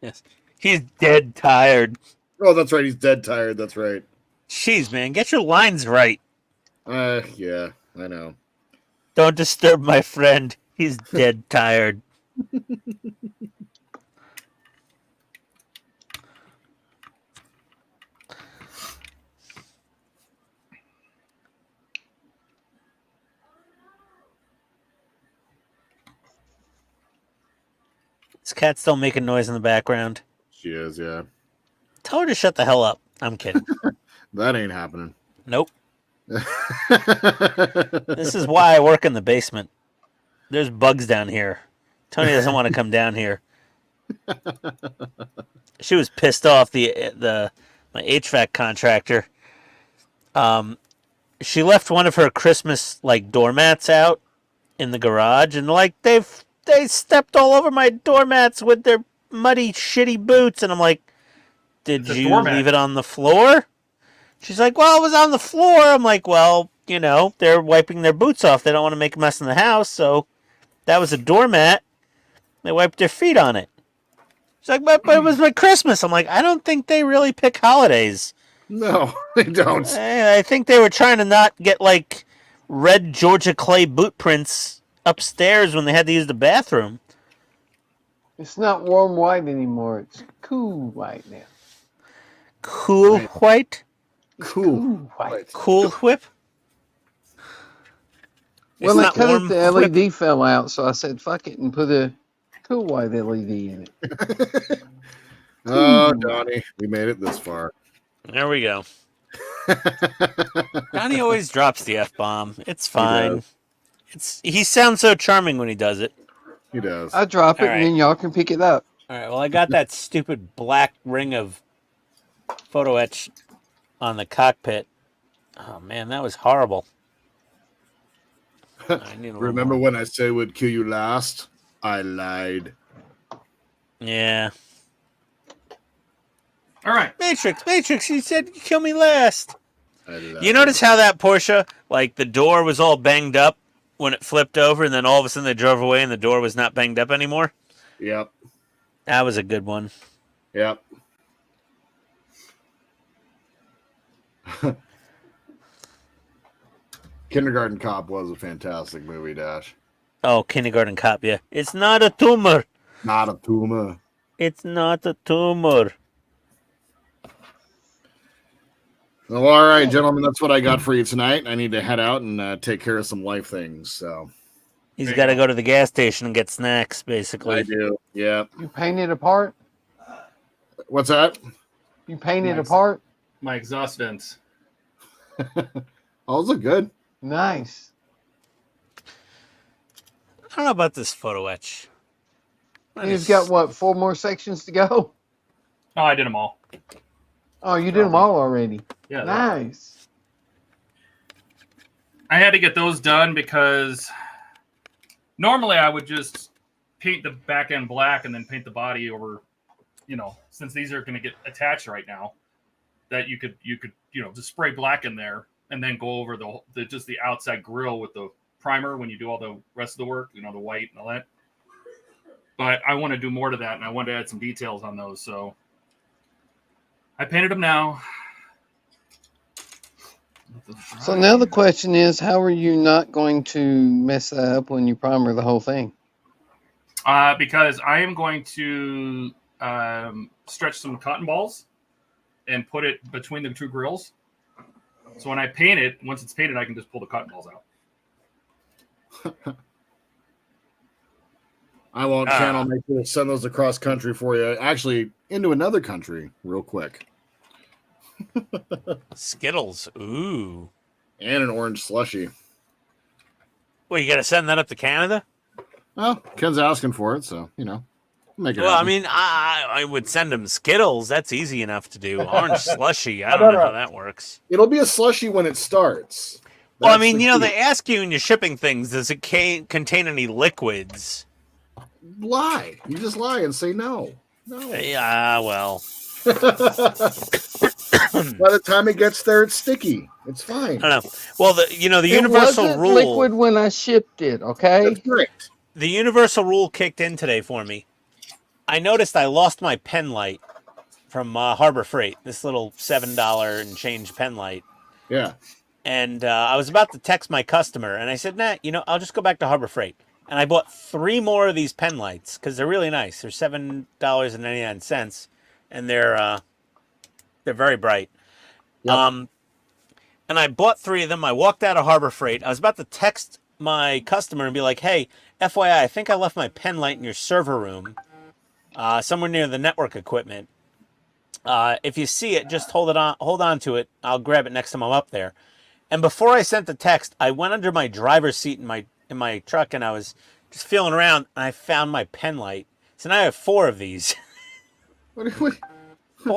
Yes. He's dead tired. Oh, that's right. He's dead tired. That's right. Jeez, man, get your lines right. Yeah, I know. Don't disturb my friend. He's dead tired. This cat's still making noise in the background. She is, yeah. Tell her to shut the hell up. I'm kidding. That ain't happening. Nope. This is why I work in the basement. There's bugs down here. Tony doesn't want to come down here. She was pissed off. My HVAC contractor. She left one of her Christmas doormats out in the garage, and they stepped all over my doormats with their muddy, shitty boots, and I'm like, did you leave it on the floor? She's like, well, it was on the floor. I'm like, well, they're wiping their boots off. They don't want to make a mess in the house, so that was a doormat. They wiped their feet on it. She's like, but it was my Christmas. I'm like, I don't think they really pick holidays. No, they don't. I think they were trying to not get, red Georgia clay boot prints upstairs when they had to use the bathroom. It's not warm white anymore. It's cool white now. Cool white? Cool white. Cool whip? Well, they cut it, the LED fell out, so I said, fuck it, and put a cool white LED in it. Oh, Donnie, we made it this far. There we go. Donnie always drops the F-bomb. It's fine. He sounds so charming when he does it. He does. I drop it, and then y'all can pick it up. All right, well, I got that stupid black ring of photo etch on the cockpit. Oh, man, that was horrible. Remember when I said it would kill you last? I lied. Yeah. All right. Matrix, you said you kill me last. You notice how that Porsche, the door was all banged up when it flipped over, and then all of a sudden they drove away and the door was not banged up anymore? Yep. That was a good one. Yep. Kindergarten Cop was a fantastic movie, Dash. Oh, kindergarten cop, yeah. It's not a tumor. Not a tumor. It's not a tumor. Well, all right, gentlemen, that's what I got for you tonight. I need to head out and take care of some life things. So He's There you got to go. go to the gas station and get snacks, I basically. do. Yeah. You painted apart? What's that? You painted Nice. apart? My exhaust vents. Oh, those look good. Nice. I don't know about this photo etch. You've got what, 4 more sections to go? Oh, I did them all. Oh, you did them all already. Yeah. they're all done. Nice. I had to get those done because normally I would just paint the back end black and then paint the body over, since these are going to get attached right now, that you could just spray black in there and then go over the just the outside grill with the primer when you do all the rest of the work, the white and all that. But I want to do more to that, and I want to add some details on those, so I painted them now. So now the question is, how are you not going to mess that up when you primer the whole thing? Because I am going to stretch some cotton balls and put it between the two grills. So when I paint it, once it's painted, I can just pull the cotton balls out. I won't channel make sure to send those across country for you. Actually, into another country real quick. Skittles. Ooh. And an orange slushy. Well, you got to send that up to Canada? Well, Ken's asking for it, so, make it Well, I happen. mean, I would send him Skittles. That's easy enough to do. Orange slushy. I don't know how that works. It'll be a slushy when it starts. Well, I That's mean, the key. they ask you when you're shipping things, does it contain any liquids? Lie. You just lie and say no. No. Yeah, well. By the time it gets there, it's sticky. It's fine. I don't know. Well, the It universal wasn't rule. liquid when I shipped it, okay? That's great. The universal rule kicked in today for me. I noticed I lost my pen light from Harbor Freight. This little $7 and change pen light. Yeah. And I was about to text my customer, and I said, nah, I'll just go back to Harbor Freight. And I bought 3 more of these pen lights because they're really nice. They're $7.99, and they're very bright. Yep. And I bought 3 of them. I walked out of Harbor Freight. I was about to text my customer and be like, hey, FYI, I think I left my pen light in your server room, somewhere near the network equipment. If you see it, just hold on to it. I'll grab it next time I'm up there. And before I sent the text, I went under my driver's seat in my truck, and I was just feeling around, and I found my pen light. So now I have 4 of these. Well,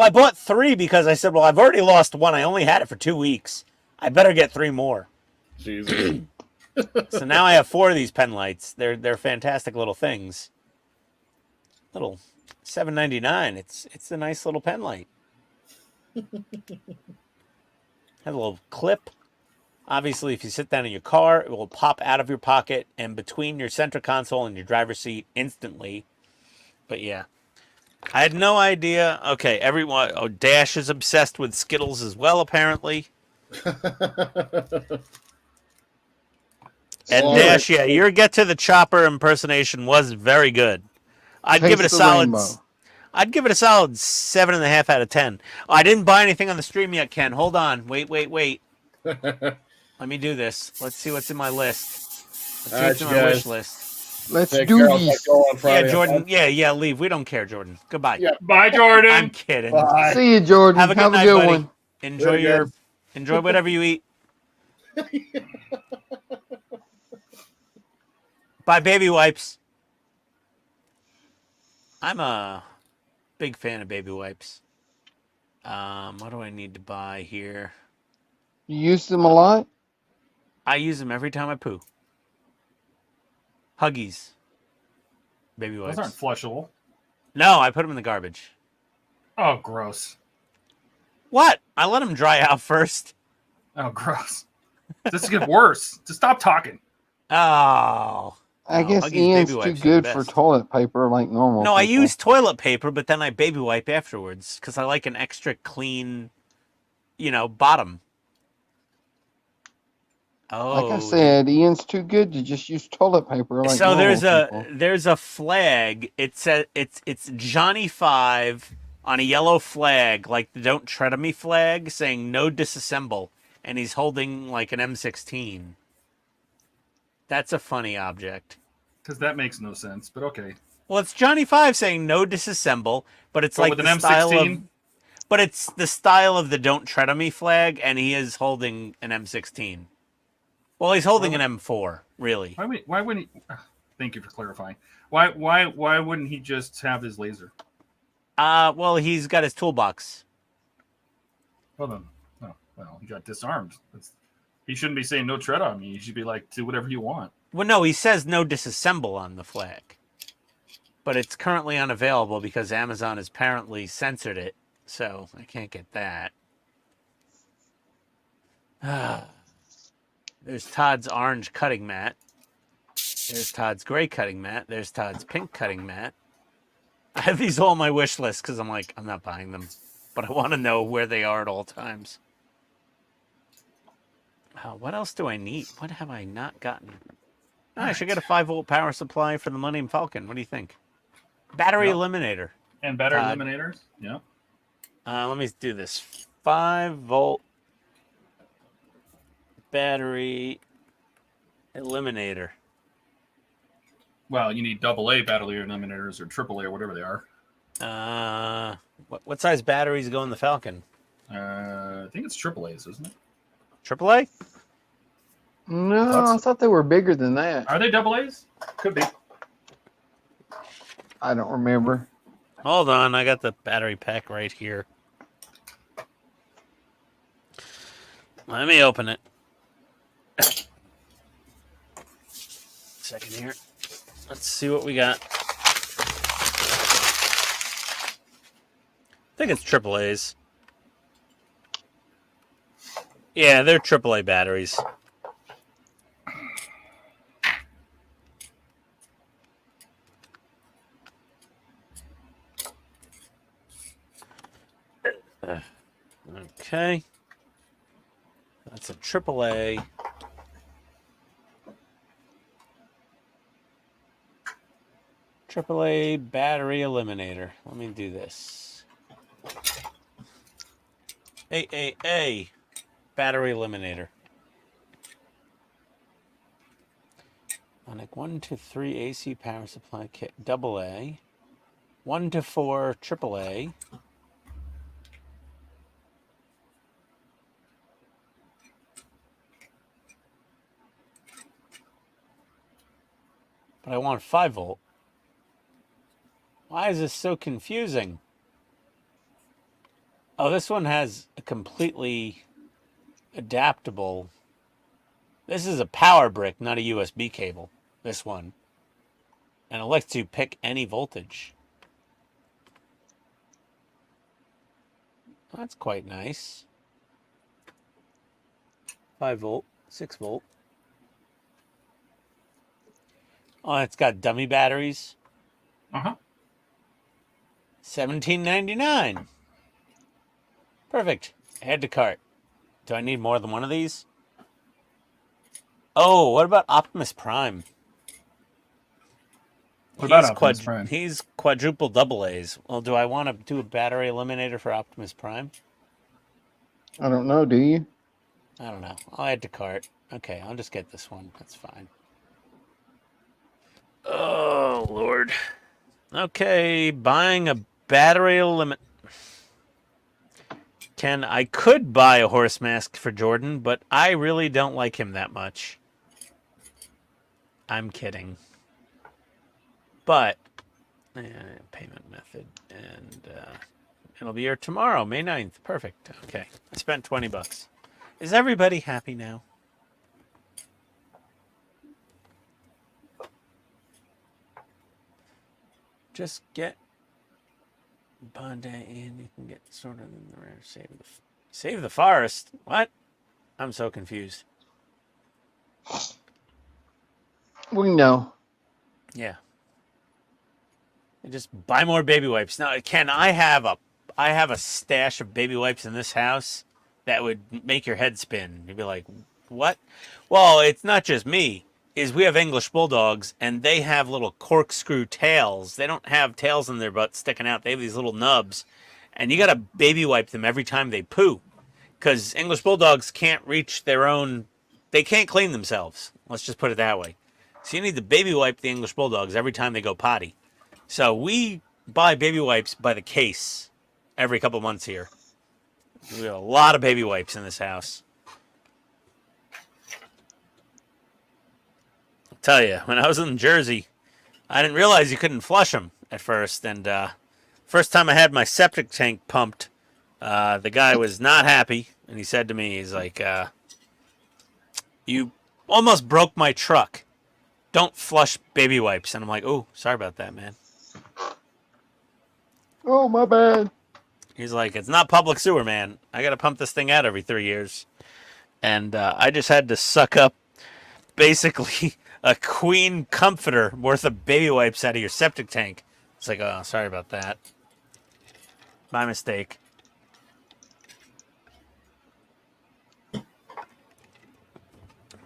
I bought 3 because I said, well, I've already lost 1. I only had it for 2 weeks. I better get 3 more. Jesus. So now I have 4 of these pen lights. They're fantastic little things. Little $7.99. It's a nice little pen light. Has a little clip. Obviously, if you sit down in your car, it will pop out of your pocket and between your center console and your driver's seat instantly. But yeah, I had no idea. Okay, everyone. Oh, Dash is obsessed with Skittles as well, apparently. And All Dash, right. yeah, your Get to the Chopper impersonation was very good. I'd give it a Taste the solid. rainbow. I'd give it a solid 7.5 out of 10. Oh, I didn't buy anything on the stream yet, Ken. Hold on. Wait. Let me do this. Let's see what's in my list. Let's see what's in my wish list. Let's Take do care. I'll this. talk to you all on Friday. Yeah, Jordan. Yeah, leave. We don't care, Jordan. Goodbye. Yeah. Bye, Jordan. I'm kidding. Bye. See you, Jordan. Have a good night, buddy. one. Enjoy whatever you eat. Buy baby wipes. I'm a big fan of baby wipes. What do I need to buy here? You use them a lot? I use them every time I poo. Huggies. Baby wipes. Those aren't flushable. No, I put them in the garbage. Oh, gross. What? I let them dry out first. Oh, gross. This is getting worse. Just stop talking. Oh. I No, guess Huggies Ian's baby too wipes are the good for best. toilet paper like normal. No, I people. use toilet paper, but then I baby wipe afterwards because I like an extra clean, bottom. Oh, Like I said, Ian's too good to just use toilet paper like so normal people. there's a flag. It's Johnny 5 on a yellow flag, like the "Don't Tread on Me" flag, saying "No disassemble," and he's holding like an M16. That's a funny object. Because that makes no sense, but okay. Well, it's Johnny 5 saying "No disassemble," but it's But like with an the style of, M16? but it's the style of the "Don't Tread on Me" flag, and he is holding an M16. Well, he's holding an M4, really. Why wouldn't he? Thank you for clarifying. Why wouldn't he just have his laser? Well, he's got his toolbox. Well then, oh, well, he got disarmed. He shouldn't be saying "No tread on me." He should be like, "Do whatever you want." Well, no, he says "No disassemble" on the flag, but it's currently unavailable because Amazon has apparently censored it, so I can't get that. There's Todd's orange cutting mat. There's Todd's gray cutting mat. There's Todd's pink cutting mat. I have these all on my wish list because I'm like, I'm not buying them, but I want to know where they are at all times. What else do I need? What have I not gotten? I should get a 5-volt power supply for the Millennium Falcon. What do you think? Battery eliminator. And battery Todd. eliminators. Yeah. Let me do this. 5-volt battery eliminator. Well, you need AA battery eliminators or AAA or whatever they are. What size batteries go in the Falcon? I think it's AAA's, isn't it? AAA? No, I thought they were bigger than that. Are they AA's? Could be. I don't remember. Hold on, I got the battery pack right here. Let me open it. Second here. Let's see what we got. I think it's AAA's. Yeah, they're AAA batteries. Okay. That's a AAA. AAA battery eliminator. Let me do this. AAA battery eliminator. Like 1 to 3 AC power supply kit AA. 1 to 4 AAA. But I want 5-volt. Why is this so confusing? Oh, this one has a completely adaptable. This is a power brick, not a USB cable. This one. And it lets you pick any voltage. That's quite nice. 5-volt, 6-volt. Oh, it's got dummy batteries. Uh-huh. $17.99. Perfect. Add to cart. Do I need more than one of these? Oh, what about Optimus Prime? What about Optimus Prime? He's quadruple double A's. Well, do I want to do a battery eliminator for Optimus Prime? I don't know, do you? I don't know. I'll add to cart. Okay, I'll just get this one. That's fine. Oh, Lord. Okay, buying a battery eliminator. I could buy a horse mask for Jordan, but I really don't like him that much. I'm kidding. But, payment method, and it'll be here tomorrow, May 9th. Perfect. Okay, I spent $20. Is everybody happy now? Just get Bandai and you can get sorted in the rare. Save the forest. What? I'm so confused. We know. Yeah. And just buy more baby wipes. Now, Ken, I have a stash of baby wipes in this house that would make your head spin. You'd be like, What? Well, it's not just me. Is we have English bulldogs, and they have little corkscrew tails. They don't have tails in their butt sticking out. They have these little nubs, and you got to baby wipe them every time they poo, because English bulldogs can't reach their own. They can't clean themselves. Let's just put it that way. So you need to baby wipe the English bulldogs every time they go potty. So we buy baby wipes by the case every couple months here. We have a lot of baby wipes in this house. I'll tell you, when I was in Jersey, I didn't realize you couldn't flush them at first. And first time I had my septic tank pumped, the guy was not happy. And he said to me, he's like, you almost broke my truck. Don't flush baby wipes. And I'm like, oh, sorry about that, man. Oh, my bad. He's like, it's not public sewer, man. I got to pump this thing out every 3 years. And I just had to suck up basically a queen comforter worth of baby wipes out of your septic tank. It's like, oh, sorry about that. My mistake.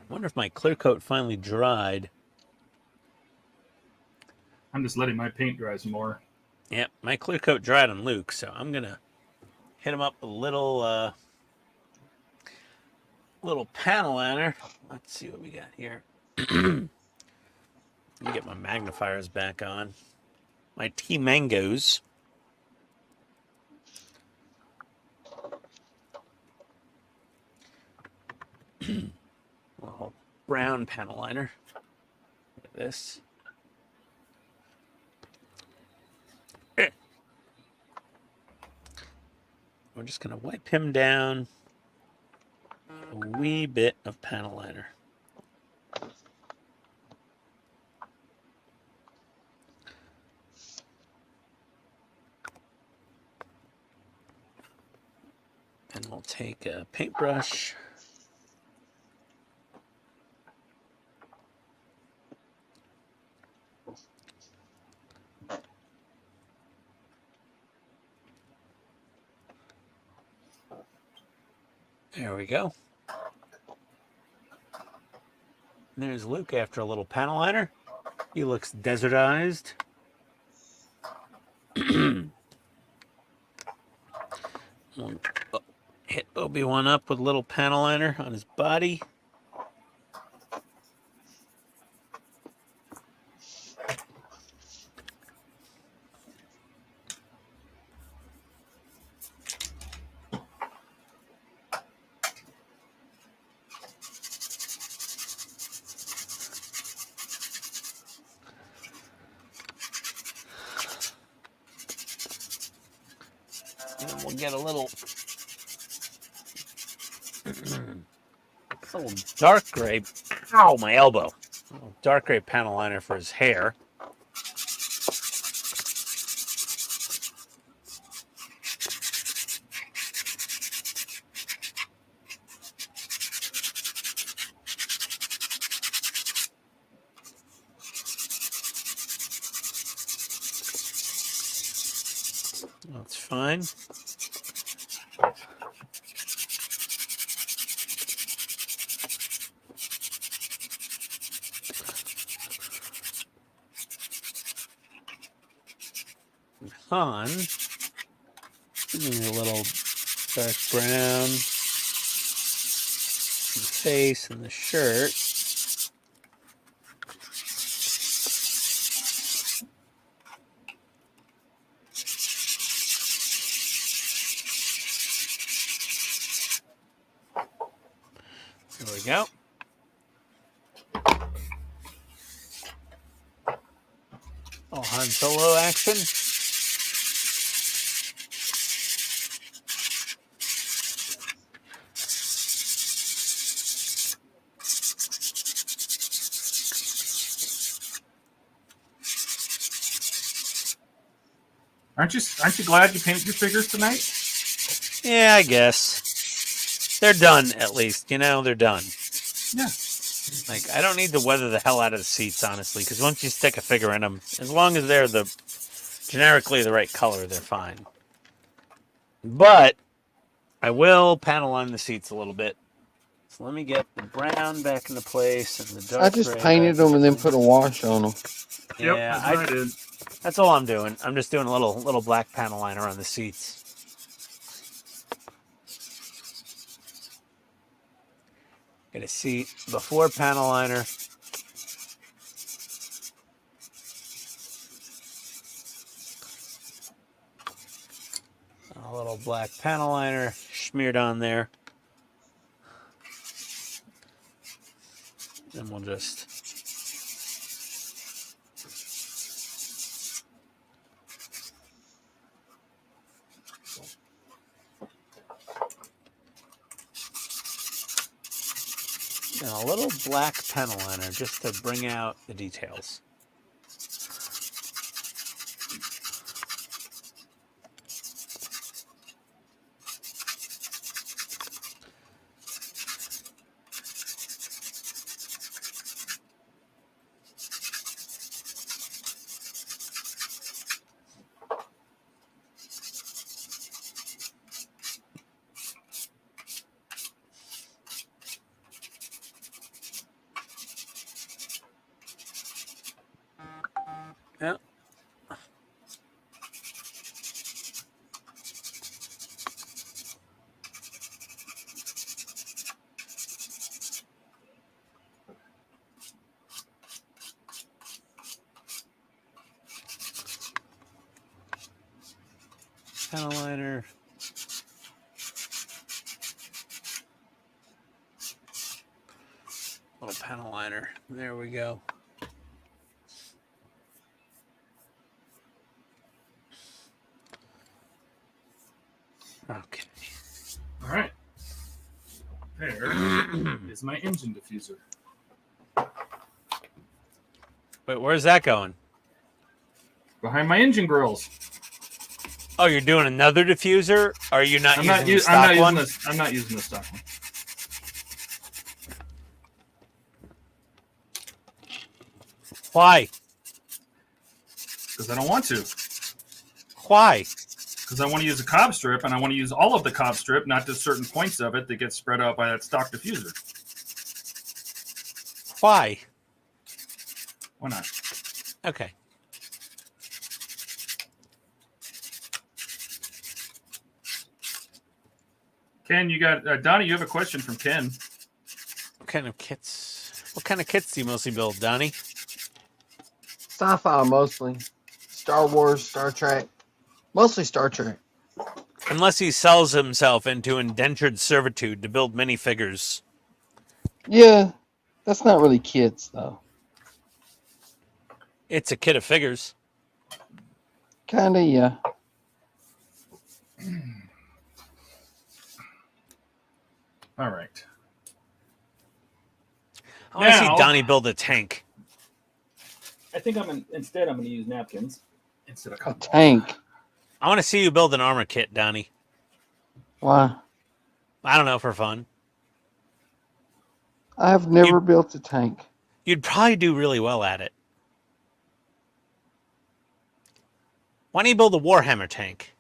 Wonder if my clear coat finally dried. I'm just letting my paint dry some more. Yep, my clear coat dried on Luke, so I'm gonna hit him up with a little little panel liner. Let's see what we got here. Let me get my magnifiers back on. My tea mangoes. Little brown panel liner. Look at this. We're just going to wipe him down a wee bit of panel liner. And we'll take a paintbrush. There we go. There's Luke after a little panel liner. He looks desertized. We'll hit Obi-Wan up with a little panel liner on his body. And we'll get a little dark gray. Ow, my elbow. Dark gray panel liner for his hair. That's fine. Han, give me a little dark brown in the face and the shirt. There we go. Oh, Han Solo action. Aren't you glad you painted your figures tonight? Yeah, I guess. They're done, at least. You know, they're done. Yeah. Like, I don't need to weather the hell out of the seats, honestly, because once you stick a figure in them, as long as they're generically the right color, they're fine. But I will panel line the seats a little bit. So let me get the brown back into place and the dark I just gray painted back them and then into put a wash on them. Yep, Yeah, that's what I did. that's all I'm doing. I'm just doing a little black panel liner on the seats. Get a seat before panel liner. A little black panel liner smeared on there. Then we'll just and a little black panel liner just to bring out the details. Yep. Panel liner. Little panel liner. There we go. Okay. All right. There is my engine diffuser. Wait, where's that going? Behind my engine grills. Oh, you're doing another diffuser? Or are you not I'm using not, the I'm stock not one? using this. I'm not using the stock one. Why? Because I don't want to. Why? Because I want to use a cob strip, and I want to use all of the cob strip, not just certain points of it that get spread out by that stock diffuser. Why? Why not? Okay. Ken, you got Donnie. You have a question from Ken. What kind of kits do you mostly build, Donnie? Sci-fi mostly. Star Wars, Star Trek. Mostly Star Trek. Unless he sells himself into indentured servitude to build minifigures. Yeah, that's not really kits though. It's a kit of figures. Kinda, yeah. All right. I want to see Now- Donnie build a tank. I think instead I'm going to use napkins instead of A cotton balls. tank. I want to see you build an armor kit, Donnie. Why? I don't know, for fun. I have never built a tank. You'd probably do really well at it. Why don't you build a Warhammer tank?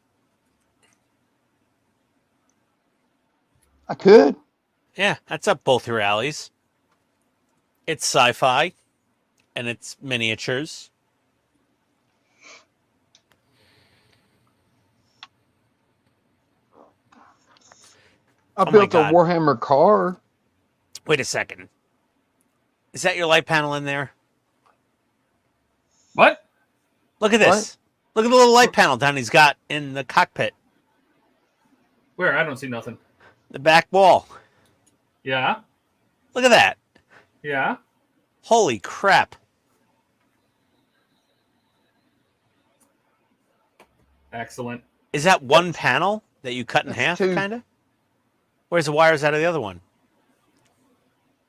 I could. Yeah, that's up both your alleys. It's sci-fi, and it's miniatures. I Oh my built a God. Warhammer car. Wait a second. Is that your light panel in there? What? Look at this. Look at the little light panel Donnie's got in the cockpit. Where? I don't see nothing. The back wall. Yeah. Look at that. Yeah. Holy crap. Excellent. Is that one panel that you cut in That's half, two. kind of? Where's the wires out of the other one?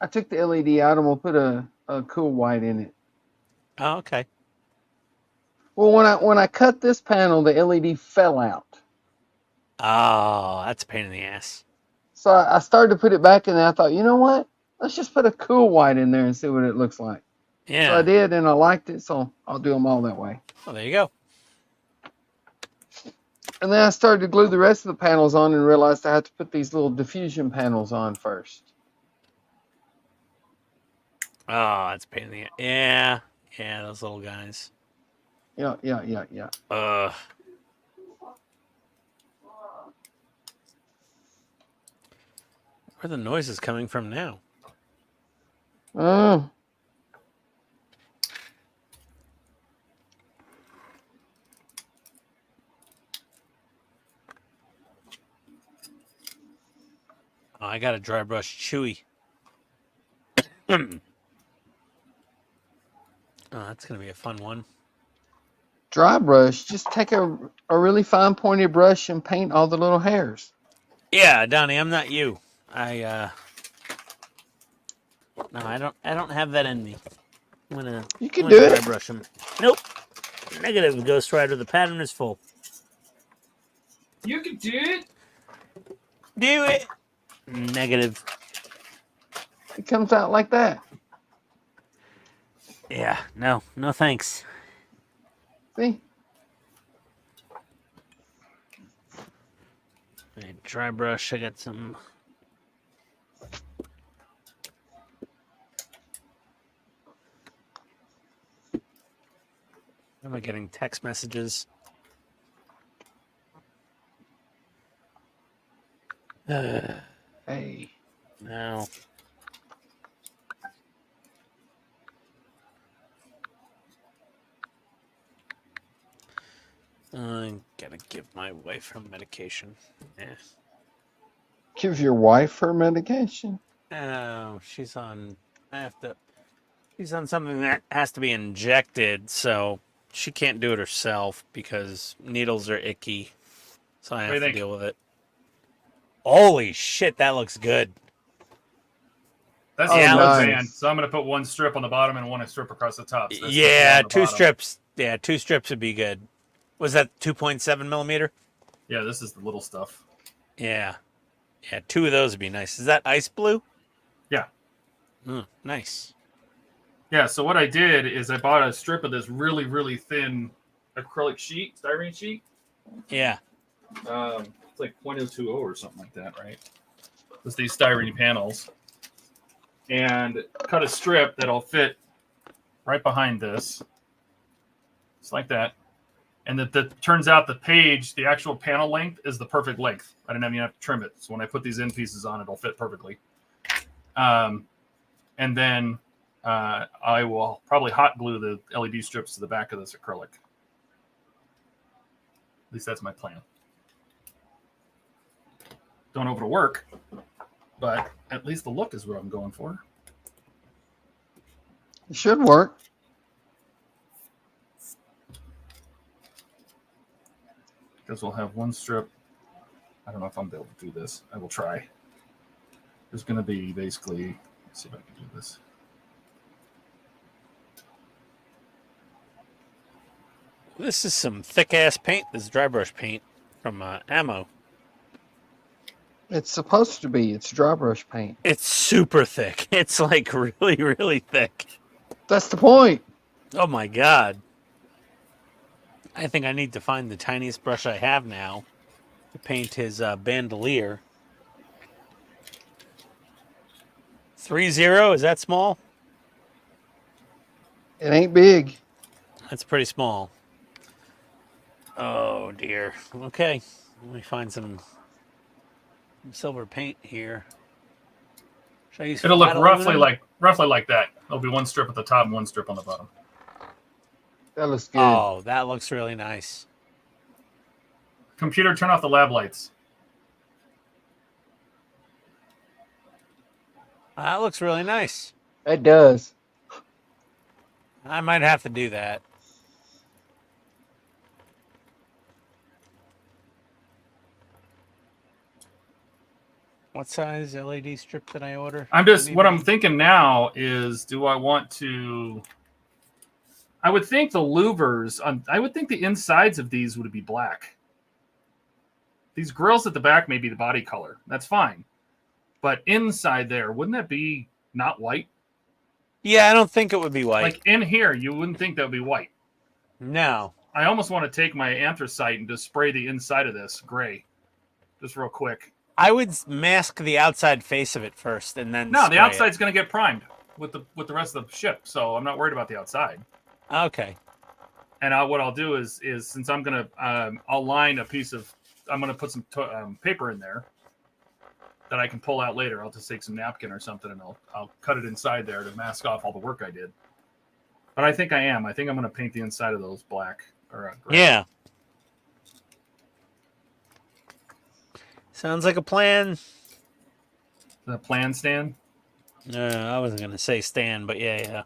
I took the LED out and we'll put a cool white in it. Oh, okay. Well, when I cut this panel, the LED fell out. Oh, that's a pain in the ass. So I started to put it back and then I thought, you know what? Let's just put a cool white in there and see what it looks like. Yeah. So I did and I liked it, so I'll do them all that way. Well, there you go. And then I started to glue the rest of the panels on and realized I had to put these little diffusion panels on first. Oh, that's a pain in the... Yeah. Yeah, those little guys. Yeah. Where are the noises coming from now? Oh, Oh, I got a dry brush Chewy. Oh, that's going to be a fun one. dry brush. Just take a really fine pointed brush and paint all the little hairs. Yeah, Donnie, I'm not you. No, I don't have that in me. You can I'm do gonna dry it. brush them. Nope. Negative, Ghost Rider. The pattern is full. You can do it. Do it. Negative. It comes out like that. Yeah, no thanks. See? Right, dry brush. I got some. Am I getting text messages? Hey. No. I gotta give my wife her medication. Yeah. Give your wife her medication. Oh, she's on. She's on something that has to be injected, so she can't do it herself because needles are icky. So I What do have you to think? deal with it. Holy shit, that looks good. That's Oh, the nice. band. So I'm going to put one strip on the bottom and one strip across the top. So that's Yeah, the bottom. strips. Yeah, 2 strips would be good. Was that 2.7 millimeter? Yeah, this is the little stuff. Yeah. Yeah, 2 of those would be nice. Is that ice blue? Yeah. Nice. Yeah, so what I did is I bought a strip of this really, really thin acrylic sheet, styrene sheet. Yeah. It's like 0.020 or something like that, right? It's these styrene panels. And cut a strip that'll fit right behind this. Just like that. And that turns out the page, the actual panel length is the perfect length. I didn't even have to trim it. So when I put these end pieces on, it'll fit perfectly. And then I will probably hot glue the LED strips to the back of this acrylic. At least that's my plan. Don't over to work, but at least the look is what I'm going for. It should work. Because we'll have one strip. I don't know if I'm able to do this. I will try. There's going to be basically, let's see if I can do this. This is some thick-ass paint. This is dry brush paint from Ammo. It's supposed to be. It's dry brush paint. It's super thick. It's like really, really thick. That's the point. Oh my god. I think I need to find the tiniest brush I have now to paint his bandolier. 3.0, is that small? It ain't big. That's pretty small. Oh dear. Okay, let me find some silver paint here. Should I use It'll look flat roughly aluminum? like that. There'll be one strip at the top and one strip on the bottom. That looks good. Oh, that looks really nice. Computer, turn off the lab lights. That looks really nice. It does. I might have to do that. What size LED strip did I order? What I'm thinking now is, do I want to? I would think the louvers, I would think the insides of these would be black. These grills at the back may be the body color. That's fine. But inside there, wouldn't that be not white? Yeah, I don't think it would be white. Like in here, you wouldn't think that would be white. No. I almost want to take my anthracite and just spray the inside of this gray. Just real quick. I would mask the outside face of it first and then No, the spray outside's going to get primed. with the rest of the ship, so I'm not worried about the outside. Okay. And what I'll do is since I'm gonna I'll line a piece of I'm gonna put some paper in there that I can pull out later. I'll just take some napkin or something and I'll cut it inside there to mask off all the work I did. But I think I'm gonna paint the inside of those black or gray. Yeah. Sounds like a plan. The plan stand. No, I wasn't gonna say stand, but yeah,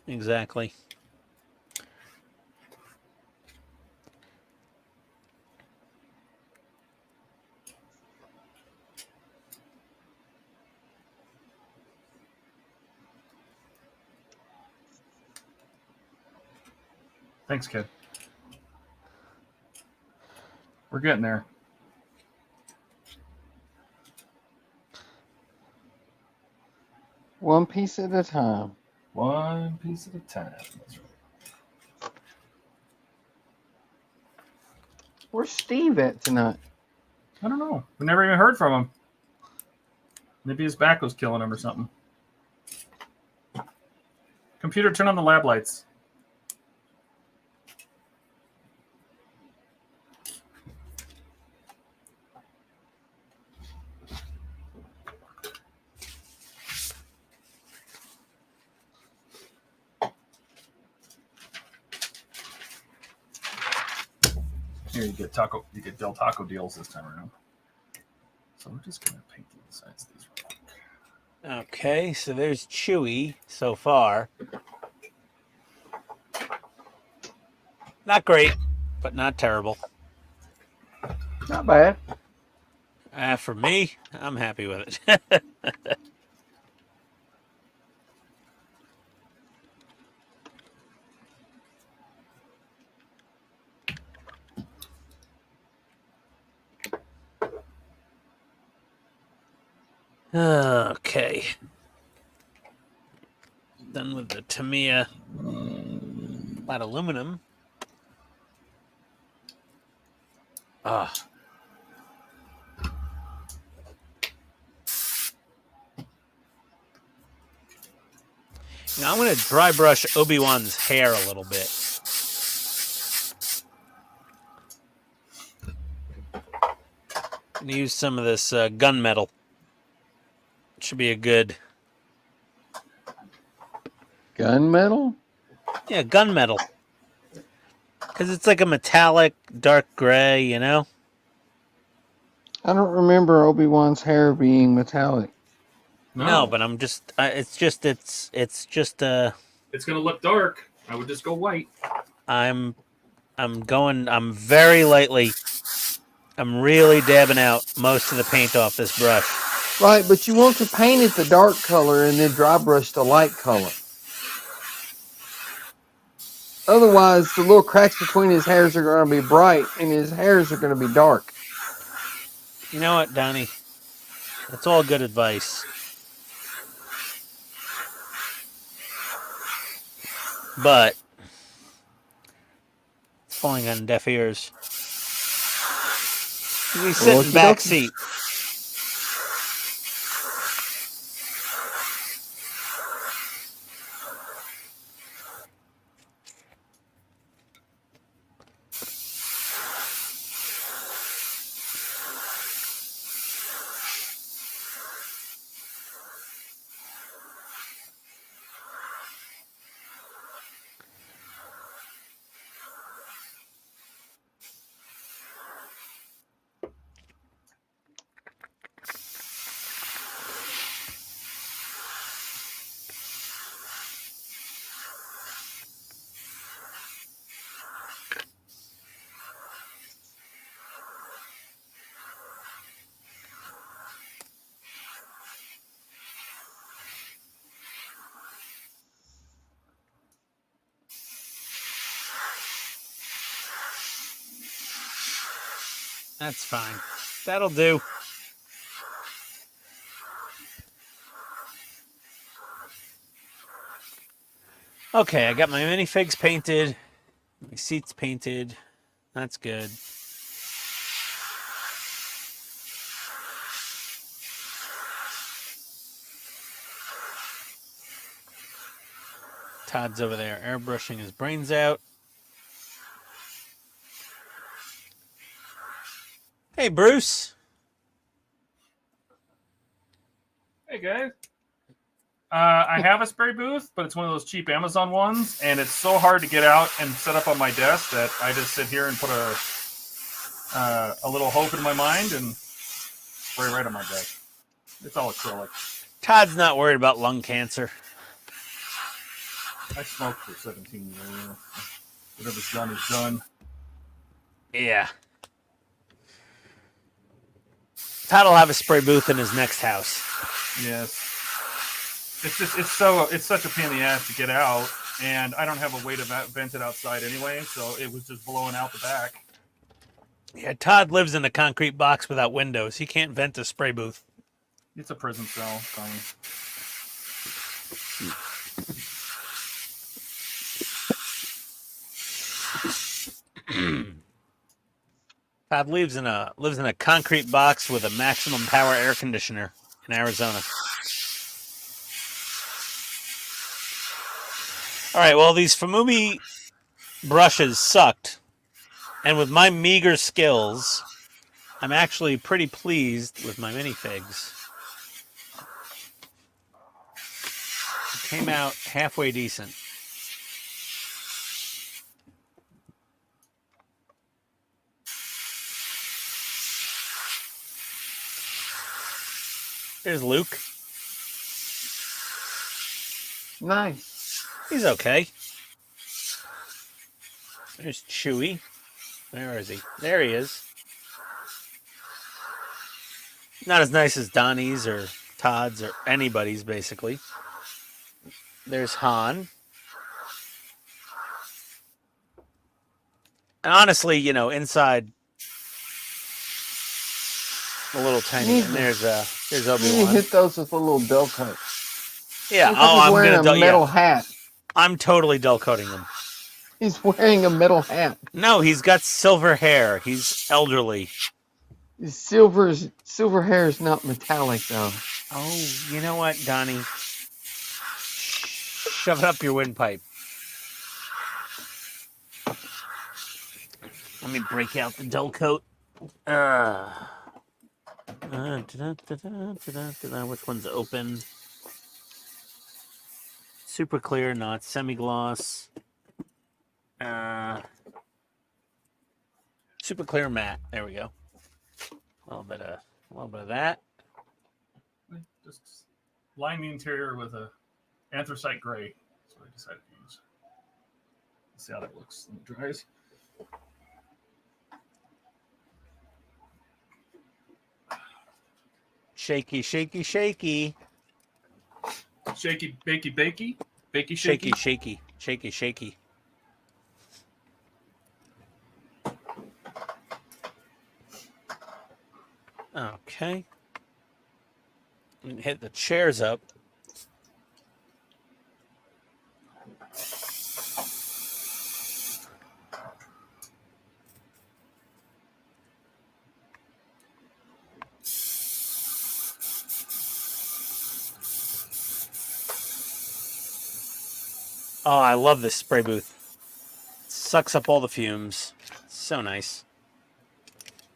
exactly. Thanks, kid. We're getting there. One piece at a time. One piece at a time. That's right. Where's Steve at tonight? I don't know. We never even heard from him. Maybe his back was killing him or something. Computer, turn on the lab lights. Here you get Del Taco deals this time around. So we're just gonna paint the insides of these real quick. Okay, so there's Chewy so far. Not great, but not terrible. Not bad. For me, I'm happy with it. Okay. Done with the Tamiya flat aluminum. Ah. Now I'm going to dry brush Obi-Wan's hair a little bit. I'm going to use some of this gunmetal. Should be a good... Gunmetal? Yeah, gunmetal. Because it's like a metallic, dark gray, you know? I don't remember Obi-Wan's hair being metallic. No, but I'm just... it's just... It's gonna look dark. I would just go white. I'm very lightly... I'm really dabbing out most of the paint off this brush. Right, but you want to paint it the dark color and then dry brush the light color. Otherwise, the little cracks between his hairs are going to be bright and his hairs are going to be dark. You know what, Donnie? That's all good advice. But it's falling on deaf ears. We sit in back seat. That's fine. That'll do. Okay, I got my minifigs painted. My seats painted. That's good. Todd's over there airbrushing his brains out. Hey, Bruce. Hey guys. I have a spray booth, but it's one of those cheap Amazon ones, and it's so hard to get out and set up on my desk that I just sit here and put a little hope in my mind and spray right on my desk. It's all acrylic. Todd's not worried about lung cancer. I smoked for 17 years. Whatever's done is done. Yeah. Todd will have a spray booth in his next house. Yes. It's such a pain in the ass to get out, and I don't have a way to vent it outside anyway, so it was just blowing out the back. Yeah, Todd lives in a concrete box without windows. He can't vent a spray booth. It's a prison cell. Todd lives in a concrete box with a maximum power air conditioner in Arizona. All right, well, these Fumumi brushes sucked, and with my meager skills, I'm actually pretty pleased with my minifigs. It came out halfway decent. There's Luke. Nice. He's okay. There's Chewie. Where is he? There he is. Not as nice as Donnie's or Todd's or anybody's, basically. There's Han. And honestly, you know, inside a little tiny. And there's You Obi-Wan. hit those with a little bell cut. Yeah. Looks like he's I'm wearing gonna a metal hat. I'm totally dull coating them. He's wearing a metal hat. No, he's got silver hair. He's elderly. Silver hair is not metallic though. Oh, you know what, Donnie? Shove it up your windpipe. Let me break out the dull coat. Which one's open? Super clear, not semi-gloss. Super clear matte. There we go. A little bit of that. Just line the interior with a anthracite gray. That's what I decided to use. Let's see how that looks when it dries. Shaky, shaky, shaky. Shaky, bakey, bakey. Bakey, Shaky, shaky. shaky, shaky, shaky. Okay. And hit the chairs up. Oh, I love this spray booth. It sucks up all the fumes. So nice.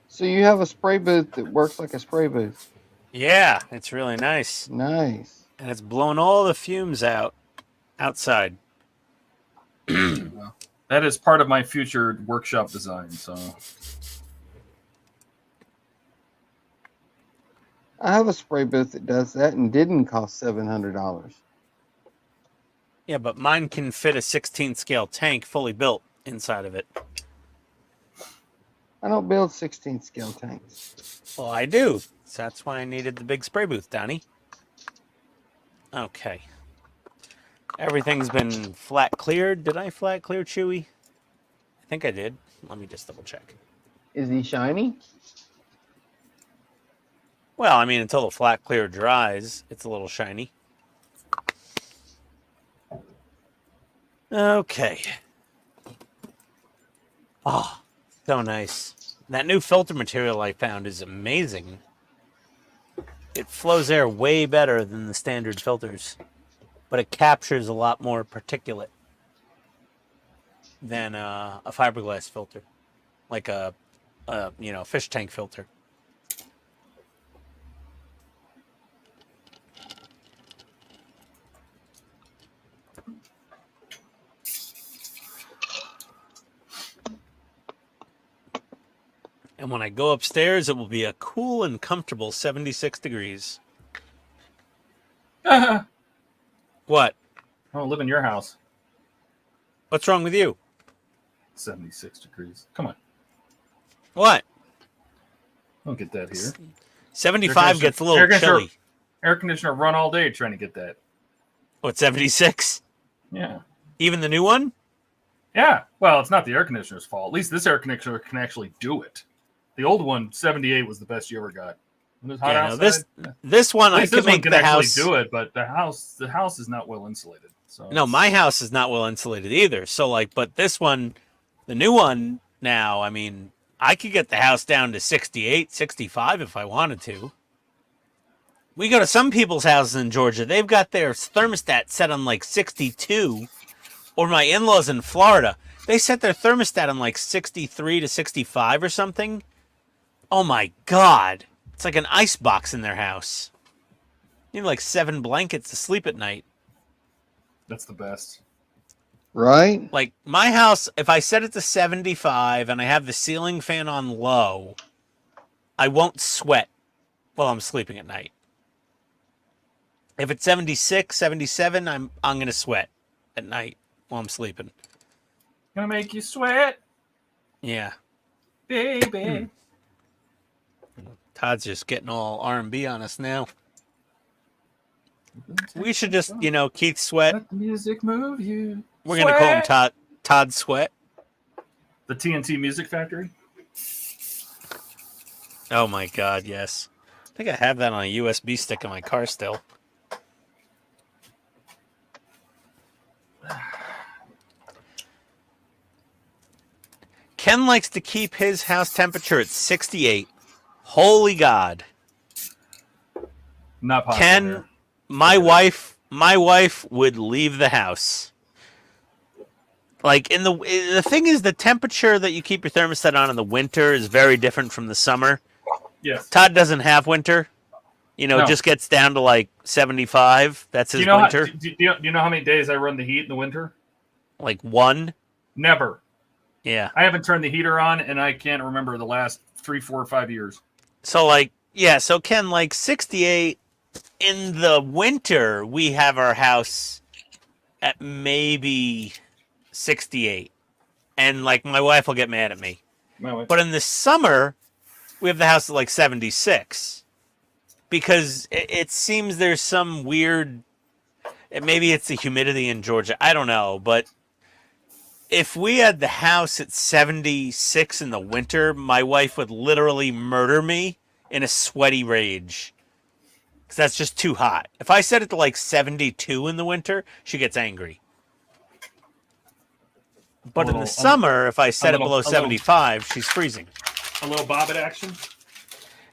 So you have a spray booth that works like a spray booth. Yeah, it's really nice. Nice. And it's blowing all the fumes out outside. That is part of my future workshop design. So I have a spray booth that does that and didn't cost $700. Yeah, but mine can fit a 16 scale tank fully built inside of it. I don't build 16 scale tanks. Well, I do. So that's why I needed the big spray booth, Donnie. Okay. Everything's been flat cleared. Did I flat clear Chewy? I think I did. Let me just double check. Is he shiny? Well, I mean, until the flat clear dries, it's a little shiny. Okay. Oh, so nice. That new filter material I found is amazing. It flows air way better than the standard filters, but but it captures a lot more particulate than a fiberglass filter, like a fish tank filter. And when I go upstairs, it will be a cool and comfortable 76 degrees. I What? don't live in your house. What's wrong with you? 76 degrees. Come on. What? Don't get that here. 75 gets a little chilly. Air conditioner run all day trying to get that. What, 76? Yeah. Even the new one? Yeah. Well, it's not the air conditioner's fault. At least this air conditioner can actually do it. The old one, 78, was the best you ever got. When it was hot outside, this one at I least can this one make can the actually house do it, but the house is not well insulated. So No, my house is not well insulated either. So but this one, the new one now, I mean, I could get the house down to 68, 65 if I wanted to. We go to some people's houses in Georgia, they've got their thermostat set on 62. Or my in-laws in Florida, they set their thermostat on 63 to 65 or something. Oh my God. It's like an ice box in their house. You need 7 blankets to sleep at night. that's the best. Right? Like my house, if I set it to 75 and I have the ceiling fan on low, I won't sweat while I'm sleeping at night. If it's 76, 77, I'm going to sweat at night while I'm sleeping. Gonna make you sweat, Yeah. baby. Todd's just getting all R&B on us now. We should just, Keith Sweat. Let the music move you. We're going to call him Todd Sweat. The TNT Music Factory. Oh my God, yes. I think I have that on a USB stick in my car still. Ken likes to keep his house temperature at 68. Holy God. Not possible. Ken, here. my wife would leave the house. The thing is, the temperature that you keep your thermostat on in the winter is very different from the summer. Yes. Todd doesn't have winter. No. Just gets down to 75. That's his winter. Do you know how many days I run the heat in the winter? 1. Never. Yeah. I haven't turned the heater on, and I can't remember the last 3, 4, 5 years. So so Ken, 68 in the winter, we have our house at maybe 68. And my wife will get mad at me. My wife. But in the summer, we have the house at 76. Because it seems there's some weird, maybe it's the humidity in Georgia. I don't know. But if we had the house at 76 in the winter, my wife would literally murder me in a sweaty rage. Because that's just too hot. If I set it to 72 in the winter, she gets angry. But in the summer, if I set it below 75, she's freezing. A little bobbit action?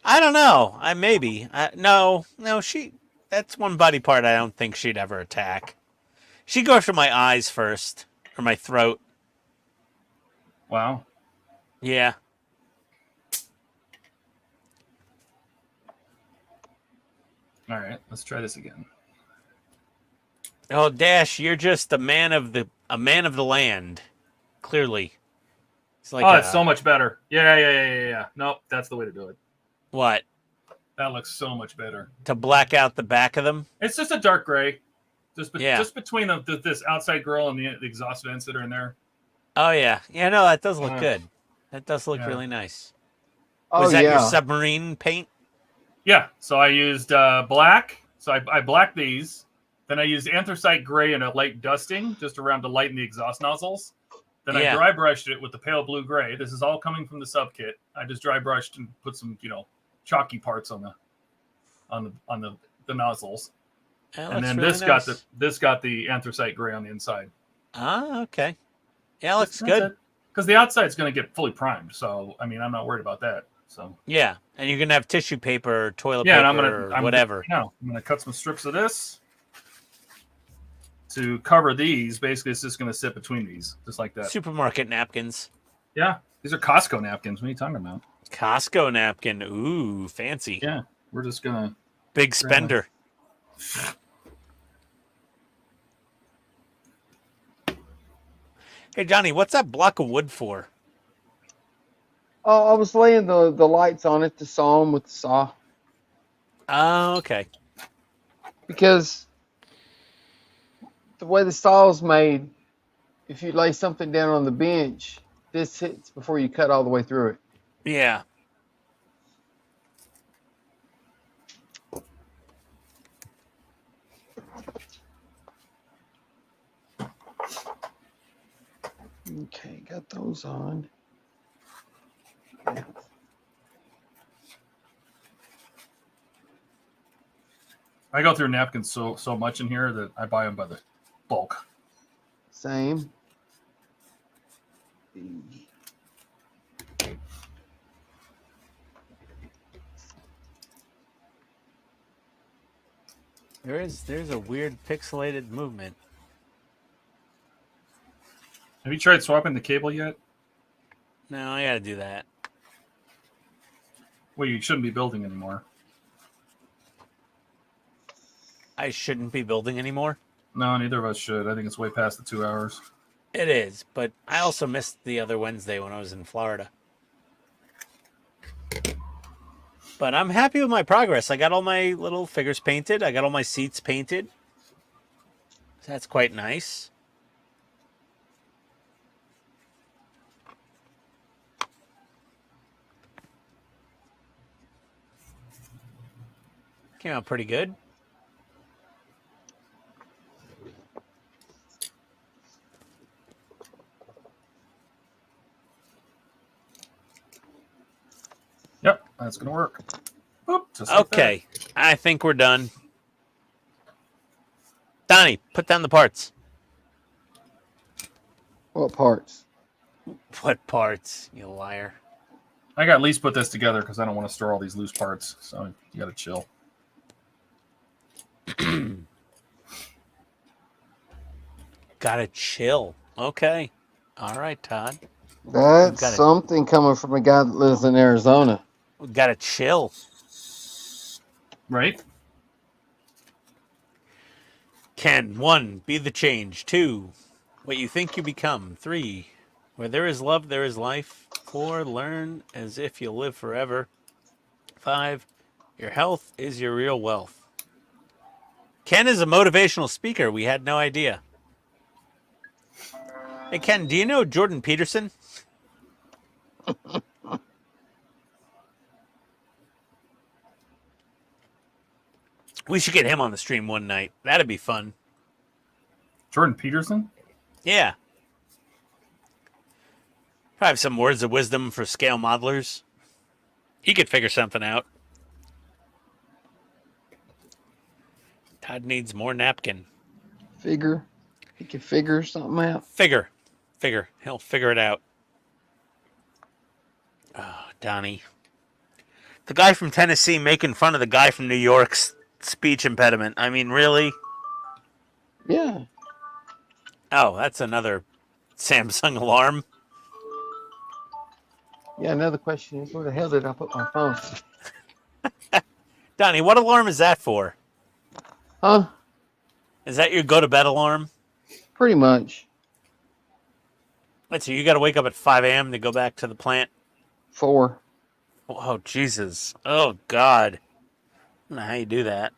I don't know. Maybe. No, that's one body part I don't think she'd ever attack. She'd go after my eyes first, or my throat. Wow. Yeah. All right, let's try this again. Oh, Dash, you're just a man of the land. Clearly. It's It's so much better. Yeah. Nope, that's the way to do it. What? That looks so much better. To black out the back of them? It's just a dark gray. Just between this outside grill and the exhaust vents that are in there. Oh, yeah. Yeah, no, that does look good. That does look really nice. Oh, Was that yeah. your submarine paint? Yeah, so I used black. So I blacked these. Then I used anthracite gray and a light dusting just around to lighten the exhaust nozzles. Then I dry brushed it with the pale blue gray. This is all coming from the sub kit. I just dry brushed and put some, chalky parts on the nozzles. And then really this got the anthracite gray on the inside. Ah, okay. Yeah, looks good. Because the outside's going to get fully primed. So, I'm not worried about that. So yeah, and you're gonna have tissue paper, or toilet yeah, paper, and I'm whatever. gonna cut some strips of this. to cover these, basically it's just going to sit between these, just like that. Supermarket napkins. Yeah, these are Costco napkins. What are you talking about? Costco napkin. Ooh, fancy. Yeah, we're just going to... Big spender. Hey, Johnny, what's that block of wood for? Oh, I was laying the lights on it to saw them with the saw. Oh, okay. Because the way the saw is made, if you lay something down on the bench, this hits before you cut all the way through it. Yeah. Okay, got those on. I go through napkins so much in here that I buy them by the bulk. Same. There's a weird pixelated movement. Have you tried swapping the cable yet? No, I gotta do that. Well, you shouldn't be building anymore. I shouldn't be building anymore. No, neither of us should. I think it's way past the 2 hours. It is, but I also missed the other Wednesday when I was in Florida. But I'm happy with my progress. I got all my little figures painted. I got all my seats painted. So that's quite nice. Came out pretty good. Yep, that's going to work. Oop, just like Okay, I think we're done. Donnie, put down the parts. What parts? What parts, you liar? that. I got at least put this together because I don't want to store all these loose parts. So you got to chill. Gotta chill. Okay. All right, Todd. That's Got it. something coming from a guy that lives in Arizona. We gotta chill. Right? Ken, 1, be the change. 2, what you think you become. 3, where there is love, there is life. 4, learn as if you live forever. 5, your health is your real wealth. Ken is a motivational speaker. We had no idea. Hey, Ken, do you know Jordan Peterson? We should get him on the stream one night. That'd be fun. Jordan Peterson? Yeah. Probably have some words of wisdom for scale modelers. He could figure something out. Todd needs more napkin. Figure. He can figure something out. Figure. He'll figure it out. Oh, Donnie. The guy from Tennessee making fun of the guy from New York's speech impediment. I mean, really? Yeah. Oh, that's another Samsung alarm. Yeah, another question is, where the hell did I put my phone? Donnie, what alarm is that for? Huh? Is that your go-to-bed alarm? Pretty much. Wait, so you got to wake up at 5 a.m. to go back to the plant? 4. Oh, Jesus. Oh, God. I don't know how you do that.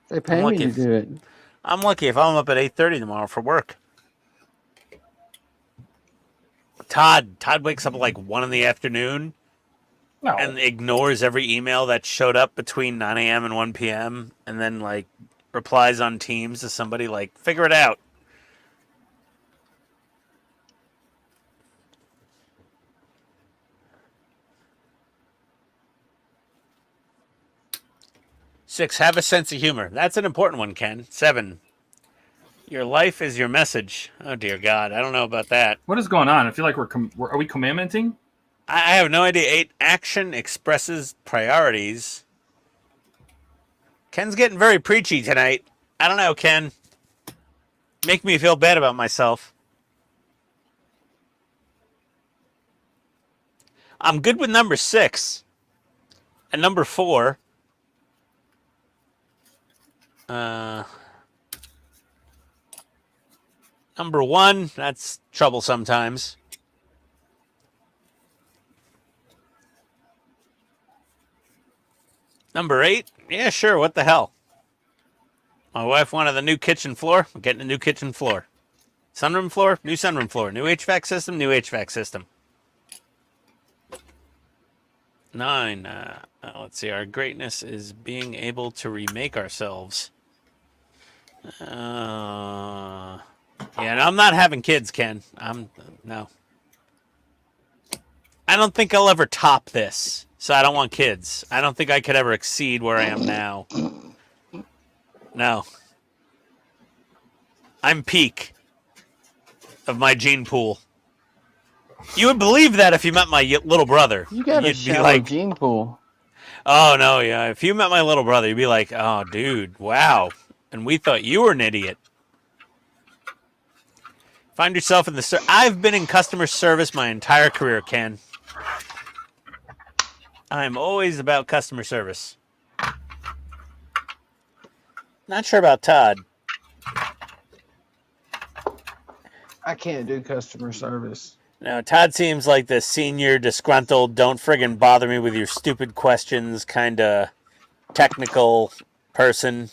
They pay me lucky to if- do it. I'm lucky if I'm up at 8:30 tomorrow for work. Todd wakes up at like 1 in the afternoon No. and ignores every email that showed up between 9 a.m. and 1 p.m. and then like replies on Teams to somebody like, figure it out. Six, have a sense of humor. That's an important one, Ken. 7, your life is your message. Oh, dear God. I don't know about that. What is going on? I feel like are we commandmenting? I have no idea. 8, action expresses priorities. Ken's getting very preachy tonight. I don't know, Ken. Make me feel bad about myself. I'm good with number 6. And number 4. Number 1, that's trouble sometimes. Number 8, yeah, sure, what the hell. My wife wanted the new kitchen floor. I'm getting a new kitchen floor. Sunroom floor, new sunroom floor. New HVAC system, new HVAC system. 9, let's see, our greatness is being able to remake ourselves. Yeah, no, I'm not having kids, Ken. No. I don't think I'll ever top this, so I don't want kids. I don't think I could ever exceed where I am now. No. I'm peak of my gene pool. You would believe that if you met my little brother. You got a You'd be shallow like, gene pool. oh, no, yeah. If you met my little brother, you'd be like, oh, dude, wow. And we thought you were an idiot. Find yourself in the... I've been in customer service my entire career, Ken. I'm always about customer service. Not sure about Todd. I can't do customer service. No, Todd seems like the senior, disgruntled, don't friggin' bother me with your stupid questions kind of technical person.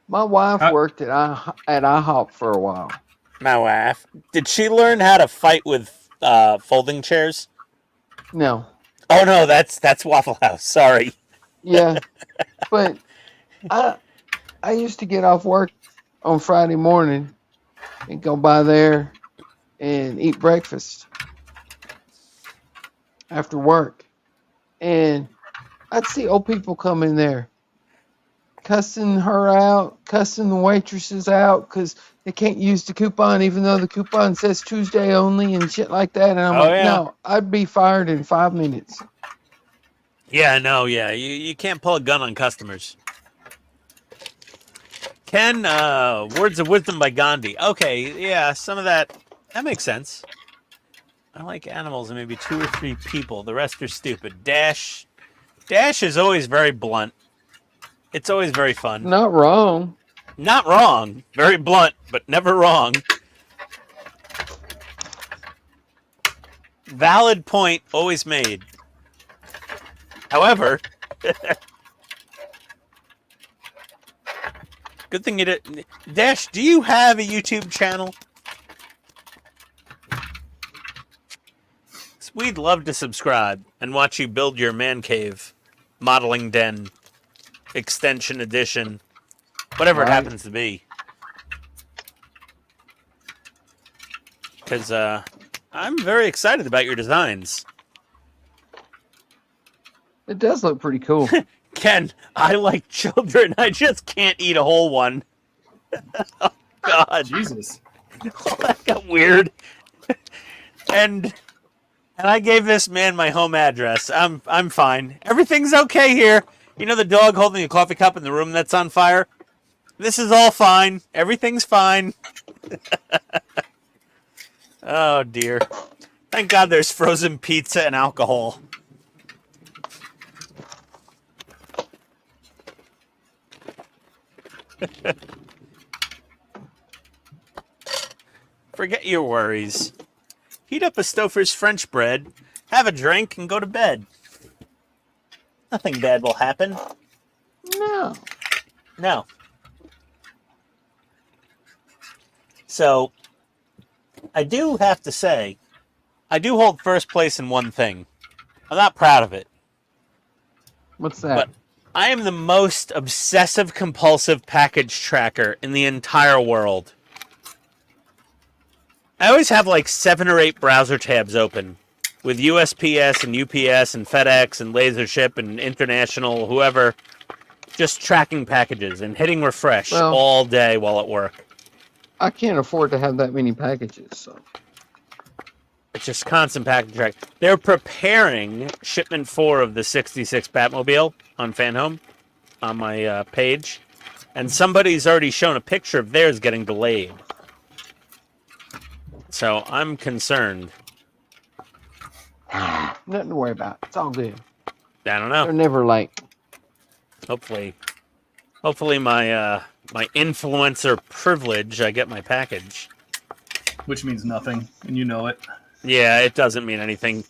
My wife worked at IHOP for a while. My wife. Did she learn how to fight with folding chairs? No. Oh, no, that's Waffle House. Sorry. Yeah. But I used to get off work on Friday morning and go by there and eat breakfast after work. And I'd see old people come in there cussing her out, cussing the waitresses out because they can't use the coupon even though the coupon says Tuesday only and shit like that. And I'm no, I'd be fired in 5 minutes. Yeah, no, yeah. You can't pull a gun on customers. Ken, Words of Wisdom by Gandhi. Okay, yeah, some of that makes sense. I like animals and maybe 2 or 3 people. The rest are stupid. Dash is always very blunt. It's always very fun. Not wrong. Not wrong. Very blunt, but never wrong. Valid point always made. However, good thing you did. Dash, do you have a YouTube channel? We'd love to subscribe and watch you build your man cave, modeling den, extension edition, whatever it happens to be. Because I'm very excited about your designs. It does look pretty cool. Ken, I like children. I just can't eat a whole one. Oh, God. Jesus. That got weird. And I gave this man my home address. I'm fine. Everything's okay here. You know the dog holding a coffee cup in the room that's on fire? This is all fine. Everything's fine. Oh, dear. Thank God there's frozen pizza and alcohol. Forget your worries. Heat up a Stouffer's French bread, have a drink, and go to bed. Nothing bad will happen. No. No. So, I do have to say, I do hold first place in one thing. I'm not proud of it. What's that? But I am the most obsessive-compulsive package tracker in the entire world. I always have like 7 or 8 browser tabs open with USPS and UPS and FedEx and LaserShip and International, whoever, just tracking packages and hitting refresh all day while at work. I can't afford to have that many packages, so. It's just constant package track. They're preparing shipment 4 of the 66 Batmobile on FanHome on my page, and somebody's already shown a picture of theirs getting delayed. So I'm concerned. Nothing to worry about. It's all good. I don't They're know. never late. Hopefully my my influencer privilege, I get my package. Which means nothing, and you know it. Yeah, it doesn't mean anything.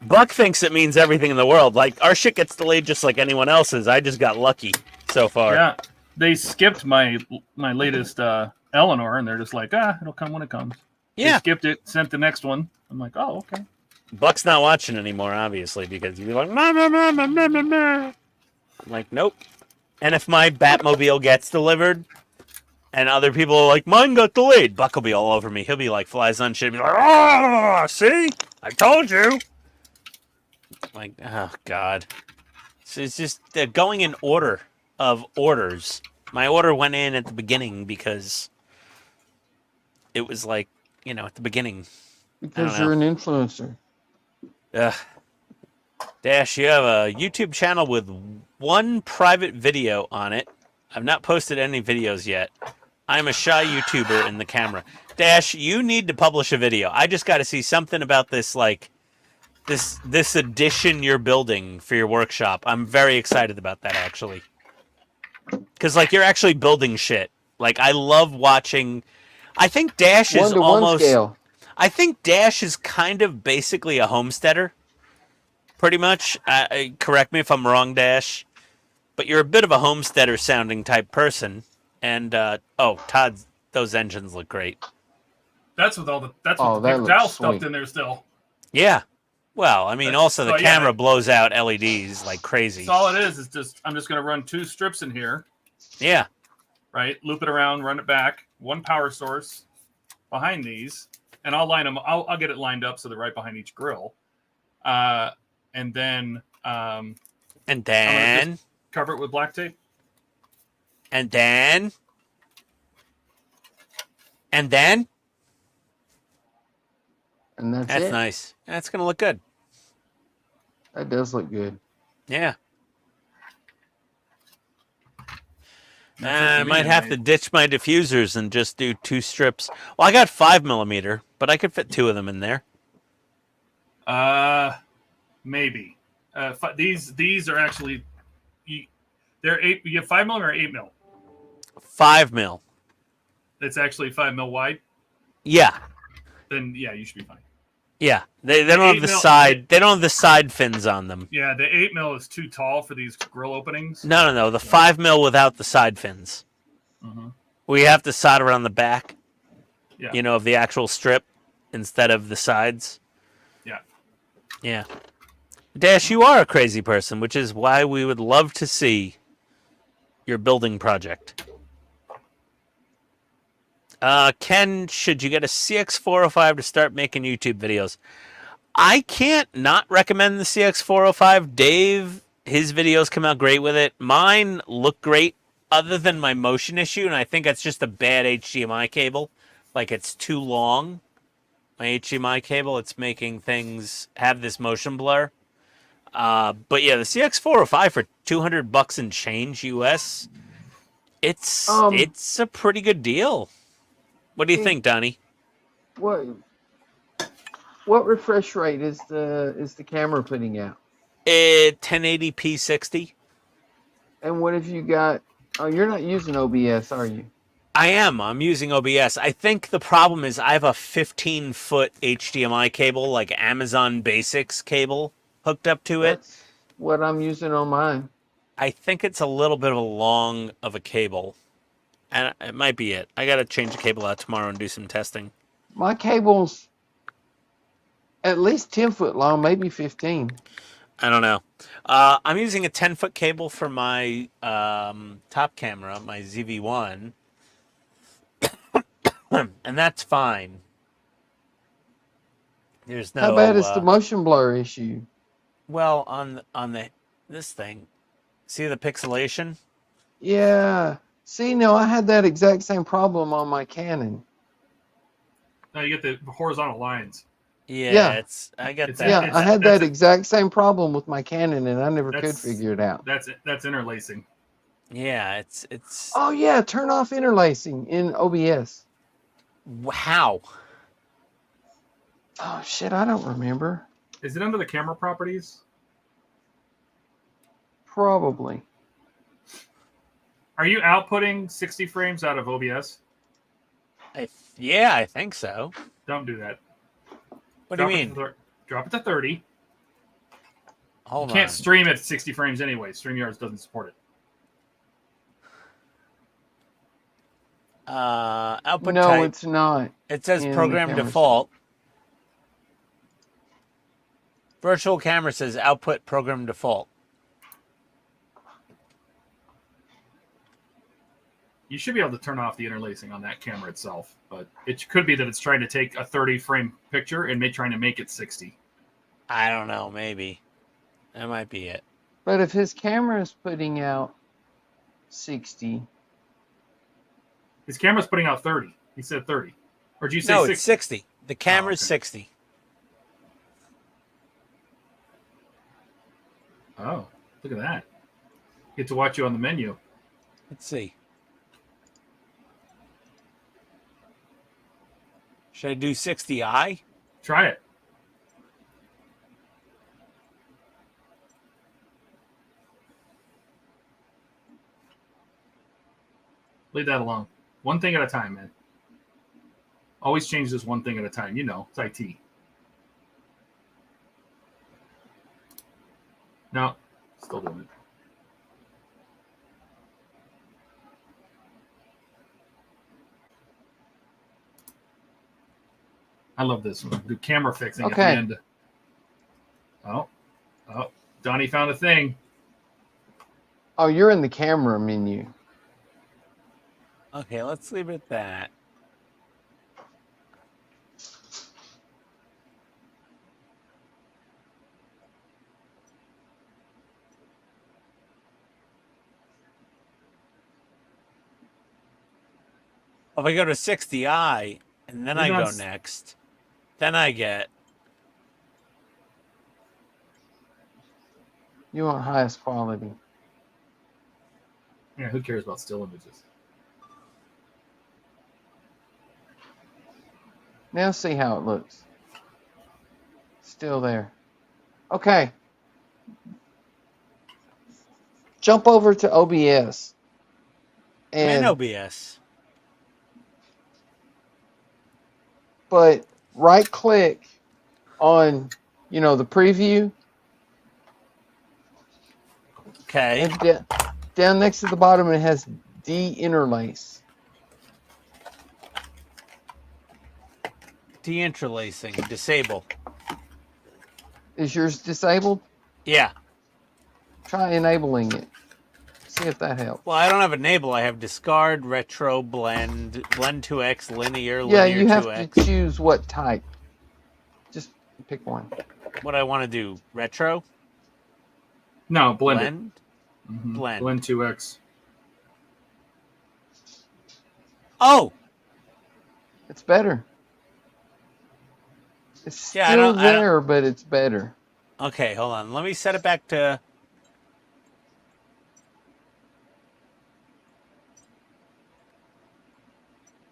Buck thinks it means everything in the world. Like, our shit gets delayed just like anyone else's. I just got lucky so far. Yeah, they skipped my latest Eleanor, and they're just like, it'll come when it comes. They Yeah. skipped it, sent the next one. I'm like, oh, okay. Buck's not watching anymore, obviously, because he'd be like, nah, nah, nah, nah, nah, nah, nah. I'm like, nope. And if my Batmobile gets delivered, and other people are like, mine got delayed, Buck will be all over me. He'll be like, flies on shit, be like, oh, see? I told you. Like, oh, God. So it's just going in order of orders. My order went in at the beginning because it was like, at the beginning. Because know. you're an influencer. Ugh. Dash, you have a YouTube channel with one private video on it. I've not posted any videos yet. I'm a shy YouTuber in the camera. Dash, you need to publish a video. I just got to see something about this, like, this addition you're building for your workshop. I'm very excited about that, actually. Because, like, you're actually building shit. Like, I love watching... I think Dash is 1-to-1 scale. I think Dash is kind of basically a homesteader. Pretty much. Correct me if I'm wrong, Dash. But you're a bit of a homesteader-sounding type person. And, Todd, those engines look great. That's with all the that paper looks towel sweet. stuffed in there still. Yeah. Well, I mean, also the yeah. camera blows out LEDs like crazy. So all it is just I'm just going to run 2 strips in here. Yeah. Right? Loop it around, run it back. 1 power source behind these. And I'll line them. I'll get it lined up so they're right behind each grill. And then I'm gonna just cover it with black tape. And then And that's it. nice. That's gonna look good. That does look good. Yeah. That's I might have to ditch my diffusers and just do 2 strips. Well, I got 5mm, but I could fit 2 of them in there. Maybe. These are actually they're 8. You have 5mm or 8mm. 5mm. It's actually 5mm wide. Yeah. Then yeah, you should be fine. Yeah. They don't have the 8mm side. They don't have the side fins on them. Yeah, the 8mm is too tall for these grill openings. No. The 5mm without the side fins. Mm-hmm. We have to solder on the back. Yeah. Of the actual strip instead of the sides. Yeah. Yeah. Dash, you are a crazy person, which is why we would love to see your building project. Ken, should you get a CX405 to start making YouTube videos? I can't not recommend the CX405. Dave, his videos come out great with it. Mine look great other than my motion issue, and I think it's just a bad HDMI cable. Like, it's too long. My HDMI cable, it's making things have this motion blur. But yeah, the CX405 for $200 and change US, it's a pretty good deal. What do you think, Donnie? What refresh rate is the camera putting out? 1080p 60. And what have you got? Oh, you're not using OBS, are you? I am. I'm using OBS. I think the problem is I have a 15-foot HDMI cable, like Amazon Basics cable, hooked up to it. That's what I'm using on mine. I think it's a little bit of a long of a cable. And it might be it. I got to change the cable out tomorrow and do some testing. My cable's at least 10 foot long, maybe 15. I don't know. I'm using a 10-foot cable for my top camera, my ZV-1. And that's fine. There's no... How bad is the motion blur issue? Well, on this thing, see the pixelation? Yeah. See, no, I had that exact same problem on my Canon. No, you get the horizontal lines. Yeah. I got that. Yeah, I had that exact same problem with my Canon, and I never could figure it out. That's interlacing. Yeah, it's. Oh yeah, turn off interlacing in OBS. How? Oh shit, I don't remember. Is it under the camera properties? Probably. Are you outputting 60 frames out of OBS? Yeah, I think so. Don't do that. What do you Drop it mean? to drop it to 30. Hold You can't on. stream at 60 frames anyway. StreamYards doesn't support it. Output No, type. it's not. It says in the program camera default. Virtual camera says output program default. You should be able to turn off the interlacing on that camera itself, but it could be that it's trying to take a 30 frame picture and trying to make it 60. I don't know. Maybe that might be it. But if his camera is putting out 60, His camera's putting out 30. He said 30. Or did you say No, 60? it's 60. The camera's okay. 60. Oh, look at that. Get to watch you on the menu. Let's see. Should I do 60i? Try it. Leave that alone. One thing at a time, man. Always change this one thing at a time. You know, it's IT. No, still doing it. I love this one. Do camera fixing at the Okay. end. Oh, Donnie found a thing. oh, you're in the camera menu. Okay, let's leave it at that. If I go to 60i and then I go next, then I get. You want highest quality. Yeah, who cares about still images? Now see how it looks. Still there. Okay. Jump over to OBS. And OBS. But right click on, the preview. Okay. And down next to the bottom it has de-interlace. De-interlacing. Disable. Is yours disabled? Yeah. Try enabling it. See if that helps. Well, I don't have enable. I have discard, retro, blend, blend 2x, linear, Yeah, linear you have 2x. to choose what type. Just pick one. What I want to do, retro, No, blend. blend. Mhm. Blend. Blend 2x. Oh, It's better. It's Yeah, I still don't- there, but it's better. okay. Hold on. Let me set it back to.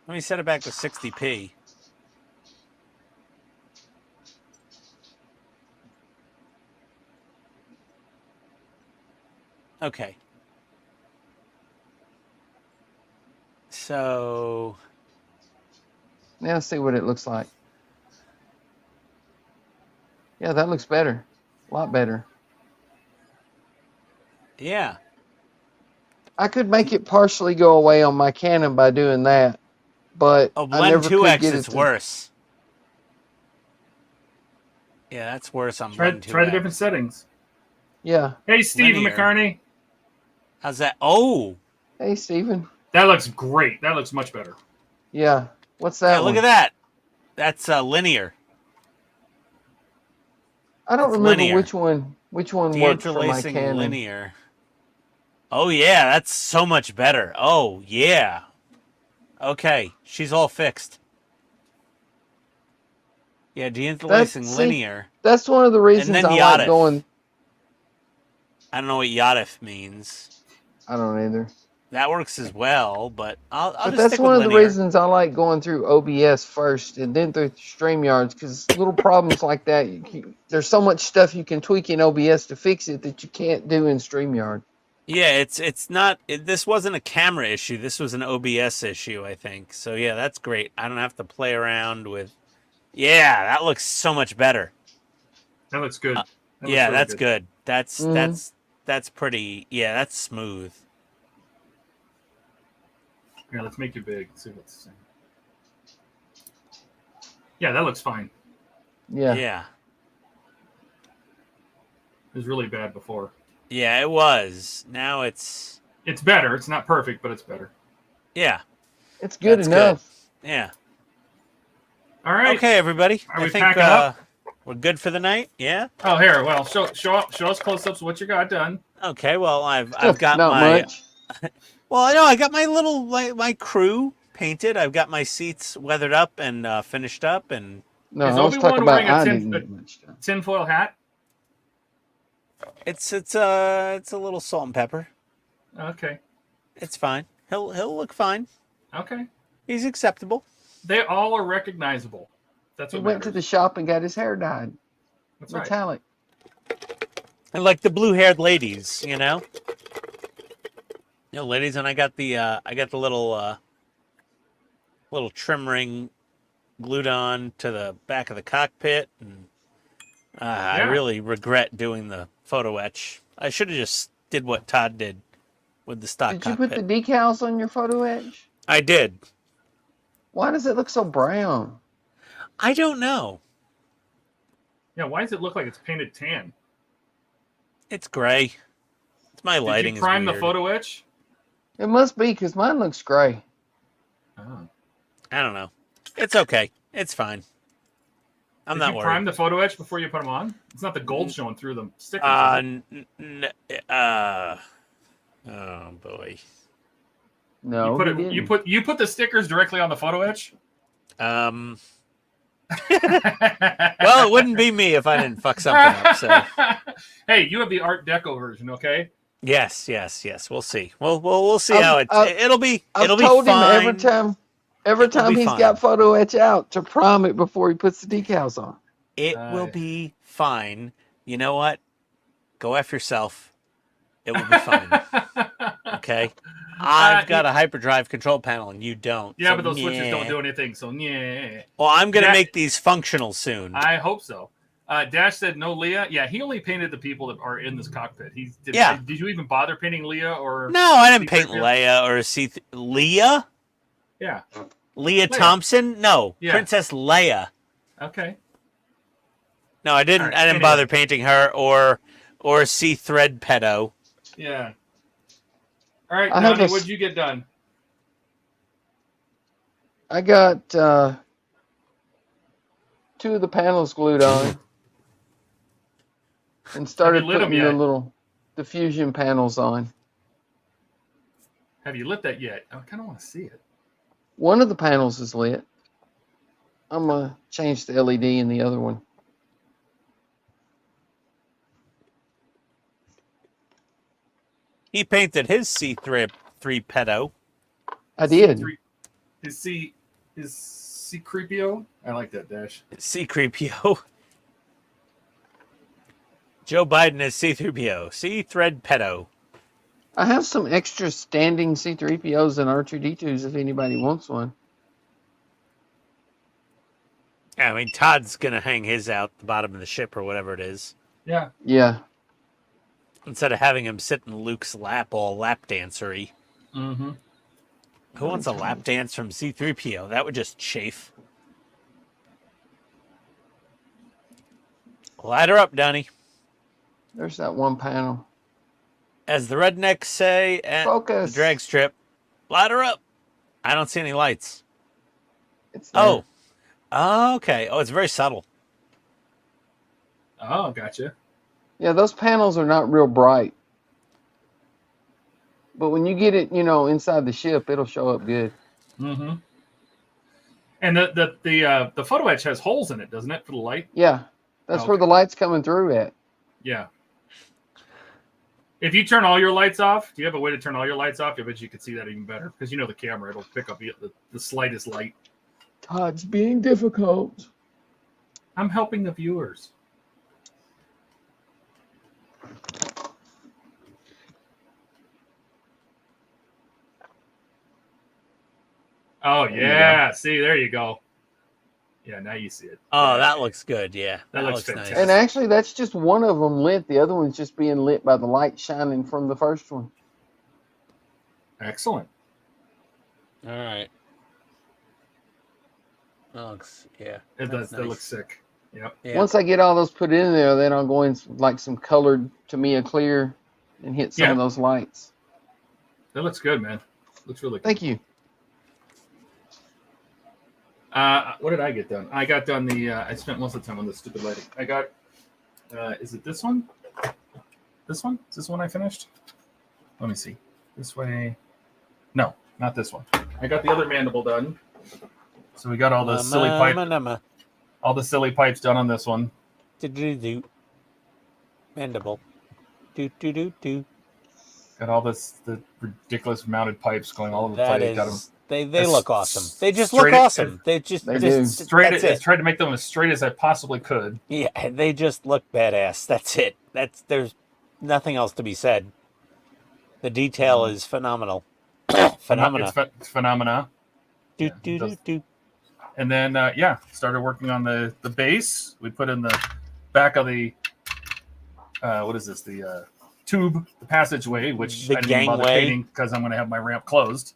Let me set it back to 60p. Okay. So Now see what it looks like. Yeah, that looks better. A lot better. yeah. I could make it partially go away on my Canon by doing that, but Oh, I blend never could 2x get is it to. worse. Yeah, that's worse on Try blend 2x. the different settings. Yeah. Hey, Stephen Linear. McCartney. How's that? Oh, Hey, Steven. That looks great. That looks much better. Yeah. What's that? yeah, look at that. That's linear. I don't That's remember linear. which one worked for my De-interlacing Canon. linear. Oh yeah, that's so much better. Oh yeah. Okay, she's all fixed. Yeah, de-interlacing see, linear. That's one of the reasons then I Yadif. like going. I don't know what Yadif means. I don't either. that works as well, but I'll But just that's stick one with of the linear. reasons I like going through OBS first and then through StreamYards, because little problems like that, there's so much stuff you can tweak in OBS to fix it that you can't do in StreamYard. Yeah, it's not. This wasn't a camera issue. This was an OBS issue, I think. So yeah, that's great. I don't have to play around with. Yeah, that looks so much better. That looks good. That looks Yeah, really that's good. That's Mhm. that's pretty. Yeah, that's smooth. Yeah, let's make it big. Let's see what's the same. Yeah, that looks fine. Yeah. Yeah, It was really bad before. yeah, it was. Now it's. It's better. It's not perfect, but it's better. Yeah, It's good that's enough. good. Yeah. All right. Okay, everybody. Are I we think packing up? we're good for the night. Yeah. Oh, here. Well, show us close-ups of what you got done. Okay. Well, I've got Not my. much. Well, I know I got my little my crew painted. I've got my seats weathered up and finished up, and No, Is I was Obi-Wan talking about wearing a I tin- didn't get much done. Tinfoil hat. it's a little salt and pepper. Okay. It's fine. He'll look fine. Okay. He's acceptable. They all are recognizable. That's He what went to matters. the shop and got his hair dyed That's right. metallic. And like the blue-haired ladies, you know. Ladies, and I got the little trim ring glued on to the back of the cockpit, and I Yeah. really regret doing the photo etch. I should have just did what Todd did with the stock Did you cockpit. put the decals on your photo etch? I did. Why does it look so brown? I don't know. Yeah. Why does it look like it's painted tan? It's gray. It's my lighting. Did you prime is the weird. photo etch? It must be, because mine looks gray. Oh. I don't know. It's okay. It's fine. I'm Did not you worried. prime the photo etch before you put them on? It's not the gold showing through the stickers. Oh boy. No, you put he it. didn't. You put the stickers directly on the photo etch. Well, it wouldn't be me if I didn't fuck something up. So Hey, you have the Art Deco version, okay? yes. We'll see. We'll see I've- how I've- it'll be. I've It'll be told him fine. every It'll time be he's fine. got photo etch out to prime it before he puts the decals on. It will be fine. You know what? Go F yourself. It will be fine. Okay. I've got a hyperdrive control panel and you don't. Yeah, so but those switches don't nyeh. do anything, so yeah. Well, I'm gonna That- make these functional soon. I hope so. Dash said no Leah. Yeah, he only painted the people that are in this cockpit. Yeah. Did you even bother painting Leah or? No, I didn't C-3PO? paint Leia or Leah. Yeah. Leah Leia. Thompson? No, Yeah. Princess Leia. Okay. No, I didn't. All right, I didn't anyway. bother painting her or C Thread Pedo. Yeah. All right, I have Donnie, a- what'd you get done? I got 2 of the panels glued on and started lit 'em putting the yet? little diffusion panels on. Have you lit that yet? I kind of want to see it. One of the panels is lit. I'm going to change the LED in the other one. He painted his C3 Pedo. I did. His C-Creepio? I like that, Dash. C-Creepio. Joe Biden is C-3PO. C-Thread Pedo. I have some extra standing C-3POs and R2-D2s if anybody wants one. I mean, Todd's going to hang his out the bottom of the ship or whatever it is. Yeah. Yeah. Instead of having him sit in Luke's lap all lap dancery. Mm-hmm. Who wants a lap dance from C-3PO? That would just chafe. Light her up, Donnie. There's that one panel. As the rednecks say at the Focus. drag strip, light her up. I don't see any lights. It's there. Oh. Oh, okay. Oh, it's very subtle. Oh, gotcha. Yeah, those panels are not real bright. But when you get it, inside the ship, it'll show up good. Mm-hmm. And the photo etch has holes in it, doesn't it, for the light? Yeah. That's Oh, where okay. the light's coming through at. Yeah. If you turn all your lights off, do you have a way to turn all your lights off? I bet you could see that even better because you know the camera. It'll pick up the slightest light. Todd's being difficult. I'm helping the viewers. Oh, yeah. See, there you go. Yeah, now you see it. Oh, that looks good. Yeah, That looks nice. fantastic. And actually, that's just one of them lit. The other one's just being lit by the light shining from the first one. Excellent. All right. That looks, yeah. That nice. looks sick. Yep. Yeah. Once I get all those put in there, then I'll go in like some colored Tamiya clear and hit some of those lights. That looks good, man. Looks really good. Thank you. What did I get done? I got done I spent most of the time on the stupid lighting. I got, is it this one? This one? Is this one I finished? Let me see. This way. No, not this one. I got the other mandible done. So we got all the silly all the silly pipes done on this one. Do. Mandible. Do. Got all the ridiculous mounted pipes going all over the That place. Got is, them they look awesome. They just look awesome. They do. I tried to make them as straight as I possibly could. Yeah, they just look badass. That's it. There's nothing else to be said. The detail is phenomenal. Phenomena. It's phenomena. Do. And then started working on the base. We put in the back of the what is this? The tube, the passageway, which The I didn't bother gangway. painting because I'm going to have my ramp closed.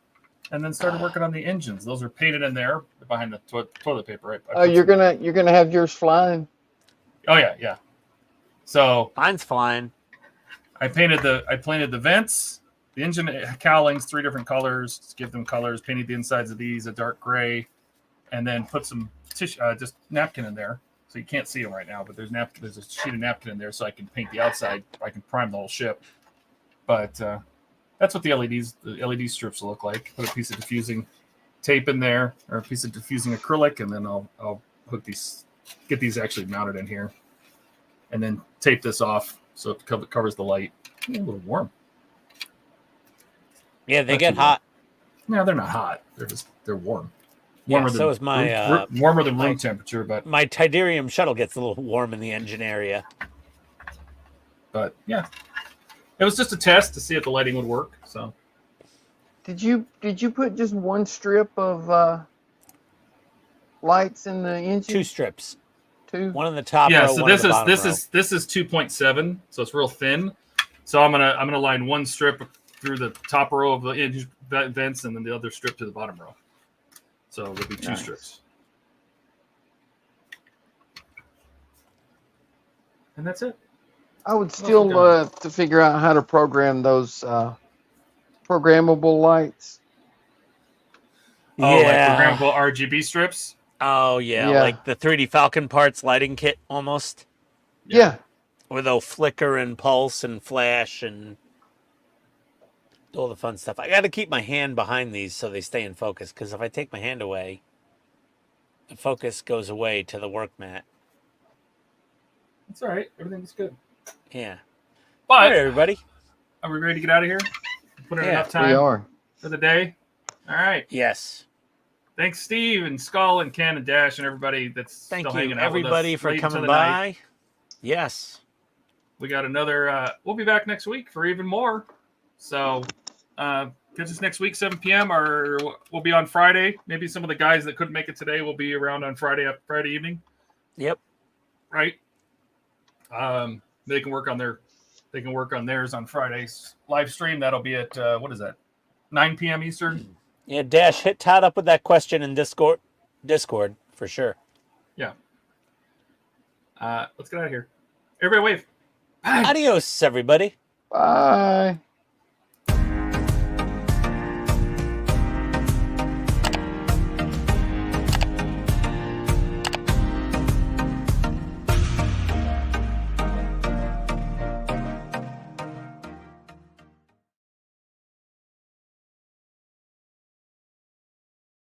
And then started working on the engines. Those are painted in there behind the toilet paper. Right? Oh, you're gonna have yours flying. Oh yeah. So Mine's flying. I painted the vents, the engine cowlings, 3 different colors. To give them colors. Painted the insides of these a dark gray, and then put some tissue, just napkin in there. So you can't see them right now, but there's a sheet of napkin in there, so I can paint the outside. I can prime the whole ship. But that's what the LED strips will look like. Put a piece of diffusing tape in there, or a piece of diffusing acrylic, and then I'll hook these, get these actually mounted in here, and then tape this off so it covers the light. A little warm. Yeah, they Not get too hot. No, they're not hot. They're warm. Yeah, so is my warmer than room temperature, but my Tidarium shuttle gets a little warm in the engine area. yeah, it was just a test to see if the lighting would work. So Did you put just one strip of lights in the engine? 2 strips. 2. One on the top yeah, row, so one on the bottom row. this is 2.7, so it's real thin. So I'm gonna line one strip through the top row of the engine vents, and then the other strip to the bottom row. So there'll be 2 strips, and that's it. I would still to figure out how to program those programmable lights. Oh, Yeah. like programmable RGB strips. Oh yeah, Yeah. like the 3D Falcon parts lighting kit almost, Yeah. where they'll flicker and pulse and flash and all the fun stuff. I got to keep my hand behind these so they stay in focus, because if I take my hand away, the focus goes away to the work mat. That's all right. Everything's good. Yeah. But All right, everybody. are we ready to get out of here? Put in Yeah, enough We time are. for the day. All right. Yes. Thanks, Steve and Skull and Ken and Dash and everybody that's Thank still you, hanging out everybody, with us for late into coming the by. night. Yes. We got another. We'll be back next week for even more. So catch us next week, 7 p.m. or we'll be on Friday. Maybe some of the guys that couldn't make it today will be around on Friday evening. Yep. Right. They can work on theirs on Friday's live stream. That'll be at what is that? 9 p.m. Eastern. Yeah, Dash, hit Todd up with that question in Discord for sure. Yeah. Let's get out of here. Everybody wave. Bye. Adios, everybody. Bye.